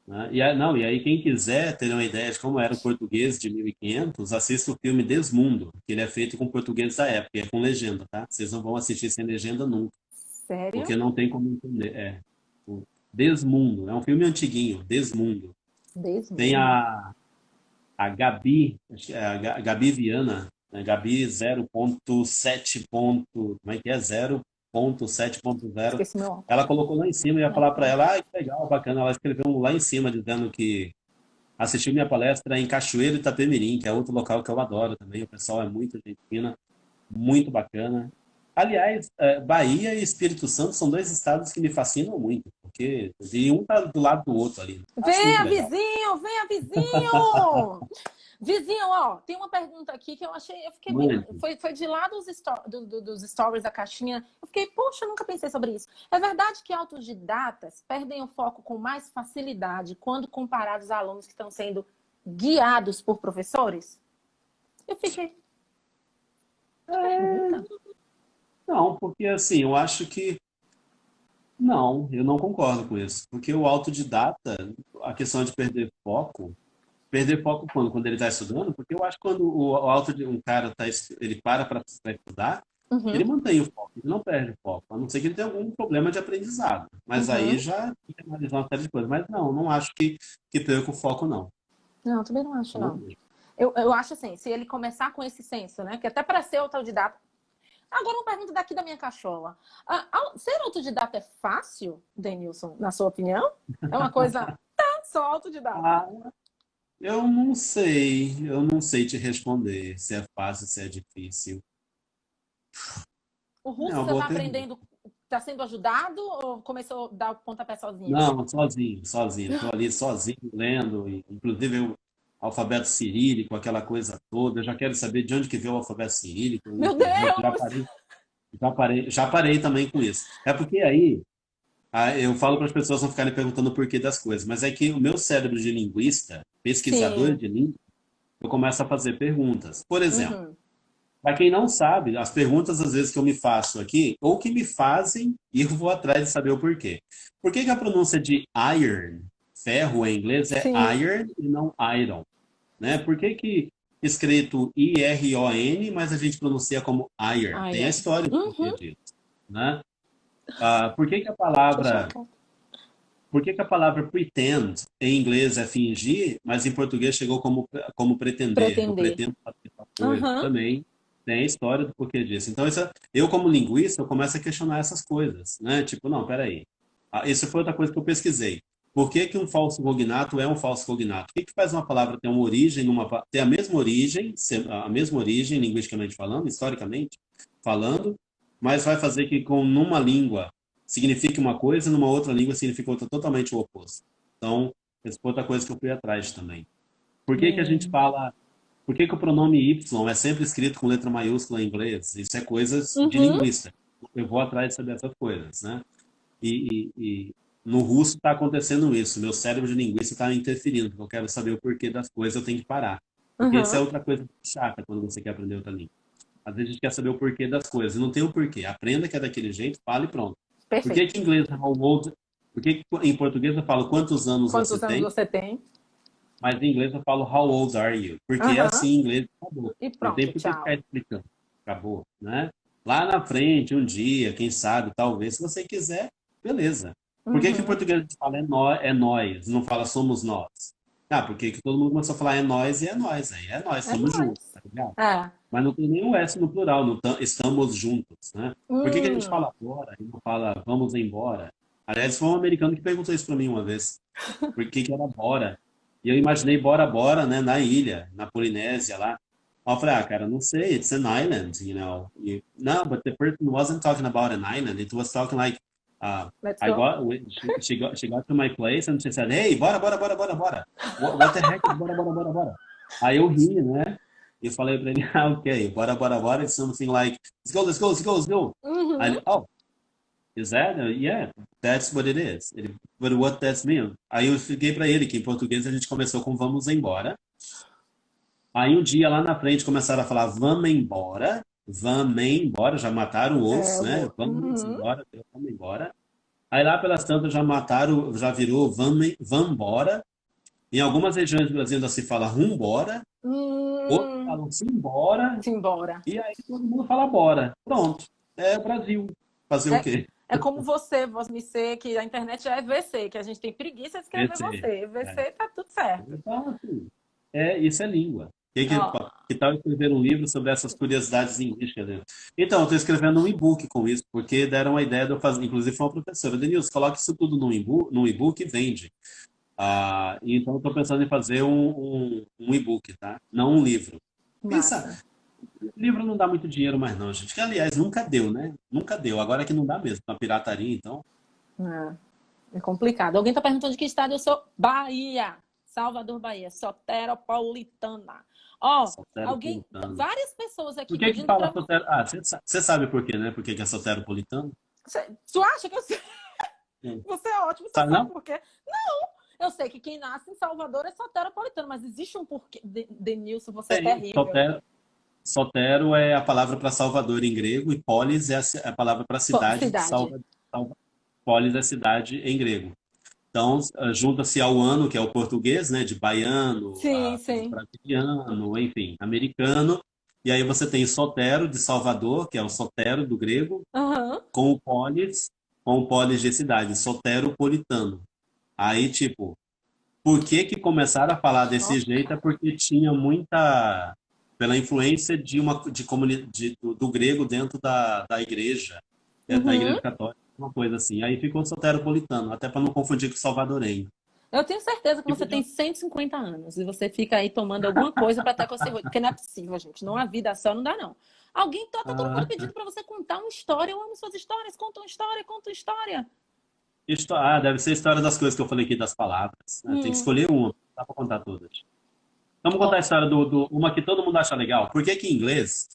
Né? Não, e aí quem quiser ter uma ideia de como era o português de 1500, assista o filme Desmundo, que ele é feito com português da época, e é com legenda, tá? Vocês não vão assistir sem legenda nunca, Sério? porque não tem como entender. O Desmundo, é um filme antiguinho, Desmundo. Tem Desmundo. a Gabi, acho que é a Gabi Viana, né? Gabi 0.7. Como é que é? 0.7.0. Esqueci meu óculos. Ela colocou lá em cima e ia Não, falar para pronto. ela, ah, que legal, bacana. Ela escreveu lá em cima dizendo que assistiu minha palestra em Cachoeiro e Itapemirim, que é outro local que eu adoro também. O pessoal é muito gente fina, muito bacana. Aliás, Bahia e Espírito Santo são dois estados que me fascinam muito, porque e um tá do lado do outro ali. Acho muito Venha, legal. vizinho! Venha, vizinho! Vizinho, ó, tem uma pergunta aqui que eu achei, eu fiquei bem. Muito. Foi de lá dos stories da caixinha. Eu fiquei, poxa, eu nunca pensei sobre isso. É verdade que autodidatas perdem o foco com mais facilidade quando comparados a alunos que estão sendo guiados por professores? Eu fiquei, que pergunta? Não, porque assim, eu acho que não, eu não concordo com isso. Porque o autodidata, a questão de perder foco quando? Quando ele está estudando? Porque eu acho que quando um cara ele para estudar, ele Uhum, mantém o foco, ele não perde o foco, a não ser que ele tenha algum problema de aprendizado. Mas aí uhum. já tem que analisar uma série de coisas. Mas não, não acho que perca o foco, não. Não, também não acho, Não não. mesmo. Eu acho assim, se ele começar com esse senso, né? Que até para ser autodidata. Agora, uma pergunta daqui da minha cachola. Ser autodidata é fácil, Denilson, na sua opinião? É uma coisa. Tá, sou autodidata. Ah, eu não sei te responder se é fácil, se é difícil. O É russo uma você boa está pergunta. aprendendo, está sendo ajudado ou começou a dar o pontapé sozinho? Não, sozinho, sozinho. Estou ali sozinho lendo, inclusive o alfabeto cirílico, aquela coisa toda. Eu já quero saber de onde que veio o alfabeto cirílico. Meu Enfim, já Deus! parei, já parei também com isso. É porque aí eu falo para as pessoas não ficarem perguntando o porquê das coisas, mas é que o meu cérebro de linguista, pesquisador Sim. de língua, eu começo a fazer perguntas. Por exemplo, Uhum. para quem não sabe, as perguntas às vezes que eu me faço aqui, ou que me fazem, e eu vou atrás de saber o porquê. Por que que a pronúncia de iron, ferro em inglês, é Sim. iron e não iron? Né? Por que que escrito IRON, mas a gente pronuncia como iron? Tem a Iron. história do porquê Uhum. disso. Né? Por que que Deixa eu tirar foto. por que que a palavra pretend em inglês é fingir, mas em português chegou como pretender? Eu Pretender. pretendo fazer tal coisa Aham. também. tem a história do porquê disso. Então, eu como linguista, eu começo a questionar essas coisas, né? Tipo, não, peraí. Isso foi outra coisa que eu pesquisei. Por que que um falso cognato é um falso cognato? O que que faz uma palavra ter uma origem, ter a mesma origem, linguisticamente falando, historicamente falando, mas vai fazer que numa língua signifique uma coisa, numa outra língua signifique outra totalmente o oposto. Então, essa foi outra coisa que eu fui atrás também. Por que que a gente Hum. fala por que que o pronome Y é sempre escrito com letra maiúscula em inglês? Isso é coisas de Uhum. linguista. Eu vou atrás de saber essas coisas, né? E no russo está acontecendo isso. Meu cérebro de linguista está interferindo, porque eu quero saber o porquê das coisas, eu tenho que parar. Porque isso é Uhum. outra coisa chata quando você quer aprender outra língua. Às vezes a gente quer saber o porquê das coisas, e não tem o porquê. Aprenda que é daquele jeito, fale e pronto. Por que que Perfeito. em inglês é how old? Por que que em português eu falo quantos anos você Quantos anos tem? você tem? Mas em inglês eu falo how old are you? Porque é Aham. assim em inglês, acabou. E Não tem pronto, por que ficar tchau. explicando. Acabou, né? Lá na frente, um dia, quem sabe, talvez, se você quiser, beleza. Por que que em Uhum. português a gente fala é nós, não fala somos nós? Ah, porque que todo mundo começou a falar é nós e é nós. Aí é nós, É estamos juntos, nóis. tá ligado? É. Mas não tem nenhum S no plural, não estamos juntos, né? Por que que a gente Hum. fala agora e não fala vamos embora? Aliás, foi um americano que perguntou isso para mim uma vez. Por que que era bora? E eu imaginei Bora Bora, né, na ilha, na Polinésia lá. Aí eu falei, cara, não sei, it's an island, you know. No, but the person wasn't talking about an island. It was talking like, uh, Let's go. she got to my place and she said, hey, bora, bora, bora, bora, bora. What the heck is bora, bora, bora, bora? Aí eu ri, né? E falei pra ele, ok, bora, bora, bora, it's something like, let's go, let's go, let's go, let's go. Aí Uhum. ele, oh, is that? Yeah, that's what it is. But what does mean? Aí eu expliquei para ele que em português a gente começou com vamos embora. Aí um dia lá na frente começaram a falar vamos embora, já mataram o É, os, o né? outro. Vamos Uhum. embora, vamos embora. Aí lá pelas tantas já mataram, já virou vambora. Em algumas regiões do Brasil ainda se fala rumbora, outros Hum. falam simbora, Simbora. e aí todo mundo fala bora. Pronto, é Brasil. Fazer o É, quê? é como você, que a internet é VC, que a gente tem preguiça de escrever Esse, você. é. VC tá tudo certo. Então, assim, isso é língua. Ó, Que tal escrever um livro sobre essas curiosidades linguísticas, né? Então, eu estou escrevendo um e-book com isso, porque deram a ideia de eu fazer, inclusive foi uma professora, Denilson, coloque isso tudo num e-book e vende. Então, eu estou pensando em fazer um e-book, tá? Não um livro. Pensa, massa. livro não dá muito dinheiro mais não, gente. Que, aliás, nunca deu, né? Nunca deu. Agora é que não dá mesmo, com a pirataria, então. É complicado. Alguém tá perguntando de que estado eu sou? Bahia. Salvador, Bahia. Soteropolitana. Ó, alguém, Soteropolitano. várias pessoas Por aqui que que pedindo fala para sotero? Você sabe por quê, né? Por que que é soteropolitano? tu acha que eu sei? Hum. Você é ótimo, você Sabe sabe não? por quê? Não, eu sei que quem nasce em Salvador é soteropolitano, mas existe um porquê. Denilson, você é Tem. terrível. Sotero é a palavra para Salvador em grego e polis é a palavra para cidade de Cidade. Polis é cidade em grego. Então, junta-se ao ano, que é o português, né, de baiano, Sim, sim. brasiliano, enfim, americano. E aí você tem Sotero de Salvador, que é o Sotero do grego, Aham. com o polis de cidade, soteropolitano. Aí, tipo, por que que começaram a falar desse jeito? É Chocada. porque tinha muita, pela influência do grego dentro da Uhum. igreja católica, uma coisa assim. Aí ficou soteropolitano, até para não confundir com salvadorenho. Eu tenho certeza que E você tem podia, 150 anos e você fica aí tomando alguma coisa para estar com esse ruído, porque não é possível, gente. Não há vida só, não dá, não. Alguém tá todo mundo ah, pedindo para você contar uma história. Eu amo suas histórias. Conta uma história, conta uma história. deve ser a história das coisas que eu falei aqui das palavras, né? Tem que Hum. escolher uma, não dá para contar todas. Vamos contar a Ó, história uma que todo mundo acha legal. Por que que em inglês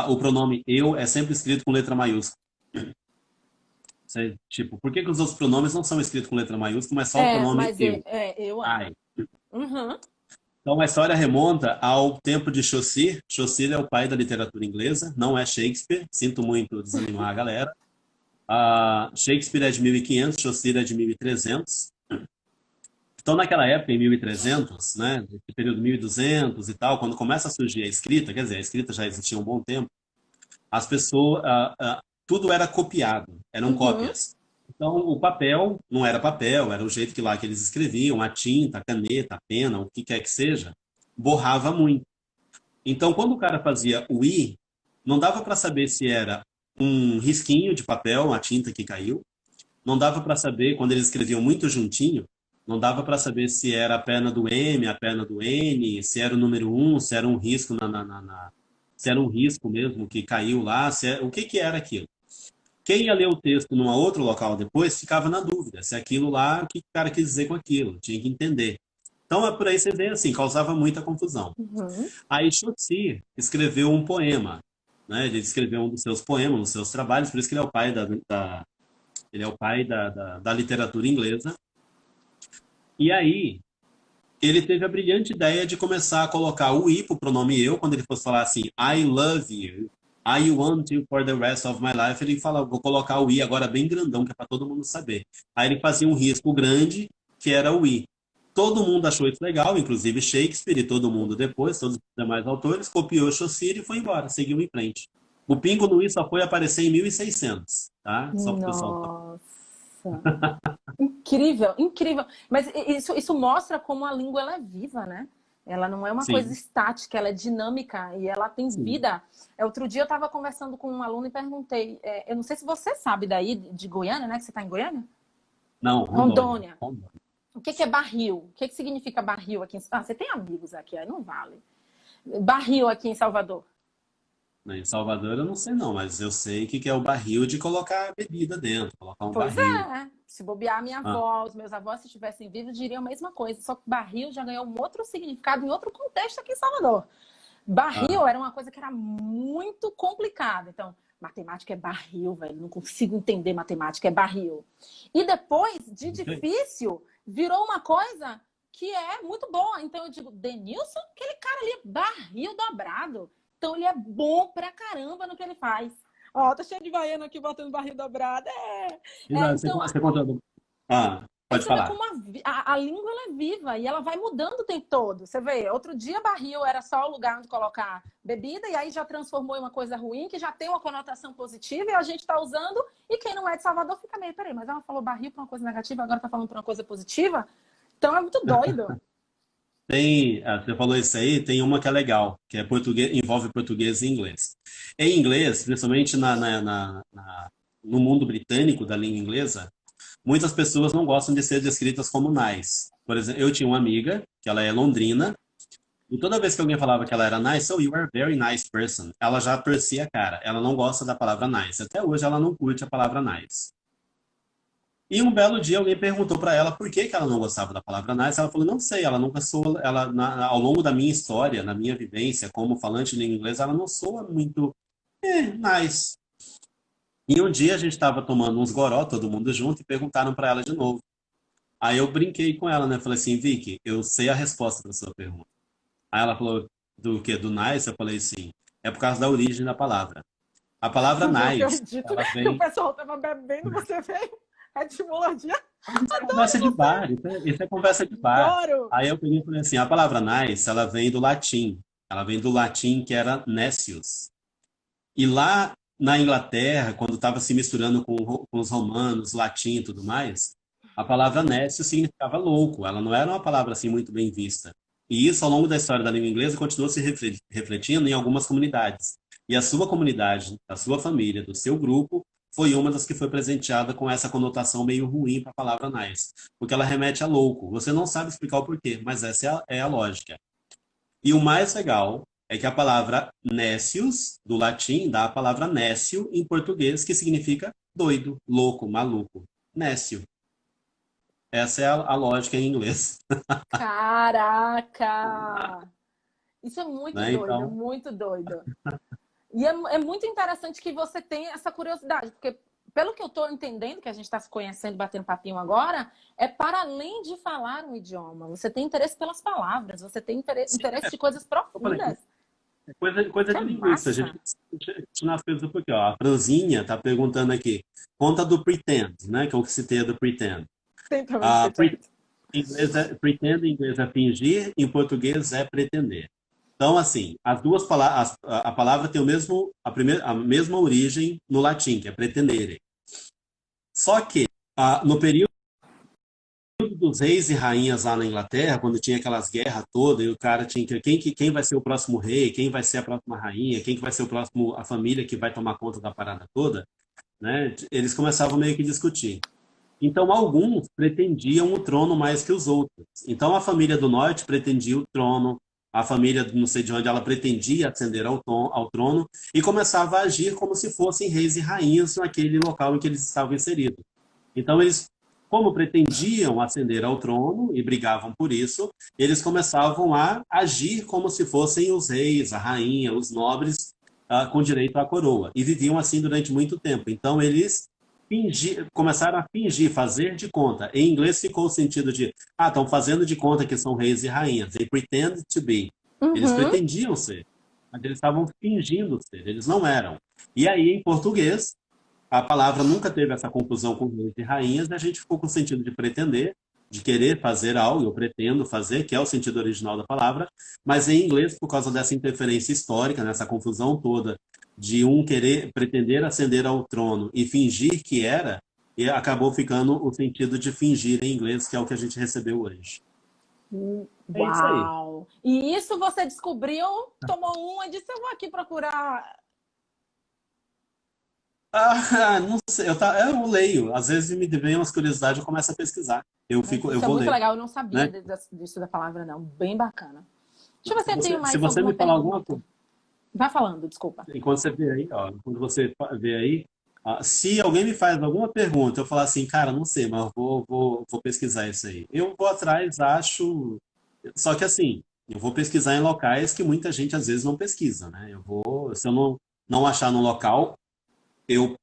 o pronome eu é sempre escrito com letra maiúscula? Tipo, por que que os outros pronomes não são escritos com letra maiúscula, mas só o pronome mas eu? eu é. I. Uhum. Então a história remonta ao tempo de Chaucer. Chaucer é o pai da literatura inglesa, não é Shakespeare. Sinto muito desanimar a galera. Shakespeare é de 1500, Chaucer é de 1300. Então naquela época, em 1300, né, no período 1200 e tal, quando começa a surgir a escrita, quer dizer, a escrita já existia há um bom tempo, as pessoas, tudo era copiado, eram Uhum. cópias. Então, o papel não era papel, era o jeito que lá que eles escreviam, a tinta, a caneta, a pena, o que quer que seja, borrava muito. Então, quando o cara fazia o i, Não dava para saber se era um risquinho de papel, uma tinta que caiu. Não dava para saber, quando eles escreviam muito juntinho, não dava para saber se era a perna do M, a perna do N, se era o número um, se era um risco se era um risco mesmo que caiu lá, o que que era aquilo. Quem ia ler o texto num outro local depois ficava na dúvida se aquilo lá, o que o cara quis dizer com aquilo, tinha que entender. Então, por aí você vê assim, causava muita confusão. Uhum. Aí Shotzi escreveu um poema, né? Ele escreveu um dos seus poemas, nos seus trabalhos, por isso que ele é o pai ele é o pai da literatura inglesa. E aí, ele teve a brilhante ideia de começar a colocar o I para o pronome eu, quando ele fosse falar assim, I love you, I want you for the rest of my life, ele fala, vou colocar o I agora bem grandão, que é para todo mundo saber. Aí ele fazia um risco grande, que era o I. Todo mundo achou isso legal, inclusive Shakespeare e todo mundo depois, todos os demais autores, copiou Chaucer e foi embora, seguiu em frente. O Pingo no I só foi aparecer em 1600, tá? Só para o pessoal. Nossa. Incrível, incrível. Mas isso mostra como a língua ela é viva, né? Ela não é uma coisa Sim, estática, ela é dinâmica e ela tem sim. vida. Outro dia eu estava conversando com um aluno e perguntei, eu não sei se você sabe daí de Goiânia, né? Que você está em Goiânia? Não, Rondônia. Rondônia. O que é barril? O que significa barril aqui? Você tem amigos aqui, aí não vale. Barril aqui em Salvador. Em Salvador eu não sei não, mas eu sei que é o barril de colocar bebida dentro, colocar um Pois barril. é. Se bobear minha Ah, avó, os meus avós, se estivessem vivos, diriam a mesma coisa. Só que barril já ganhou um outro significado em outro contexto aqui em Salvador. ah, Barril era uma coisa que era muito complicada. Então, matemática é barril, velho. Não consigo entender matemática, é barril. E depois, de ok. difícil, virou uma coisa que é muito boa. Então, eu digo, Denilson, aquele cara ali é barril dobrado. Então, ele é bom pra caramba no que ele faz. Ó, tá cheio de baiano aqui botando barril dobrado. E não, Então, você conta... Ah, aí pode você vê falar. como a língua ela é viva e ela vai mudando o tempo todo. Você vê, outro dia barril era só o lugar onde colocar bebida e aí já transformou em uma coisa ruim, que já tem uma conotação positiva e a gente está usando. E quem não é de Salvador fica meio, peraí, mas ela falou barril para uma coisa negativa, agora tá falando para uma coisa positiva? Então é muito doido. Você falou isso aí, tem uma que é legal, que é português, envolve português e inglês. Em inglês, principalmente no mundo britânico da língua inglesa, muitas pessoas não gostam de ser descritas como nice. Por exemplo, eu tinha uma amiga, que ela é londrina, e toda vez que alguém falava que ela era nice, oh, you are a very nice person, ela já torcia a cara. Ela não gosta da palavra nice. Até hoje ela não curte a palavra nice. E um belo dia alguém perguntou para ela por que que ela não gostava da palavra nice. Ela falou, não sei, ela nunca soa, ao longo da minha história, na minha vivência como falante de língua inglesa, ela não soa muito nice. E um dia a gente estava tomando uns goró, todo mundo junto, e perguntaram para ela de novo. Aí eu brinquei com ela, né? Falei assim, Vicky, eu sei a resposta para sua pergunta. Aí ela falou, do quê? Do nice? Eu falei, sim. É por causa da origem da palavra. A palavra Não nice, acredito ela que o vem... pessoal tava bebendo, você veio. A etimologia. Isso é Adoro conversa de você. bar, isso é conversa de bar. Adoro. Aí eu peguei e falei assim, a palavra nice, ela vem do latim. Ela vem do latim que era necius. E lá na Inglaterra, quando estava se misturando com os romanos, latim e tudo mais, a palavra nécio significava louco. Ela não era uma palavra assim muito bem vista. E isso, ao longo da história da língua inglesa, continuou se refletindo em algumas comunidades. E a sua comunidade, a sua família, do seu grupo, foi uma das que foi presenteada com essa conotação meio ruim para a palavra nice. Porque ela remete a louco. Você não sabe explicar o porquê, mas essa é a lógica. E o mais legal é que a palavra nécios, do latim, dá a palavra nécio em português, que significa doido, louco, maluco. Nécio. Essa é a lógica em inglês, Caraca! Isso é muito né? doido, Então, muito doido. E é muito interessante que você tenha essa curiosidade, porque pelo que eu estou entendendo, que a gente está se conhecendo, batendo papinho agora, é para além de falar um idioma. Você tem interesse pelas palavras, você tem interesse de coisas eu falei, profundas. coisa Isso é de linguista. A gente massa. continuar as coisas um pouquinho. Ó. A Franzinha está perguntando aqui. Conta do pretend, né? Que eu citei do pretend. Tem também A pretend. pretend em inglês é fingir, em português é pretender. Então, assim, as duas palavras, a palavra tem a mesma origem no latim, que é pretendere. Só que no período dos reis e rainhas lá na Inglaterra, quando tinha aquelas guerras todas, e o cara tinha que quem vai ser o próximo rei, quem vai ser a próxima rainha, quem que vai ser o próximo a família que vai tomar conta da parada toda, né? Eles começavam meio que a discutir. Então, alguns pretendiam o trono mais que os outros. Então, a família do norte pretendia o trono, a família, não sei de onde, ela pretendia ascender ao trono e começava a agir como se fossem reis e rainhas naquele local em que eles estavam inseridos. Então, eles, como pretendiam ascender ao trono e brigavam por isso, eles começavam a agir como se fossem os reis, a rainha, os nobres, com direito à coroa. E viviam assim durante muito tempo. Então, eles começaram a fingir, fazer de conta. Em inglês ficou o sentido de, estão fazendo de conta que são reis e rainhas. They pretend to be. Eles Uhum. pretendiam ser, mas eles estavam fingindo ser, eles não eram. E aí, em português, a palavra nunca teve essa confusão com reis e rainhas, e a gente ficou com o sentido de pretender, de querer fazer algo, eu pretendo fazer, que é o sentido original da palavra, mas em inglês, por causa dessa interferência histórica, nessa confusão toda, de um querer, pretender ascender ao trono e fingir que era, e acabou ficando o sentido de fingir em inglês, que é o que a gente recebeu hoje. É isso aí. Uau! E isso você descobriu, tomou uma e disse, eu vou aqui procurar. Não sei, eu leio. Às vezes me vem umas curiosidades, eu começo a pesquisar. Eu Isso é vou muito ler, legal, eu não sabia né? disso da palavra, não. Bem bacana. Deixa eu ver se eu tenho Se mais você alguma me falar alguma pergunta. coisa, Vai falando, desculpa. enquanto você vê aí, ó, quando você vê aí, se alguém me faz alguma pergunta, eu falar assim, cara, não sei, mas eu vou pesquisar isso aí. Eu vou atrás, acho. Só que assim, eu vou pesquisar em locais que muita gente às vezes não pesquisa, né? Se eu não achar no local, eu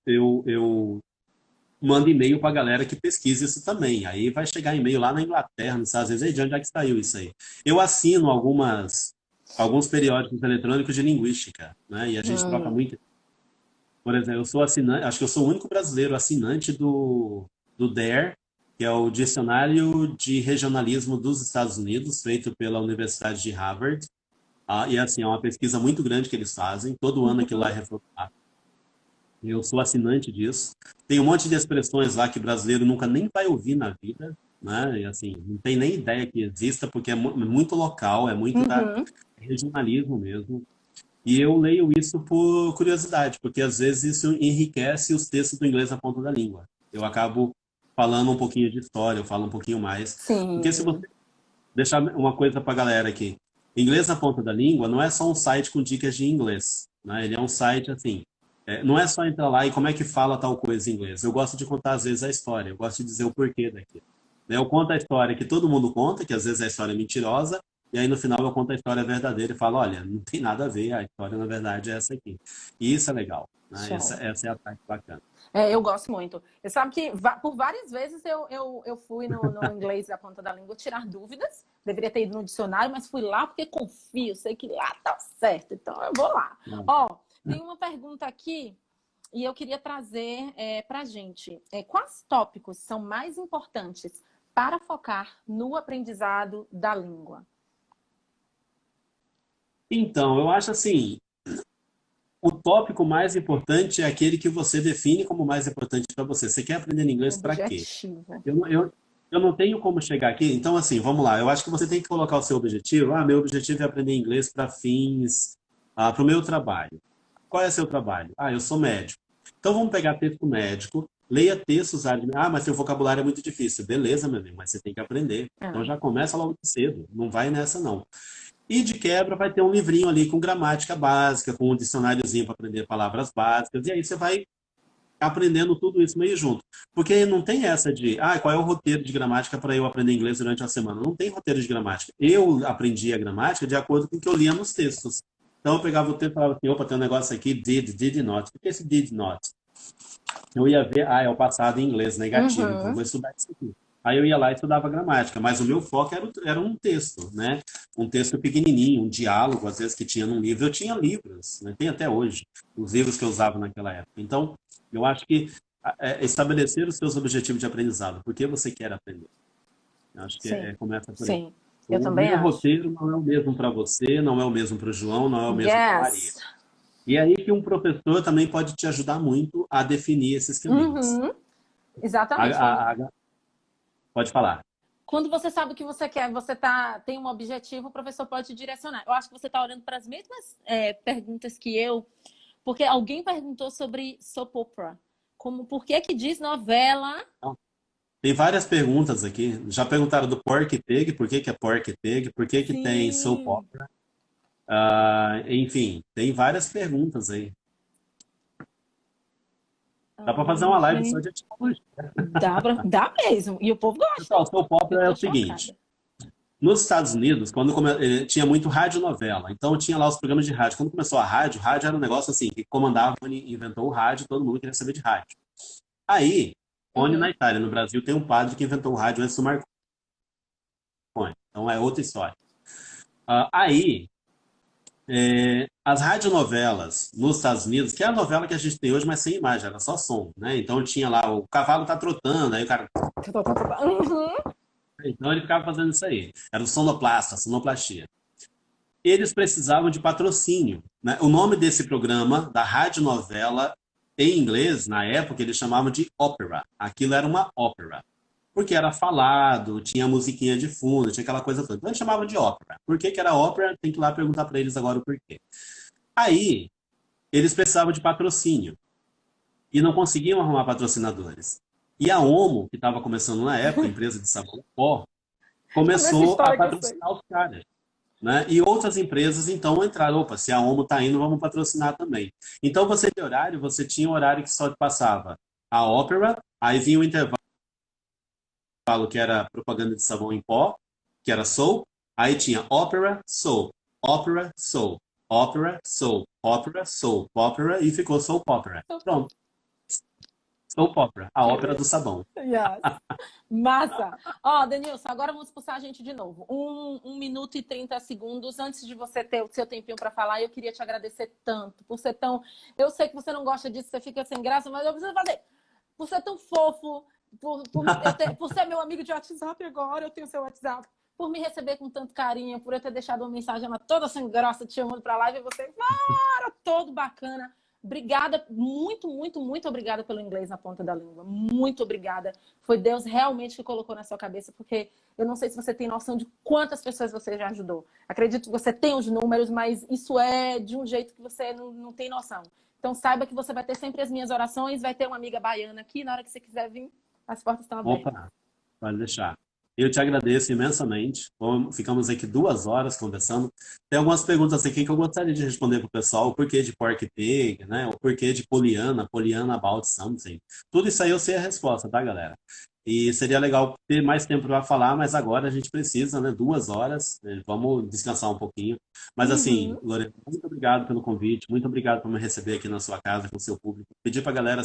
mando e-mail para a galera que pesquisa isso também. Aí vai chegar e-mail lá na Inglaterra, nos Estados Unidos, de onde é que saiu isso aí? Eu assino alguns periódicos eletrônicos de linguística, né? E a gente troca Hum, muito. Por exemplo, eu sou assinante, acho que eu sou o único brasileiro assinante do DARE, que é o Dicionário de Regionalismo dos Estados Unidos, feito pela Universidade de Harvard. E assim, é uma pesquisa muito grande que eles fazem, todo ano aquilo lá é reformulado. Eu sou assinante disso. Tem um monte de expressões lá que brasileiro nunca nem vai ouvir na vida, né? E assim, não tem nem ideia que exista, porque é muito local, é muito da uhum. regionalismo mesmo. E eu leio isso por curiosidade, porque às vezes isso enriquece os textos do inglês na ponta da língua. Eu acabo falando um pouquinho de história, eu falo um pouquinho mais. Porque se Sim. você deixar uma coisa para a galera aqui, inglês na ponta da língua não é só um site com dicas de inglês, né? Ele é um site assim, não é só entrar lá e como é que fala tal coisa em inglês. Eu gosto de contar às vezes a história, eu gosto de dizer o porquê daquilo. Né? Eu conto a história que todo mundo conta, que às vezes a história é mentirosa, e aí no final eu conto a história verdadeira e falo, olha, não tem nada a ver, a história na verdade é essa aqui. E isso é legal, né? Essa, Show. essa é a parte bacana. É, eu gosto muito. Você sabe que por várias vezes eu fui no inglês da ponta da língua tirar dúvidas. Deveria ter ido no dicionário, mas fui lá porque confio, sei que lá tá certo. Então eu vou lá. Ó, tem uma pergunta aqui e eu queria trazer para a gente. Quais tópicos são mais importantes para focar no aprendizado da língua? Então, eu acho assim, o tópico mais importante é aquele que você define como mais importante para você. Você quer aprender inglês para quê? Objetivo. Eu, não- eu, eu não tenho como chegar aqui. Então, assim, vamos lá. Eu acho que você tem que colocar o seu objetivo. Meu objetivo é aprender inglês para fins, para o meu trabalho. Qual é seu trabalho? Eu sou médico. Então, vamos pegar texto médico, leia textos. Mas seu vocabulário é muito difícil. Beleza, meu amigo, mas você tem que aprender. Então, Ah, já começa logo cedo. Não vai nessa, não. E de quebra vai ter um livrinho ali com gramática básica, com um dicionáriozinho para aprender palavras básicas, e aí você vai aprendendo tudo isso meio junto. Porque não tem essa de, qual é o roteiro de gramática para eu aprender inglês durante a semana? Não tem roteiro de gramática. Eu aprendi a gramática de acordo com o que eu lia nos textos. Então eu pegava o texto e falava assim, opa, tem um negócio aqui, did not. O que é esse did not? Eu ia ver, é o passado em inglês negativo, então eu uhum. vou estudar isso aqui. Aí eu ia lá e estudava gramática, mas o meu foco era um texto, né? Um texto pequenininho, um diálogo, às vezes que tinha num livro. Eu tinha livros, né? Tem até hoje, os livros que eu usava naquela época. Então, eu acho que estabelecer os seus objetivos de aprendizado, por que você quer aprender? Eu acho que Sim, começa por aí. sim. Eu O também meu acho. roteiro não é o mesmo para você, não é o mesmo para o João, não é o mesmo para a Maria. Yes. E é aí que um professor também pode te ajudar muito a definir esses caminhos. Uhum. A- Exatamente. a- a- pode falar. Quando você sabe o que você quer, você tem um objetivo, o professor pode te direcionar. Eu acho que você está olhando para as mesmas perguntas que eu, porque alguém perguntou sobre soap opera. Como, por que que diz novela? Tem várias perguntas aqui. Já perguntaram do Porky Pig, por que que é Porky Pig, por que que tem soap Sim. opera. Enfim, tem várias perguntas aí. Dá para fazer uma live só de Gente, etimologia. dá mesmo. E o povo gosta. Pessoal, soap Eu opera é tô o seguinte. chocada. Nos Estados Unidos, tinha muito radionovela, então tinha lá os programas de rádio. Quando começou a rádio era um negócio assim, que comandava, inventou o rádio, todo mundo queria saber de rádio. Aí, onde na Uhum. Itália, no Brasil, tem um padre que inventou o rádio antes do Marconi. Então é outra história. Aí, as radionovelas nos Estados Unidos, que é a novela que a gente tem hoje, mas sem imagem, era só som, né? Então tinha lá, o cavalo tá trotando, aí o cara... Uhum. Então ele ficava fazendo isso aí. Era o sonoplasta, a sonoplastia. Eles precisavam de patrocínio, né? O nome desse programa, da radionovela, em inglês, na época, eles chamavam de ópera. Aquilo era uma ópera. Porque era falado, tinha musiquinha de fundo, tinha aquela coisa toda. Então eles chamavam de ópera. Por que que era ópera? Tem que ir lá perguntar para eles agora o porquê. Aí, eles precisavam de patrocínio. E não conseguiam arrumar patrocinadores. E a Omo, que estava começando na época, a empresa de sabão em pó, Deixa eu ver essa começou a história que eu sei. patrocinar os caras, né? E outras empresas então entraram, opa, se a Omo está indo, vamos patrocinar também. Então você tinha um horário que só passava a ópera, aí vinha o intervalo que era propaganda de sabão em pó, que era soap, aí tinha ópera, soap, ópera, soap, ópera, soap, ópera, soap, ópera e ficou soap opera. Pronto, soap opera, a ópera do sabão. Yes. Massa! Ó, Denilson, agora vamos expulsar a gente de novo. 1 minuto e 30 segundos antes de você ter o seu tempinho para falar. Eu queria te agradecer tanto por ser tão. Eu sei que você não gosta disso, você fica sem graça, mas eu preciso fazer. Por ser tão fofo, por ser meu amigo de WhatsApp agora, eu tenho seu WhatsApp. Por me receber com tanto carinho, por eu ter deixado uma mensagem toda sem graça te chamando para a live e você, todo bacana. Obrigada, muito, muito, muito obrigada pelo inglês na ponta da língua. Muito obrigada. Foi Deus realmente que colocou na sua cabeça, porque eu não sei se você tem noção de quantas pessoas você já ajudou. Acredito que você tem os números, mas isso é de um jeito que você não tem noção. Então saiba que você vai ter sempre as minhas orações, vai ter uma amiga baiana aqui, na hora que você quiser vir, as portas estão abertas. Opa, pode deixar. Eu te agradeço imensamente. Ficamos aqui 2 horas conversando. Tem algumas perguntas aqui que eu gostaria de responder para o pessoal. O porquê de Porky Pig, né? O porquê de Poliana, Poliana about something. Tudo isso aí eu sei a resposta, tá, galera? E seria legal ter mais tempo para falar, mas agora a gente precisa, né? 2 horas. Vamos descansar um pouquinho. Mas assim, Uhum. Lorena, muito obrigado pelo convite. Muito obrigado por me receber aqui na sua casa, com o seu público. Pedir para a galera